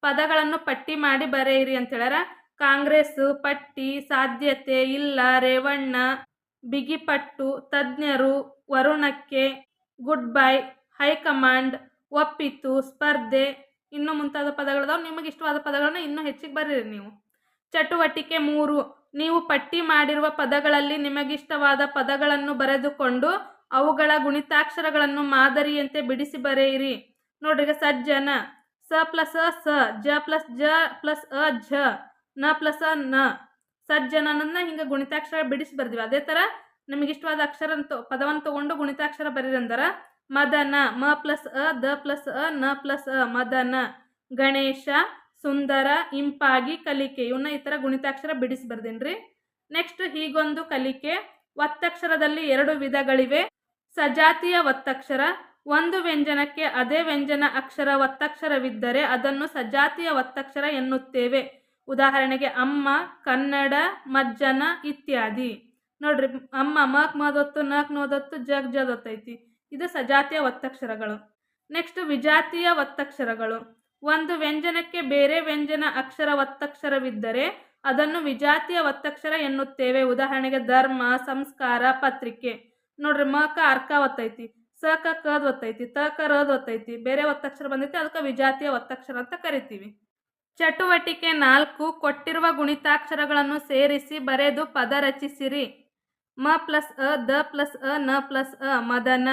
[SPEAKER 1] ಪದಗಳನ್ನು ಪಟ್ಟಿ ಮಾಡಿ ಬರೆಯಿರಿ ಅಂತ ಹೇಳ್ಯಾರ. ಕಾಂಗ್ರೆಸ್, ಪಟ್ಟಿ, ಸಾಧ್ಯತೆ, ಇಲ್ಲ, ರೇವಣ್ಣ, ಬಿಗಿಪಟ್ಟು, ತಜ್ಞರು, ವರುಣಕ್ಕೆ, ಗುಡ್ ಬೈ, ಹೈಕಮಾಂಡ್, ಒಪ್ಪಿತು, ಸ್ಪರ್ಧೆ, ಇನ್ನೂ ಮುಂತಾದ ಪದಗಳದಾವು. ನಿಮಗೆ ಇಷ್ಟವಾದ ಪದಗಳನ್ನ ಇನ್ನೂ ಹೆಚ್ಚಿಗೆ ಬರೀರಿ ನೀವು. ಚಟುವಟಿಕೆ 3 ನೀವು ಪಟ್ಟಿ ಮಾಡಿರುವ ಪದಗಳಲ್ಲಿ ನಿಮಗಿಷ್ಟವಾದ ಪದಗಳನ್ನು ಬರೆದುಕೊಂಡು ಅವುಗಳ ಗುಣಿತಾಕ್ಷರಗಳನ್ನು ಮಾದರಿಯಂತೆ ಬಿಡಿಸಿ ಬರೆಯಿರಿ. ನೋಡ್ರಿ, ಈಗ ಸಜ್ಜನ, ಸ ಪ್ಲಸ್ ಅ ಸ, ಜ ಪ್ಲಸ್ ಜ ಪ್ಲಸ್ ಅ ಝ, ನ ಪ್ಲಸ್ ಅ ನ. ಸಜ್ಜನನ್ನ ಹಿಂಗೆ ಗುಣಿತಾಕ್ಷರ ಬಿಡಿಸಿ ಬರ್ದಿವಿ. ಅದೇ ಥರ ನಿಮಗಿಷ್ಟವಾದ ಅಕ್ಷರ ಪದವನ್ನು ತಗೊಂಡು ಗುಣಿತಾಕ್ಷರ ಬರೀರಂದರ ಮದನ, ಮ ಪ್ಲಸ್ ಅ, ದ ಪ್ಲಸ್ ಅ, ನ ಪ್ಲಸ್ ಅ, ಮದನ. ಗಣೇಶ, ಸುಂದರ, ಇಂಪಾಗಿ, ಕಲಿಕೆ. ಇವನ್ನ ಈ ಥರ ಗುಣಿತಾಕ್ಷರ ಬಿಡಿಸಿ ಬರ್ದೇನ್ರಿ. ನೆಕ್ಸ್ಟ್ ಹೀಗೊಂದು ಕಲಿಕೆ. ಒತ್ತಕ್ಷರದಲ್ಲಿ 2 ವಿಧಗಳಿವೆ. ಸಜಾತಿಯ ಒತ್ತಕ್ಷರ. ಒಂದು ವ್ಯಂಜನಕ್ಕೆ ಅದೇ ವ್ಯಂಜನ ಅಕ್ಷರ ಒತ್ತಕ್ಷರವಿದ್ದರೆ ಅದನ್ನು ಸಜಾತಿಯ ಒತ್ತಕ್ಷರ ಎನ್ನುತ್ತೇವೆ. ಉದಾಹರಣೆಗೆ ಅಮ್ಮ, ಕನ್ನಡ, ಮಜ್ಜನ ಇತ್ಯಾದಿ. ನೋಡ್ರಿ, ಅಮ್ಮ ಮಕ್ ಮದೊತ್ತು, ನಕ್ ನೋದೊತ್ತು, ಜಗ್ ಜದೊತ್ತೈತಿ. ಇದು ಸಜಾತಿಯ ಒತ್ತಕ್ಷರಗಳು. ನೆಕ್ಸ್ಟ್ ವಿಜಾತಿಯ ಒತ್ತಕ್ಷರಗಳು. ಒಂದು ವ್ಯಂಜನಕ್ಕೆ ಬೇರೆ ವ್ಯಂಜನ ಅಕ್ಷರ ಒತ್ತಕ್ಷರವಿದ್ದರೆ ಅದನ್ನು ವಿಜಾತಿಯ ಒತ್ತಕ್ಷರ ಎನ್ನುತ್ತೇವೆ. ಉದಾಹರಣೆಗೆ ಧರ್ಮ, ಸಂಸ್ಕಾರ, ಪತ್ರಿಕೆ. ನೋಡ್ರಿ, ಮ ಕ ಅರ್ಕ ಒತ್ತೈತಿ, ಸ ಕ ಕದ್ ಒತ್ತೈತಿ, ತ ಕ ರದ್ ಒತ್ತೈತಿ, ಬೇರೆ ಒತ್ತಕ್ಷರ ಬಂದೈತಿ, ಅದಕ್ಕೆ ವಿಜಾತಿಯ ಒತ್ತಕ್ಷರ ಅಂತ ಕರಿತೀವಿ. ಚಟುವಟಿಕೆ 4 ಕೊಟ್ಟಿರುವ ಗುಣಿತಾಕ್ಷರಗಳನ್ನು ಸೇರಿಸಿ ಬರೆದು ಪದ ರಚಿಸಿರಿ. ಮ ಪ್ಲಸ್ ಅ, ದ ಪ್ಲಸ್ ಅ, ನ ಪ್ಲಸ್ ಅ, ಮದನ.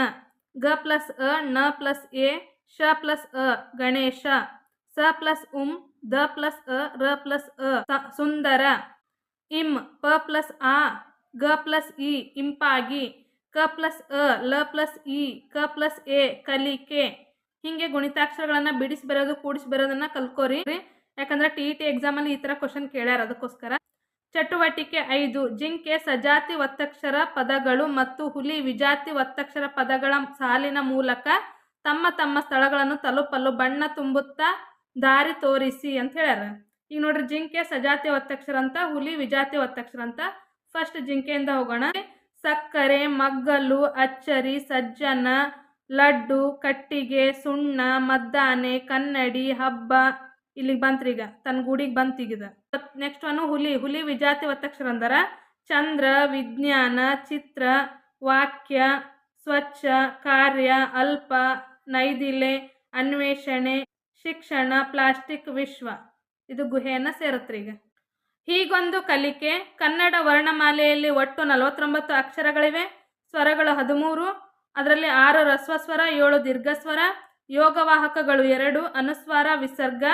[SPEAKER 1] ಗ ಪ್ಲಸ್ ಅ, ನ ಪ್ಲಸ್ ಎ, ಶ ಪ್ಲಸ್ ಅ, ಗಣೇಶ. ಸ ಪ್ಲಸ್ ದ ಪ್ಲಸ್ ಅ, ರ ಪ್ಲಸ್ ಅ, ಸುಂದರ. ಇಂ, ಪ ಪ್ಲಸ್ ಆ, ಗ ಪ್ಲಸ್ ಇ, ಇಂಪಾಗಿ. ಕ ಪ್ಲಸ್ ಅ, ಲ ಪ್ಲಸ್ ಇ, ಕ ಪ್ಲಸ್ ಎ, ಕಲಿಕೆ. ಹಿಂಗೆ ಗುಣಿತಾಕ್ಷರಗಳನ್ನು ಬಿಡಿಸಿ ಬರೋದು ಕೂಡಿಸಿ ಬರೋದನ್ನ ಕಲ್ಕೋರಿ. ಯಾಕಂದ್ರೆ TET ಎಕ್ಸಾಮಲ್ಲಿ ಈ ಥರ ಕ್ವಶನ್ ಕೇಳ್ಯಾರ, ಅದಕ್ಕೋಸ್ಕರ. ಚಟುವಟಿಕೆ 5. ಜಿಂಕೆ ಸಜಾತಿ ಒತ್ತಕ್ಷರ ಪದಗಳು ಮತ್ತು ಹುಲಿ ವಿಜಾತಿ ಒತ್ತಕ್ಷರ ಪದಗಳ ಸಾಲಿನ ಮೂಲಕ ತಮ್ಮ ತಮ್ಮ ಸ್ಥಳಗಳನ್ನು ತಲುಪಲು ಬಣ್ಣ ತುಂಬುತ್ತಾ ದಾರಿ ತೋರಿಸಿ ಅಂತ ಹೇಳ್ಯಾರ. ಈಗ ನೋಡ್ರಿ, ಜಿಂಕೆ ಸಜಾತಿ ಒತ್ತಕ್ಷರ ಅಂತ, ಹುಲಿ ವಿಜಾತಿ ಒತ್ತಕ್ಷರ ಅಂತ. ಫಸ್ಟ್ ಜಿಂಕೆಯಿಂದ ಹೋಗೋಣ. ಸಕ್ಕರೆ, ಮಗ್ಗಲು, ಅಚ್ಚರಿ, ಸಜ್ಜನ, ಲಡ್ಡು, ಕಟ್ಟಿಗೆ, ಸುಣ್ಣ, ಮದ್ದಾನೆ, ಕನ್ನಡಿ, ಹಬ್ಬ. ಇಲ್ಲಿಗೆ ಬಂತ್ರಿ, ಈಗ ತನ್ನ ಗೂಡಿಗೆ ಬಂತೀಗಿದ. ನೆಕ್ಸ್ಟ್ ಒನ್ ಹುಲಿ ವಿಜಾತಿ ಒತ್ತಕ್ಷರ ಅಂದರ ಚಂದ್ರ, ವಿಜ್ಞಾನ, ಚಿತ್ರ, ವಾಕ್ಯ, ಸ್ವಚ್ಛ, ಕಾರ್ಯ, ಅಲ್ಪ, ನೈದಿಲೆ, ಅನ್ವೇಷಣೆ, ಶಿಕ್ಷಣ, ಪ್ಲಾಸ್ಟಿಕ್, ವಿಶ್ವ. ಇದು ಗುಹೆಯನ್ನು ಸೇರುತ್ರಿ. ಈಗ ಹೀಗೊಂದು ಕಲಿಕೆ. ಕನ್ನಡ ವರ್ಣಮಾಲೆಯಲ್ಲಿ ಒಟ್ಟು 49 ಅಕ್ಷರಗಳಿವೆ. ಸ್ವರಗಳು 13, ಅದರಲ್ಲಿ 6 ರಸ್ವಸ್ವರ, 7 ದೀರ್ಘಸ್ವರ. ಯೋಗವಾಹಕಗಳು 2, ಅನುಸ್ವಾರ, ವಿಸರ್ಗ.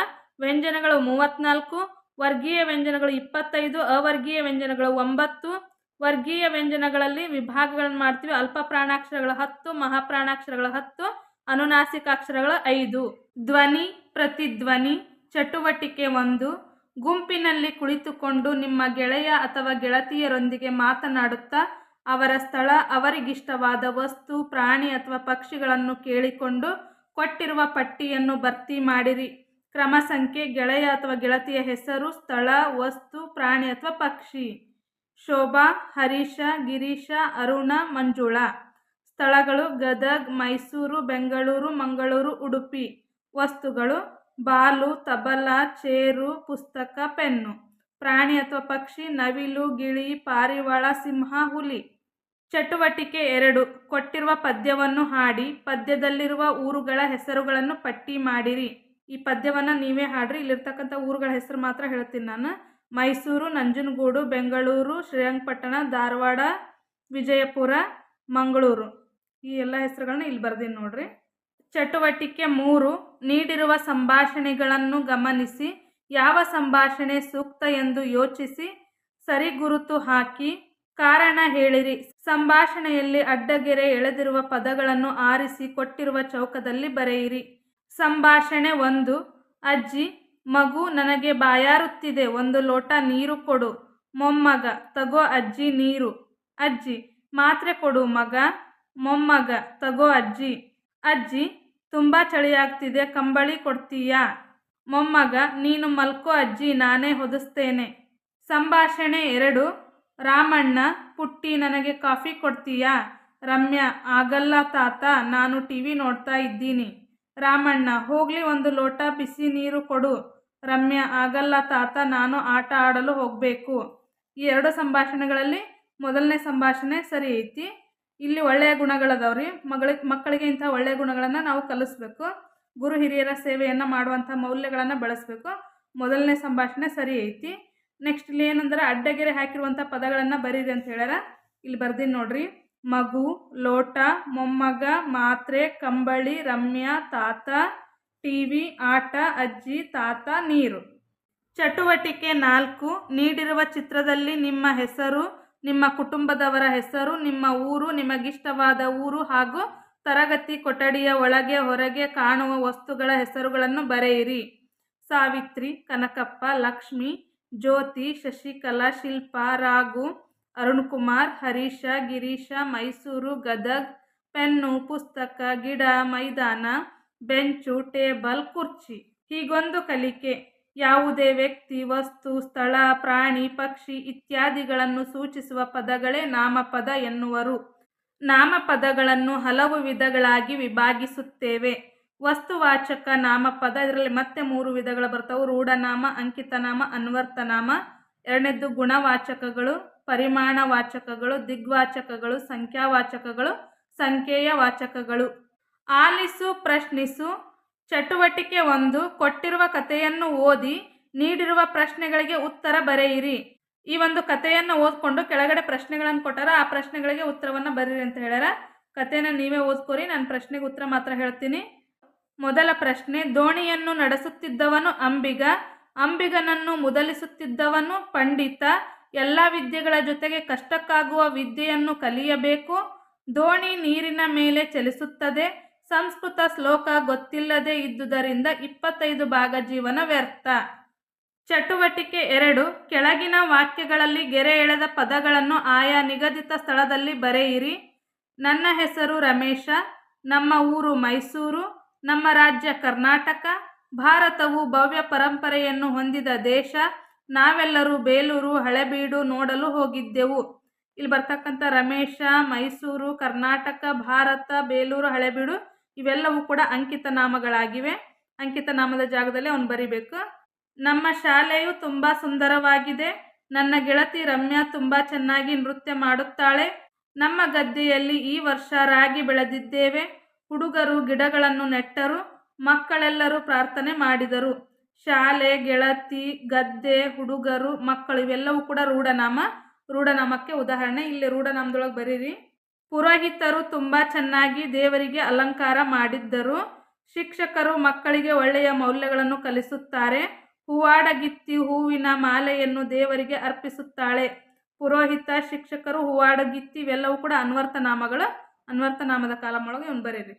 [SPEAKER 1] ವ್ಯಂಜನಗಳು 34, ವರ್ಗೀಯ ವ್ಯಂಜನಗಳು 25, ಅವರ್ಗೀಯ ವ್ಯಂಜನಗಳು 9. ವರ್ಗೀಯ ವ್ಯಂಜನಗಳಲ್ಲಿ ವಿಭಾಗಗಳನ್ನು ಮಾಡ್ತೀವಿ. ಅಲ್ಪ ಪ್ರಾಣಾಕ್ಷರಗಳು 10, ಮಹಾಪ್ರಾಣಾಕ್ಷರಗಳು 10, ಅನುನಾಸಿಕಾಕ್ಷರಗಳು 5. ಧ್ವನಿ, ಪ್ರತಿಧ್ವನಿ. ಚಟುವಟಿಕೆ 1. ಗುಂಪಿನಲ್ಲಿ ಕುಳಿತುಕೊಂಡು ನಿಮ್ಮ ಗೆಳೆಯ ಅಥವಾ ಗೆಳತಿಯರೊಂದಿಗೆ ಮಾತನಾಡುತ್ತಾ ಅವರ ಸ್ಥಳ, ಅವರಿಗಿಷ್ಟವಾದ ವಸ್ತು, ಪ್ರಾಣಿ ಅಥವಾ ಪಕ್ಷಿಗಳನ್ನು ಕೇಳಿಕೊಂಡು ಕೊಟ್ಟಿರುವ ಪಟ್ಟಿಯನ್ನು ಭರ್ತಿ ಮಾಡಿರಿ. ಕ್ರಮ ಸಂಖ್ಯೆ: ಗೆಳೆಯ ಅಥವಾ ಗೆಳತಿಯ ಹೆಸರು, ಸ್ಥಳ, ವಸ್ತು, ಪ್ರಾಣಿ ಅಥವಾ ಪಕ್ಷಿ. ಶೋಭಾ, ಹರೀಶ, ಗಿರೀಶ, ಅರುಣ, ಮಂಜುಳಾ. ಸ್ಥಳಗಳು: ಗದಗ್, ಮೈಸೂರು, ಬೆಂಗಳೂರು, ಮಂಗಳೂರು, ಉಡುಪಿ. ವಸ್ತುಗಳು: ಬಾಲು, ತಬಲ, ಚೇರು, ಪುಸ್ತಕ, ಪೆನ್ನು. ಪ್ರಾಣಿ ಅಥವಾ ಪಕ್ಷಿ: ನವಿಲು, ಗಿಳಿ, ಪಾರಿವಾಳ, ಸಿಂಹ, ಹುಲಿ. ಚಟುವಟಿಕೆ 2. ಕೊಟ್ಟಿರುವ ಪದ್ಯವನ್ನು ಹಾಡಿ. ಪದ್ಯದಲ್ಲಿರುವ ಊರುಗಳ ಹೆಸರುಗಳನ್ನು ಪಟ್ಟಿ ಮಾಡಿರಿ. ಈ ಪದ್ಯವನ್ನು ನೀವೇ ಹಾಡ್ರಿ. ಇಲ್ಲಿರ್ತಕ್ಕಂಥ ಊರುಗಳ ಹೆಸರು ಮಾತ್ರ ಹೇಳ್ತೀನಿ ನಾನು. ಮೈಸೂರು, ನಂಜನಗೂಡು, ಬೆಂಗಳೂರು, ಶ್ರೀರಂಗಪಟ್ಟಣ, ಧಾರವಾಡ, ವಿಜಯಪುರ, ಮಂಗಳೂರು. ಈ ಎಲ್ಲ ಹೆಸರುಗಳನ್ನ ಇಲ್ಲಿ ಬರ್ದೀನಿ ನೋಡ್ರಿ. ಚಟುವಟಿಕೆ 3. ನೀಡಿರುವ ಸಂಭಾಷಣೆಗಳನ್ನು ಗಮನಿಸಿ. ಯಾವ ಸಂಭಾಷಣೆ ಸೂಕ್ತ ಎಂದು ಯೋಚಿಸಿ ಸರಿ ಗುರುತು ಹಾಕಿ ಕಾರಣ ಹೇಳಿರಿ. ಸಂಭಾಷಣೆಯಲ್ಲಿ ಅಡ್ಡಗೆರೆ ಎಳೆದಿರುವ ಪದಗಳನ್ನು ಆರಿಸಿ ಕೊಟ್ಟಿರುವ ಚೌಕದಲ್ಲಿ ಬರೆಯಿರಿ. ಸಂಭಾಷಣೆ 1. ಅಜ್ಜಿ: ಮಗು, ನನಗೆ ಬಾಯಾರುತ್ತಿದೆ, 1 ಲೋಟ ನೀರು ಕೊಡು. ಮೊಮ್ಮಗ: ತಗೋ ಅಜ್ಜಿ ನೀರು. ಅಜ್ಜಿ: ಮಾತ್ರೆ ಕೊಡು ಮಗ. ಮೊಮ್ಮಗ: ತಗೋ ಅಜ್ಜಿ. ಅಜ್ಜಿ: ತುಂಬ ಚಳಿಯಾಗ್ತಿದೆ, ಕಂಬಳಿ ಕೊಡ್ತೀಯಾ? ಮೊಮ್ಮಗ: ನೀನು ಮಲ್ಕೋ ಅಜ್ಜಿ, ನಾನೇ ಹೊದಿಸ್ತೇನೆ. ಸಂಭಾಷಣೆ 2. ರಾಮಣ್ಣ: ಪುಟ್ಟಿ, ನನಗೆ ಕಾಫಿ ಕೊಡ್ತೀಯಾ? ರಮ್ಯಾ: ಆಗಲ್ಲ ತಾತ, ನಾನು ಟಿವಿ ನೋಡ್ತಾ ಇದ್ದೀನಿ. ರಾಮಣ್ಣ: ಹೋಗ್ಲಿ, 1 ಲೋಟ ಬಿಸಿ ನೀರು ಕೊಡು. ರಮ್ಯಾ: ಆಗಲ್ಲ ತಾತ, ನಾನು ಆಟ ಆಡಲು ಹೋಗಬೇಕು. ಈ 2 ಸಂಭಾಷಣೆಗಳಲ್ಲಿ ಮೊದಲನೇ ಸಂಭಾಷಣೆ ಸರಿ ಐತಿ. ಇಲ್ಲಿ ಒಳ್ಳೆಯ ಗುಣಗಳದವ್ರಿ. ಮಕ್ಕಳಿಗೆ ಇಂಥ ಒಳ್ಳೆಯ ಗುಣಗಳನ್ನು ನಾವು ಕಲಿಸ್ಬೇಕು. ಗುರು ಹಿರಿಯರ ಸೇವೆಯನ್ನು ಮಾಡುವಂಥ ಮೌಲ್ಯಗಳನ್ನು ಬೆಳೆಸಬೇಕು. ಮೊದಲನೇ ಸಂಭಾಷಣೆ ಸರಿ ಐತಿ. ನೆಕ್ಸ್ಟ್ ಇಲ್ಲಿ ಏನಂದ್ರೆ ಅಡ್ಡಗೆರೆ ಹಾಕಿರುವಂಥ ಪದಗಳನ್ನು ಬರೀರಿ ಅಂತ ಹೇಳ್ಯಾರ. ಇಲ್ಲಿ ಬರ್ದೀನಿ ನೋಡ್ರಿ. ಮಗು, ಲೋಟ, ಮೊಮ್ಮಗ, ಮಾತ್ರೆ, ಕಂಬಳಿ, ರಮ್ಯಾ, ತಾತ, ಟಿವಿ, ಆಟ, ಅಜ್ಜಿ, ತಾತ, ನೀರು. ಚಟುವಟಿಕೆ 4. ನೀಡಿರುವ ಚಿತ್ರದಲ್ಲಿ ನಿಮ್ಮ ಹೆಸರು, ನಿಮ್ಮ ಕುಟುಂಬದವರ ಹೆಸರು, ನಿಮ್ಮ ಊರು, ನಿಮಗಿಷ್ಟವಾದ ಊರು ಹಾಗೂ ತರಗತಿ ಕೊಠಡಿಯ ಒಳಗೆ ಹೊರಗೆ ಕಾಣುವ ವಸ್ತುಗಳ ಹೆಸರುಗಳನ್ನು ಬರೆಯಿರಿ. ಸಾವಿತ್ರಿ, ಕನಕಪ್ಪ, ಲಕ್ಷ್ಮಿ, ಜ್ಯೋತಿ, ಶಶಿಕಲಾ, ಶಿಲ್ಪಾ, ರಾಘು, ಅರುಣ್ಕುಮಾರ್, ಹರೀಶ, ಗಿರೀಶ, ಮೈಸೂರು, ಗದಗ್. ಪೆನ್ನು, ಪುಸ್ತಕ, ಗಿಡ, ಮೈದಾನ, ಬೆಂಚು, ಟೇಬಲ್, ಕುರ್ಚಿ. ಹೀಗೊಂದು ಕಲಿಕೆ. ಯಾವುದೇ ವ್ಯಕ್ತಿ, ವಸ್ತು, ಸ್ಥಳ, ಪ್ರಾಣಿ, ಪಕ್ಷಿ ಇತ್ಯಾದಿಗಳನ್ನು ಸೂಚಿಸುವ ಪದಗಳೇ ನಾಮಪದ ಎನ್ನುವರು. ನಾಮಪದಗಳನ್ನು ಹಲವು ವಿಧಗಳಾಗಿ ವಿಭಾಗಿಸುತ್ತೇವೆ. ವಸ್ತುವಾಚಕ ನಾಮಪದ, ಇದರಲ್ಲಿ ಮತ್ತೆ 3 ವಿಧಗಳು ಬರ್ತಾವೆ. ರೂಢನಾಮ, ಅಂಕಿತನಾಮ, ಅನ್ವರ್ಥನಾಮ. ಎರಡನೇದ್ದು ಗುಣವಾಚಕಗಳು, ಪರಿಮಾಣವಾಚಕಗಳು, ದಿಗ್ವಾಚಕಗಳು, ಸಂಖ್ಯಾವಾಚಕಗಳು, ಸಂಖ್ಯೆಯ ವಾಚಕಗಳು. ಆಲಿಸು, ಪ್ರಶ್ನಿಸು. ಚಟುವಟಿಕೆ 1. ಕೊಟ್ಟಿರುವ ಕಥೆಯನ್ನು ಓದಿ ನೀಡಿರುವ ಪ್ರಶ್ನೆಗಳಿಗೆ ಉತ್ತರ ಬರೆಯಿರಿ. ಈ ಒಂದು ಕಥೆಯನ್ನು ಓದ್ಕೊಂಡು ಕೆಳಗಡೆ ಪ್ರಶ್ನೆಗಳನ್ನು ಕೊಟ್ಟಾರ, ಆ ಪ್ರಶ್ನೆಗಳಿಗೆ ಉತ್ತರವನ್ನು ಬರೀರಿ ಅಂತ ಹೇಳ್ಯಾರ. ಕಥೆನ ನೀವೇ ಓದ್ಕೋರಿ, ನಾನು ಪ್ರಶ್ನೆಗೆ ಉತ್ತರ ಮಾತ್ರ ಹೇಳ್ತೀನಿ. ಮೊದಲ ಪ್ರಶ್ನೆ: ದೋಣಿಯನ್ನು ನಡೆಸುತ್ತಿದ್ದವನು ಅಂಬಿಗ, ಅಂಬಿಗನನ್ನು ಮುದಲಿಸುತ್ತಿದ್ದವನು ಪಂಡಿತ. ಎಲ್ಲ ವಿದ್ಯೆಗಳ ಜೊತೆಗೆ ಕಷ್ಟಕ್ಕಾಗುವ ವಿದ್ಯೆಯನ್ನು ಕಲಿಯಬೇಕು. ದೋಣಿ ನೀರಿನ ಮೇಲೆ ಚಲಿಸುತ್ತದೆ. ಸಂಸ್ಕೃತ ಶ್ಲೋಕ ಗೊತ್ತಿಲ್ಲದೆ ಇದ್ದುದರಿಂದ 25 ಭಾಗ ಜೀವನ ವ್ಯರ್ಥ. ಚಟುವಟಿಕೆ 2. ಕೆಳಗಿನ ವಾಕ್ಯಗಳಲ್ಲಿ ಗೆರೆ ಎಳೆದ ಪದಗಳನ್ನು ಆಯಾ ನಿಗದಿತ ಸ್ಥಳದಲ್ಲಿ ಬರೆಯಿರಿ. ನನ್ನ ಹೆಸರು ರಮೇಶ, ನಮ್ಮ ಊರು ಮೈಸೂರು, ನಮ್ಮ ರಾಜ್ಯ ಕರ್ನಾಟಕ, ಭಾರತವು ಭವ್ಯ ಪರಂಪರೆಯನ್ನು ಹೊಂದಿದ ದೇಶ, ನಾವೆಲ್ಲರೂ ಬೇಲೂರು ಹಳೆಬೀಡು ನೋಡಲು ಹೋಗಿದ್ದೆವು. ಇಲ್ಲಿ ಬರ್ತಕ್ಕಂಥ ರಮೇಶ, ಮೈಸೂರು, ಕರ್ನಾಟಕ, ಭಾರತ, ಬೇಲೂರು ಹಳೆಬೀಡು ಇವೆಲ್ಲವೂ ಕೂಡ ಅಂಕಿತ ನಾಮಗಳಾಗಿವೆ. ಅಂಕಿತ ನಾಮದ ಜಾಗದಲ್ಲಿ ಅವನು ಬರಿಬೇಕು. ನಮ್ಮ ಶಾಲೆಯು ತುಂಬ ಸುಂದರವಾಗಿದೆ. ನನ್ನ ಗೆಳತಿ ರಮ್ಯಾ ತುಂಬ ಚೆನ್ನಾಗಿ ನೃತ್ಯ ಮಾಡುತ್ತಾಳೆ. ನಮ್ಮ ಗದ್ದೆಯಲ್ಲಿ ಈ ವರ್ಷ ರಾಗಿ ಬೆಳೆದಿದ್ದೇವೆ. ಹುಡುಗರು ಗಿಡಗಳನ್ನು ನೆಟ್ಟರು. ಮಕ್ಕಳೆಲ್ಲರೂ ಪ್ರಾರ್ಥನೆ ಮಾಡಿದರು. ಶಾಲೆ, ಗೆಳತಿ, ಗದ್ದೆ, ಹುಡುಗರು, ಮಕ್ಕಳು ಇವೆಲ್ಲವೂ ಕೂಡ ರೂಢನಾಮ. ರೂಢನಾಮಕ್ಕೆ ಉದಾಹರಣೆ ಇಲ್ಲಿ ರೂಢನಾಮದೊಳಗೆ ಬರೀರಿ. ಪುರೋಹಿತರು ತುಂಬ ಚೆನ್ನಾಗಿ ದೇವರಿಗೆ ಅಲಂಕಾರ ಮಾಡಿದ್ದರು. ಶಿಕ್ಷಕರು ಮಕ್ಕಳಿಗೆ ಒಳ್ಳೆಯ ಮೌಲ್ಯಗಳನ್ನು ಕಲಿಸುತ್ತಾರೆ. ಹೂವಾಡಗಿತ್ತಿ ಹೂವಿನ ಮಾಲೆಯನ್ನು ದೇವರಿಗೆ ಅರ್ಪಿಸುತ್ತಾಳೆ. ಪುರೋಹಿತ, ಶಿಕ್ಷಕರು, ಹೂವಾಡಗಿತ್ತಿ ಇವೆಲ್ಲವೂ ಕೂಡ ಅನ್ವರ್ಥನಾಮಗಳು. ಅನ್ವರ್ಥನಾಮದ ಕಾಲಮೊಳಗೆ ಇವನು ಬರೀರಿ.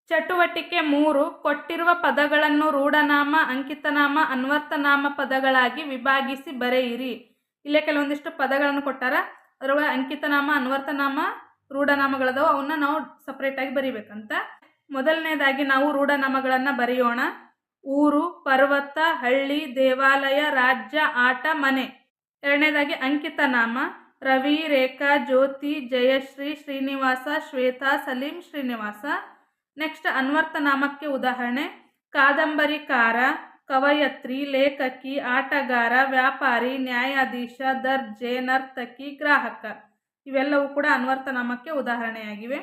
[SPEAKER 1] ಚಟುವಟಿಕೆ 3. ಕೊಟ್ಟಿರುವ ಪದಗಳನ್ನು ರೂಢನಾಮ, ಅಂಕಿತನಾಮ, ಅನ್ವರ್ಥನಾಮ ಪದಗಳಾಗಿ ವಿಭಾಗಿಸಿ ಬರೆಯಿರಿ. ಇಲ್ಲೇ ಕೆಲವೊಂದಿಷ್ಟು ಪದಗಳನ್ನು ಕೊಟ್ಟಾರ. ಅದರೊಳಗೆ ಅಂಕಿತನಾಮ, ಅನ್ವರ್ಥನಾಮ, ರೂಢನಾಮಗಳದವು. ಅವನ್ನ ನಾವು ಸಪ್ರೇಟಾಗಿ ಬರಿಬೇಕಂತ. ಮೊದಲನೇದಾಗಿ ನಾವು ರೂಢನಾಮಗಳನ್ನು ಬರೆಯೋಣ. ಊರು, ಪರ್ವತ, ಹಳ್ಳಿ, ದೇವಾಲಯ, ರಾಜ್ಯ, ಆಟ, ಮನೆ. ಎರಡನೇದಾಗಿ ಅಂಕಿತನಾಮ ರವಿ, ರೇಖಾ, ಜ್ಯೋತಿ, ಜಯಶ್ರೀ, ಶ್ರೀನಿವಾಸ, ಶ್ವೇತಾ, ಸಲೀಂ, ಶ್ರೀನಿವಾಸ. ನೆಕ್ಸ್ಟ್ ಅನ್ವರ್ಥನಾಮಕ್ಕೆ ಉದಾಹರಣೆ ಕಾದಂಬರಿಕಾರ, ಕವಯತ್ರಿ, ಲೇಖಕಿ, ಆಟಗಾರ, ವ್ಯಾಪಾರಿ, ನ್ಯಾಯಾಧೀಶ, ದರ್ಜೆ, ನರ್ತಕಿ, ಗ್ರಾಹಕ. ಇವೆಲ್ಲವೂ ಕೂಡ ಅನ್ವರ್ಥನಾಮಕ್ಕೆ ಉದಾಹರಣೆಯಾಗಿವೆ.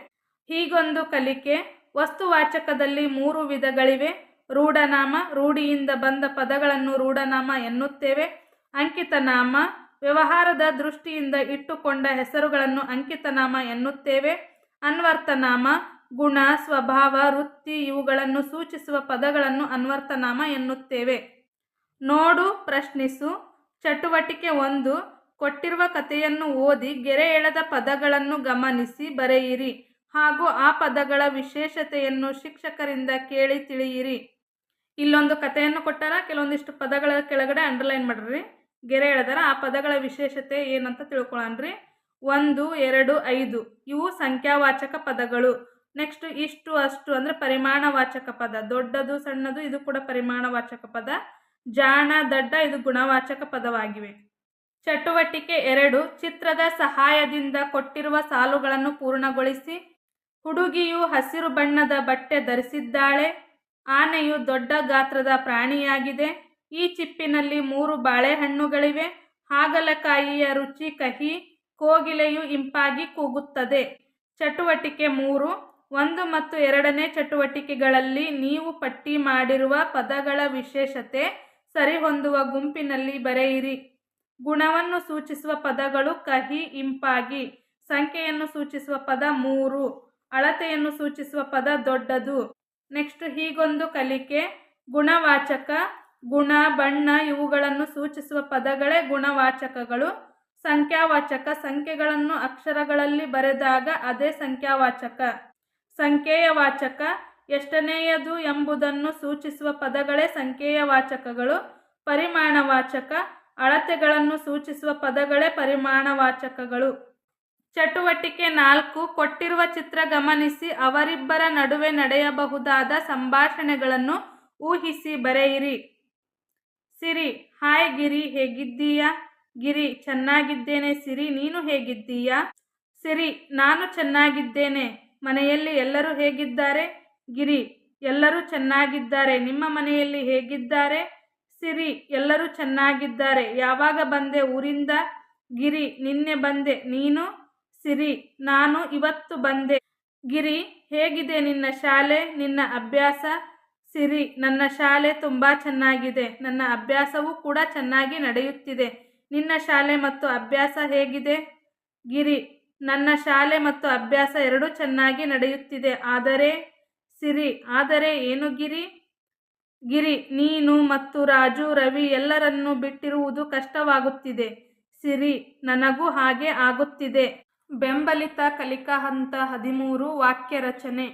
[SPEAKER 1] ಹೀಗೊಂದು ಕಲಿಕೆ. ವಸ್ತುವಾಚಕದಲ್ಲಿ 3 ವಿಧಗಳಿವೆ. ರೂಢನಾಮ, ರೂಢಿಯಿಂದ ಬಂದ ಪದಗಳನ್ನು ರೂಢನಾಮ ಎನ್ನುತ್ತೇವೆ. ಅಂಕಿತನಾಮ, ವ್ಯವಹಾರದ ದೃಷ್ಟಿಯಿಂದ ಇಟ್ಟುಕೊಂಡ ಹೆಸರುಗಳನ್ನು ಅಂಕಿತನಾಮ ಎನ್ನುತ್ತೇವೆ. ಅನ್ವರ್ಥನಾಮ, ಗುಣ, ಸ್ವಭಾವ, ವೃತ್ತಿ ಇವುಗಳನ್ನು ಸೂಚಿಸುವ ಪದಗಳನ್ನು ಅನ್ವರ್ಥನಾಮ ಎನ್ನುತ್ತೇವೆ. ನೋಡು, ಪ್ರಶ್ನಿಸು. ಚಟುವಟಿಕೆ 1. ಕೊಟ್ಟಿರುವ ಕಥೆಯನ್ನು ಓದಿ ಗೆರೆ ಎಳೆದ ಪದಗಳನ್ನು ಗಮನಿಸಿ ಬರೆಯಿರಿ ಹಾಗೂ ಆ ಪದಗಳ ವಿಶೇಷತೆಯನ್ನು ಶಿಕ್ಷಕರಿಂದ ಕೇಳಿ ತಿಳಿಯಿರಿ. ಇಲ್ಲೊಂದು ಕಥೆಯನ್ನು ಕೊಟ್ಟಾರ, ಕೆಲವೊಂದಿಷ್ಟು ಪದಗಳ ಕೆಳಗಡೆ ಅಂಡರ್ಲೈನ್ ಮಾಡ್ರಿ. ಗೆರೆ ಎಳೆದಾರ, ಆ ಪದಗಳ ವಿಶೇಷತೆ ಏನಂತ ತಿಳ್ಕೊಳ್ಳೋಣ್ರಿ. 1, 2, 5 ಇವು ಸಂಖ್ಯಾವಾಚಕ ಪದಗಳು. ನೆಕ್ಸ್ಟ್ ಇಷ್ಟು, ಅಷ್ಟು ಅಂದರೆ ಪರಿಮಾಣವಾಚಕ ಪದ. ದೊಡ್ಡದು, ಸಣ್ಣದು ಇದು ಕೂಡ ಪರಿಮಾಣವಾಚಕ ಪದ. ಜಾಣ, ದಡ್ಡ ಇದು ಗುಣವಾಚಕ ಪದವಾಗಿವೆ. ಚಟುವಟಿಕೆ 2. ಚಿತ್ರದ ಸಹಾಯದಿಂದ ಕೊಟ್ಟಿರುವ ಸಾಲುಗಳನ್ನು ಪೂರ್ಣಗೊಳಿಸಿ. ಹುಡುಗಿಯು ಹಸಿರು ಬಣ್ಣದ ಬಟ್ಟೆ ಧರಿಸಿದ್ದಾಳೆ. ಆನೆಯು ದೊಡ್ಡ ಗಾತ್ರದ ಪ್ರಾಣಿಯಾಗಿದೆ. ಈ ಚಿಪ್ಪಿನಲ್ಲಿ 3 ಬಾಳೆಹಣ್ಣುಗಳಿವೆ. ಹಾಗಲಕಾಯಿಯ ರುಚಿ ಕಹಿ. ಕೋಗಿಲೆಯು ಇಂಪಾಗಿ ಕೂಗುತ್ತದೆ. ಚಟುವಟಿಕೆ 3. 1 ಮತ್ತು 2ನೇ ಚಟುವಟಿಕೆಗಳಲ್ಲಿ ನೀವು ಪಟ್ಟಿ ಮಾಡಿರುವ ಪದಗಳ ವಿಶೇಷತೆ ಸರಿಹೊಂದುವ ಗುಂಪಿನಲ್ಲಿ ಬರೆಯಿರಿ. ಗುಣವನ್ನು ಸೂಚಿಸುವ ಪದಗಳು ಕಹಿ, ಇಂಪಾಗಿ. ಸಂಖ್ಯೆಯನ್ನು ಸೂಚಿಸುವ ಪದ 3. ಅಳತೆಯನ್ನು ಸೂಚಿಸುವ ಪದ ದೊಡ್ಡದು. ನೆಕ್ಸ್ಟ್ ಹೀಗೊಂದು ಕಲಿಕೆ. ಗುಣವಾಚಕ, ಗುಣ, ಬಣ್ಣ ಇವುಗಳನ್ನು ಸೂಚಿಸುವ ಪದಗಳೇ ಗುಣವಾಚಕಗಳು. ಸಂಖ್ಯಾವಾಚಕ, ಸಂಖ್ಯೆಗಳನ್ನು ಅಕ್ಷರಗಳಲ್ಲಿ ಬರೆದಾಗ ಅದೇ ಸಂಖ್ಯಾವಾಚಕ. ಸಂಖ್ಯೇಯವಾಚಕ, ಎಷ್ಟನೆಯದು ಎಂಬುದನ್ನು ಸೂಚಿಸುವ ಪದಗಳೇ ಸಂಖ್ಯೇಯವಾಚಕಗಳು. ಪರಿಮಾಣವಾಚಕ, ಅಳತೆಗಳನ್ನು ಸೂಚಿಸುವ ಪದಗಳೇ ಪರಿಮಾಣವಾಚಕಗಳು. ಚಟುವಟಿಕೆ 4. ಕೊಟ್ಟಿರುವ ಚಿತ್ರ ಗಮನಿಸಿ ಅವರಿಬ್ಬರ ನಡುವೆ ನಡೆಯಬಹುದಾದ ಸಂಭಾಷಣೆಗಳನ್ನು ಊಹಿಸಿ ಬರೆಯಿರಿ. ಸಿರಿ, ಹಾಯ್ ಗಿರಿ, ಹೇಗಿದ್ದೀಯಾ? ಗಿರಿ, ಚೆನ್ನಾಗಿದ್ದೇನೆ ಸಿರಿ, ನೀನು ಹೇಗಿದ್ದೀಯಾ? ಸಿರಿ, ನಾನು ಚೆನ್ನಾಗಿದ್ದೇನೆ. ಮನೆಯಲ್ಲಿ ಎಲ್ಲರೂ ಹೇಗಿದ್ದಾರೆ? ಗಿರಿ, ಎಲ್ಲರೂ ಚೆನ್ನಾಗಿದ್ದಾರೆ. ನಿಮ್ಮ ಮನೆಯಲ್ಲಿ ಹೇಗಿದ್ದಾರೆ? ಸಿರಿ, ಎಲ್ಲರೂ ಚೆನ್ನಾಗಿದ್ದಾರೆ. ಯಾವಾಗ ಬಂದೆ ಊರಿಂದ? ಗಿರಿ, ನಿನ್ನೆ ಬಂದೆ. ನೀನು? ಸಿರಿ, ನಾನು ಇವತ್ತು ಬಂದೆ. ಗಿರಿ, ಹೇಗಿದೆ ನಿನ್ನ ಶಾಲೆ, ನಿನ್ನ ಅಭ್ಯಾಸ? ಸಿರಿ, ನನ್ನ ಶಾಲೆ ತುಂಬ ಚೆನ್ನಾಗಿದೆ. ನನ್ನ ಅಭ್ಯಾಸವೂ ಕೂಡ ಚೆನ್ನಾಗಿ ನಡೆಯುತ್ತಿದೆ. ನಿನ್ನ ಶಾಲೆ ಮತ್ತು ಅಭ್ಯಾಸ ಹೇಗಿದೆ? ಗಿರಿ, ನನ್ನ ಶಾಲೆ ಮತ್ತು ಅಭ್ಯಾಸ ಎರಡೂ ಚೆನ್ನಾಗಿ ನಡೆಯುತ್ತಿದೆ. ಆದರೆ? ಸಿರಿ, ಆದರೆ ಏನು ಗಿರಿ? ಗಿರಿ, ನೀನು ಮತ್ತು ರಾಜು, ರವಿ ಎಲ್ಲರನ್ನೂ ಬಿಟ್ಟಿರುವುದು ಕಷ್ಟವಾಗುತ್ತಿದೆ. ಸಿರಿ, ನನಗೂ ಹಾಗೆ ಆಗುತ್ತಿದೆ. ಬೆಂಬಲಿತ ಕಲಿಕಾ ಹಂತ 13. ವಾಕ್ಯ ರಚನೆ.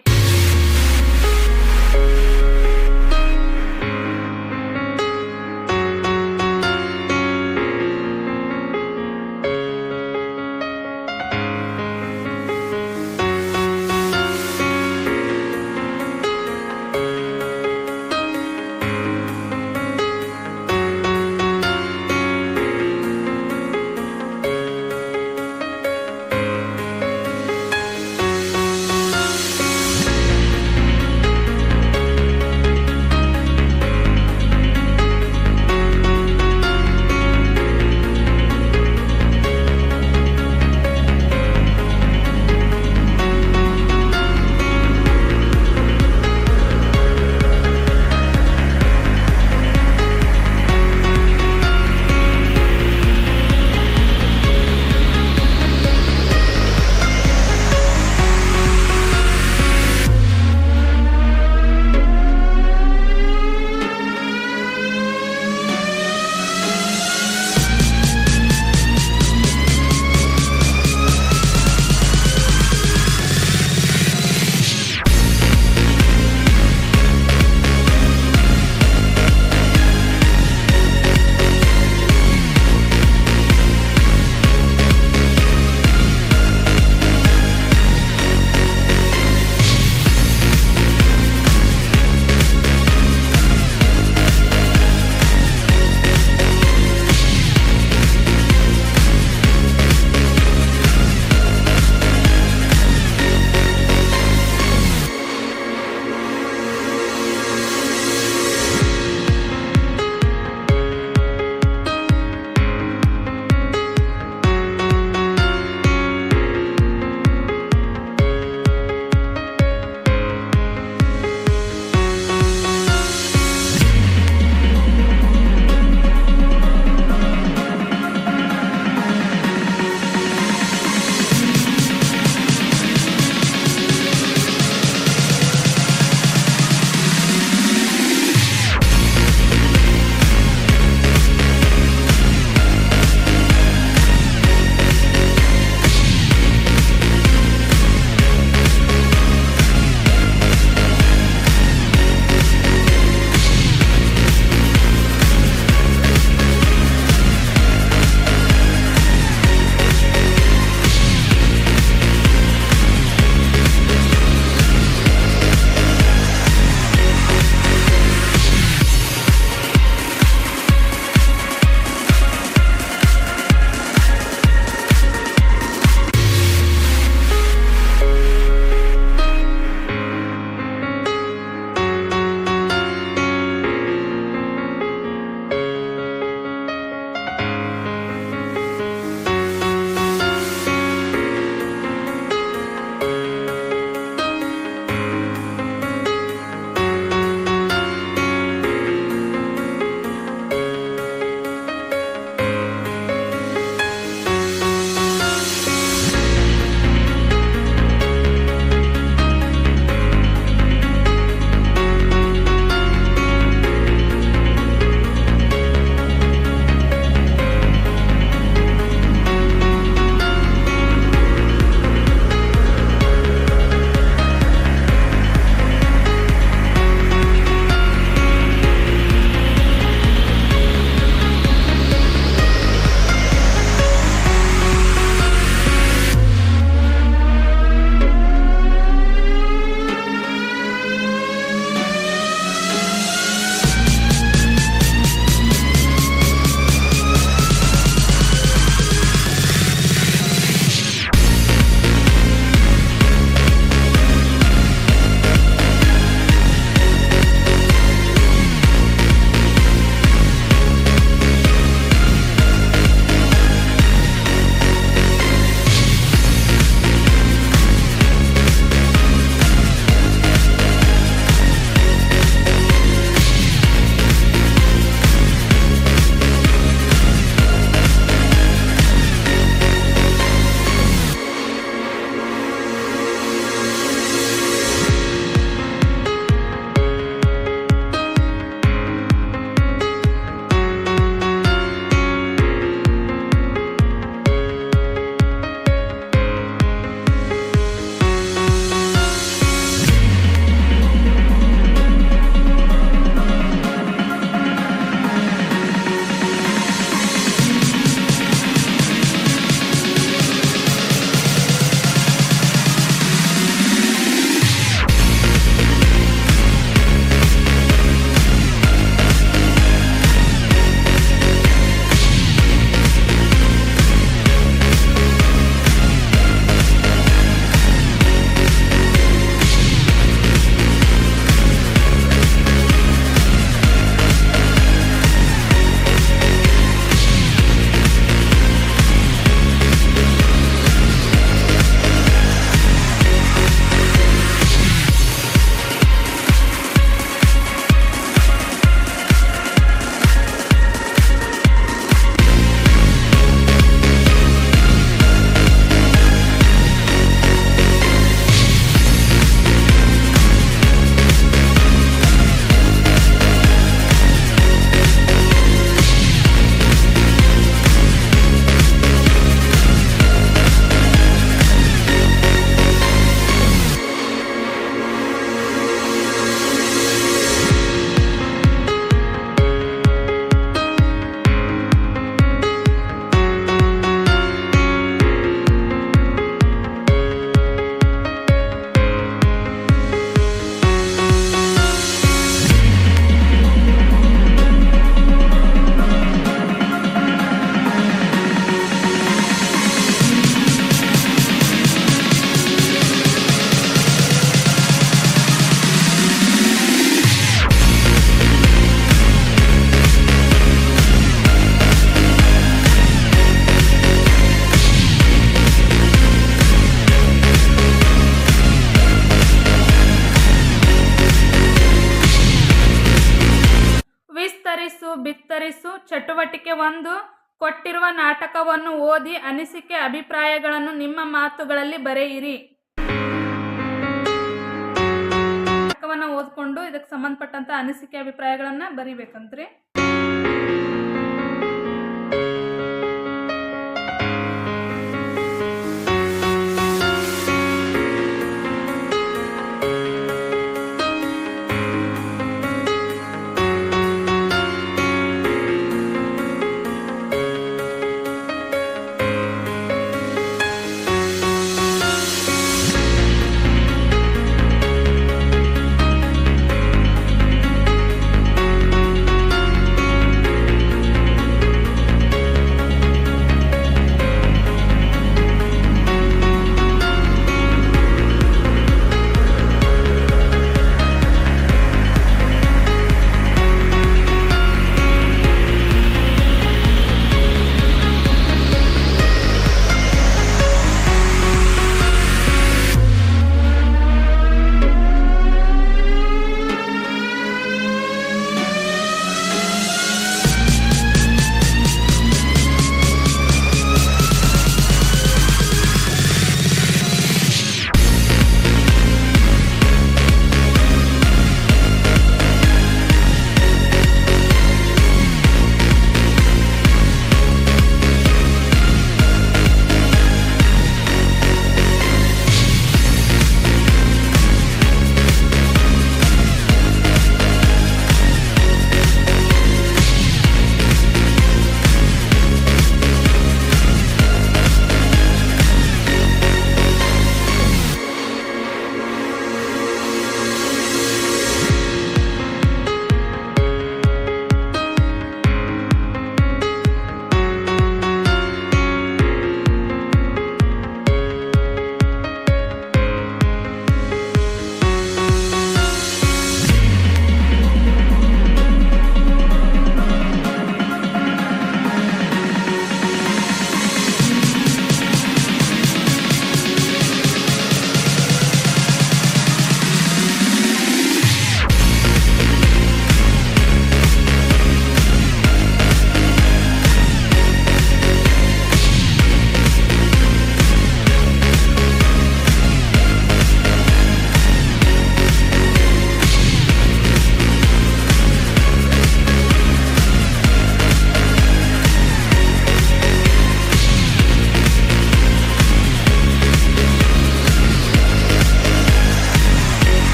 [SPEAKER 1] ಬಿತ್ತರಿಸು ಚಟುವಟಿಕೆ 1 ಕೊಟ್ಟಿರುವ ನಾಟಕವನ್ನು ಓದಿ ಅನಿಸಿಕೆ ಅಭಿಪ್ರಾಯಗಳನ್ನು ನಿಮ್ಮ ಮಾತುಗಳಲ್ಲಿ ಬರೆಯಿರಿ. ನಾಟಕವನ್ನು ಓದ್ಕೊಂಡು ಇದಕ್ಕೆ ಸಂಬಂಧಪಟ್ಟಂತ ಅನಿಸಿಕೆ ಅಭಿಪ್ರಾಯಗಳನ್ನ ಬರಿಬೇಕಂತ್ರಿ.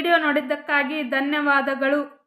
[SPEAKER 1] ವಿಡಿಯೋ ನೋಡಿದ್ದಕ್ಕಾಗಿ ಧನ್ಯವಾದಗಳು.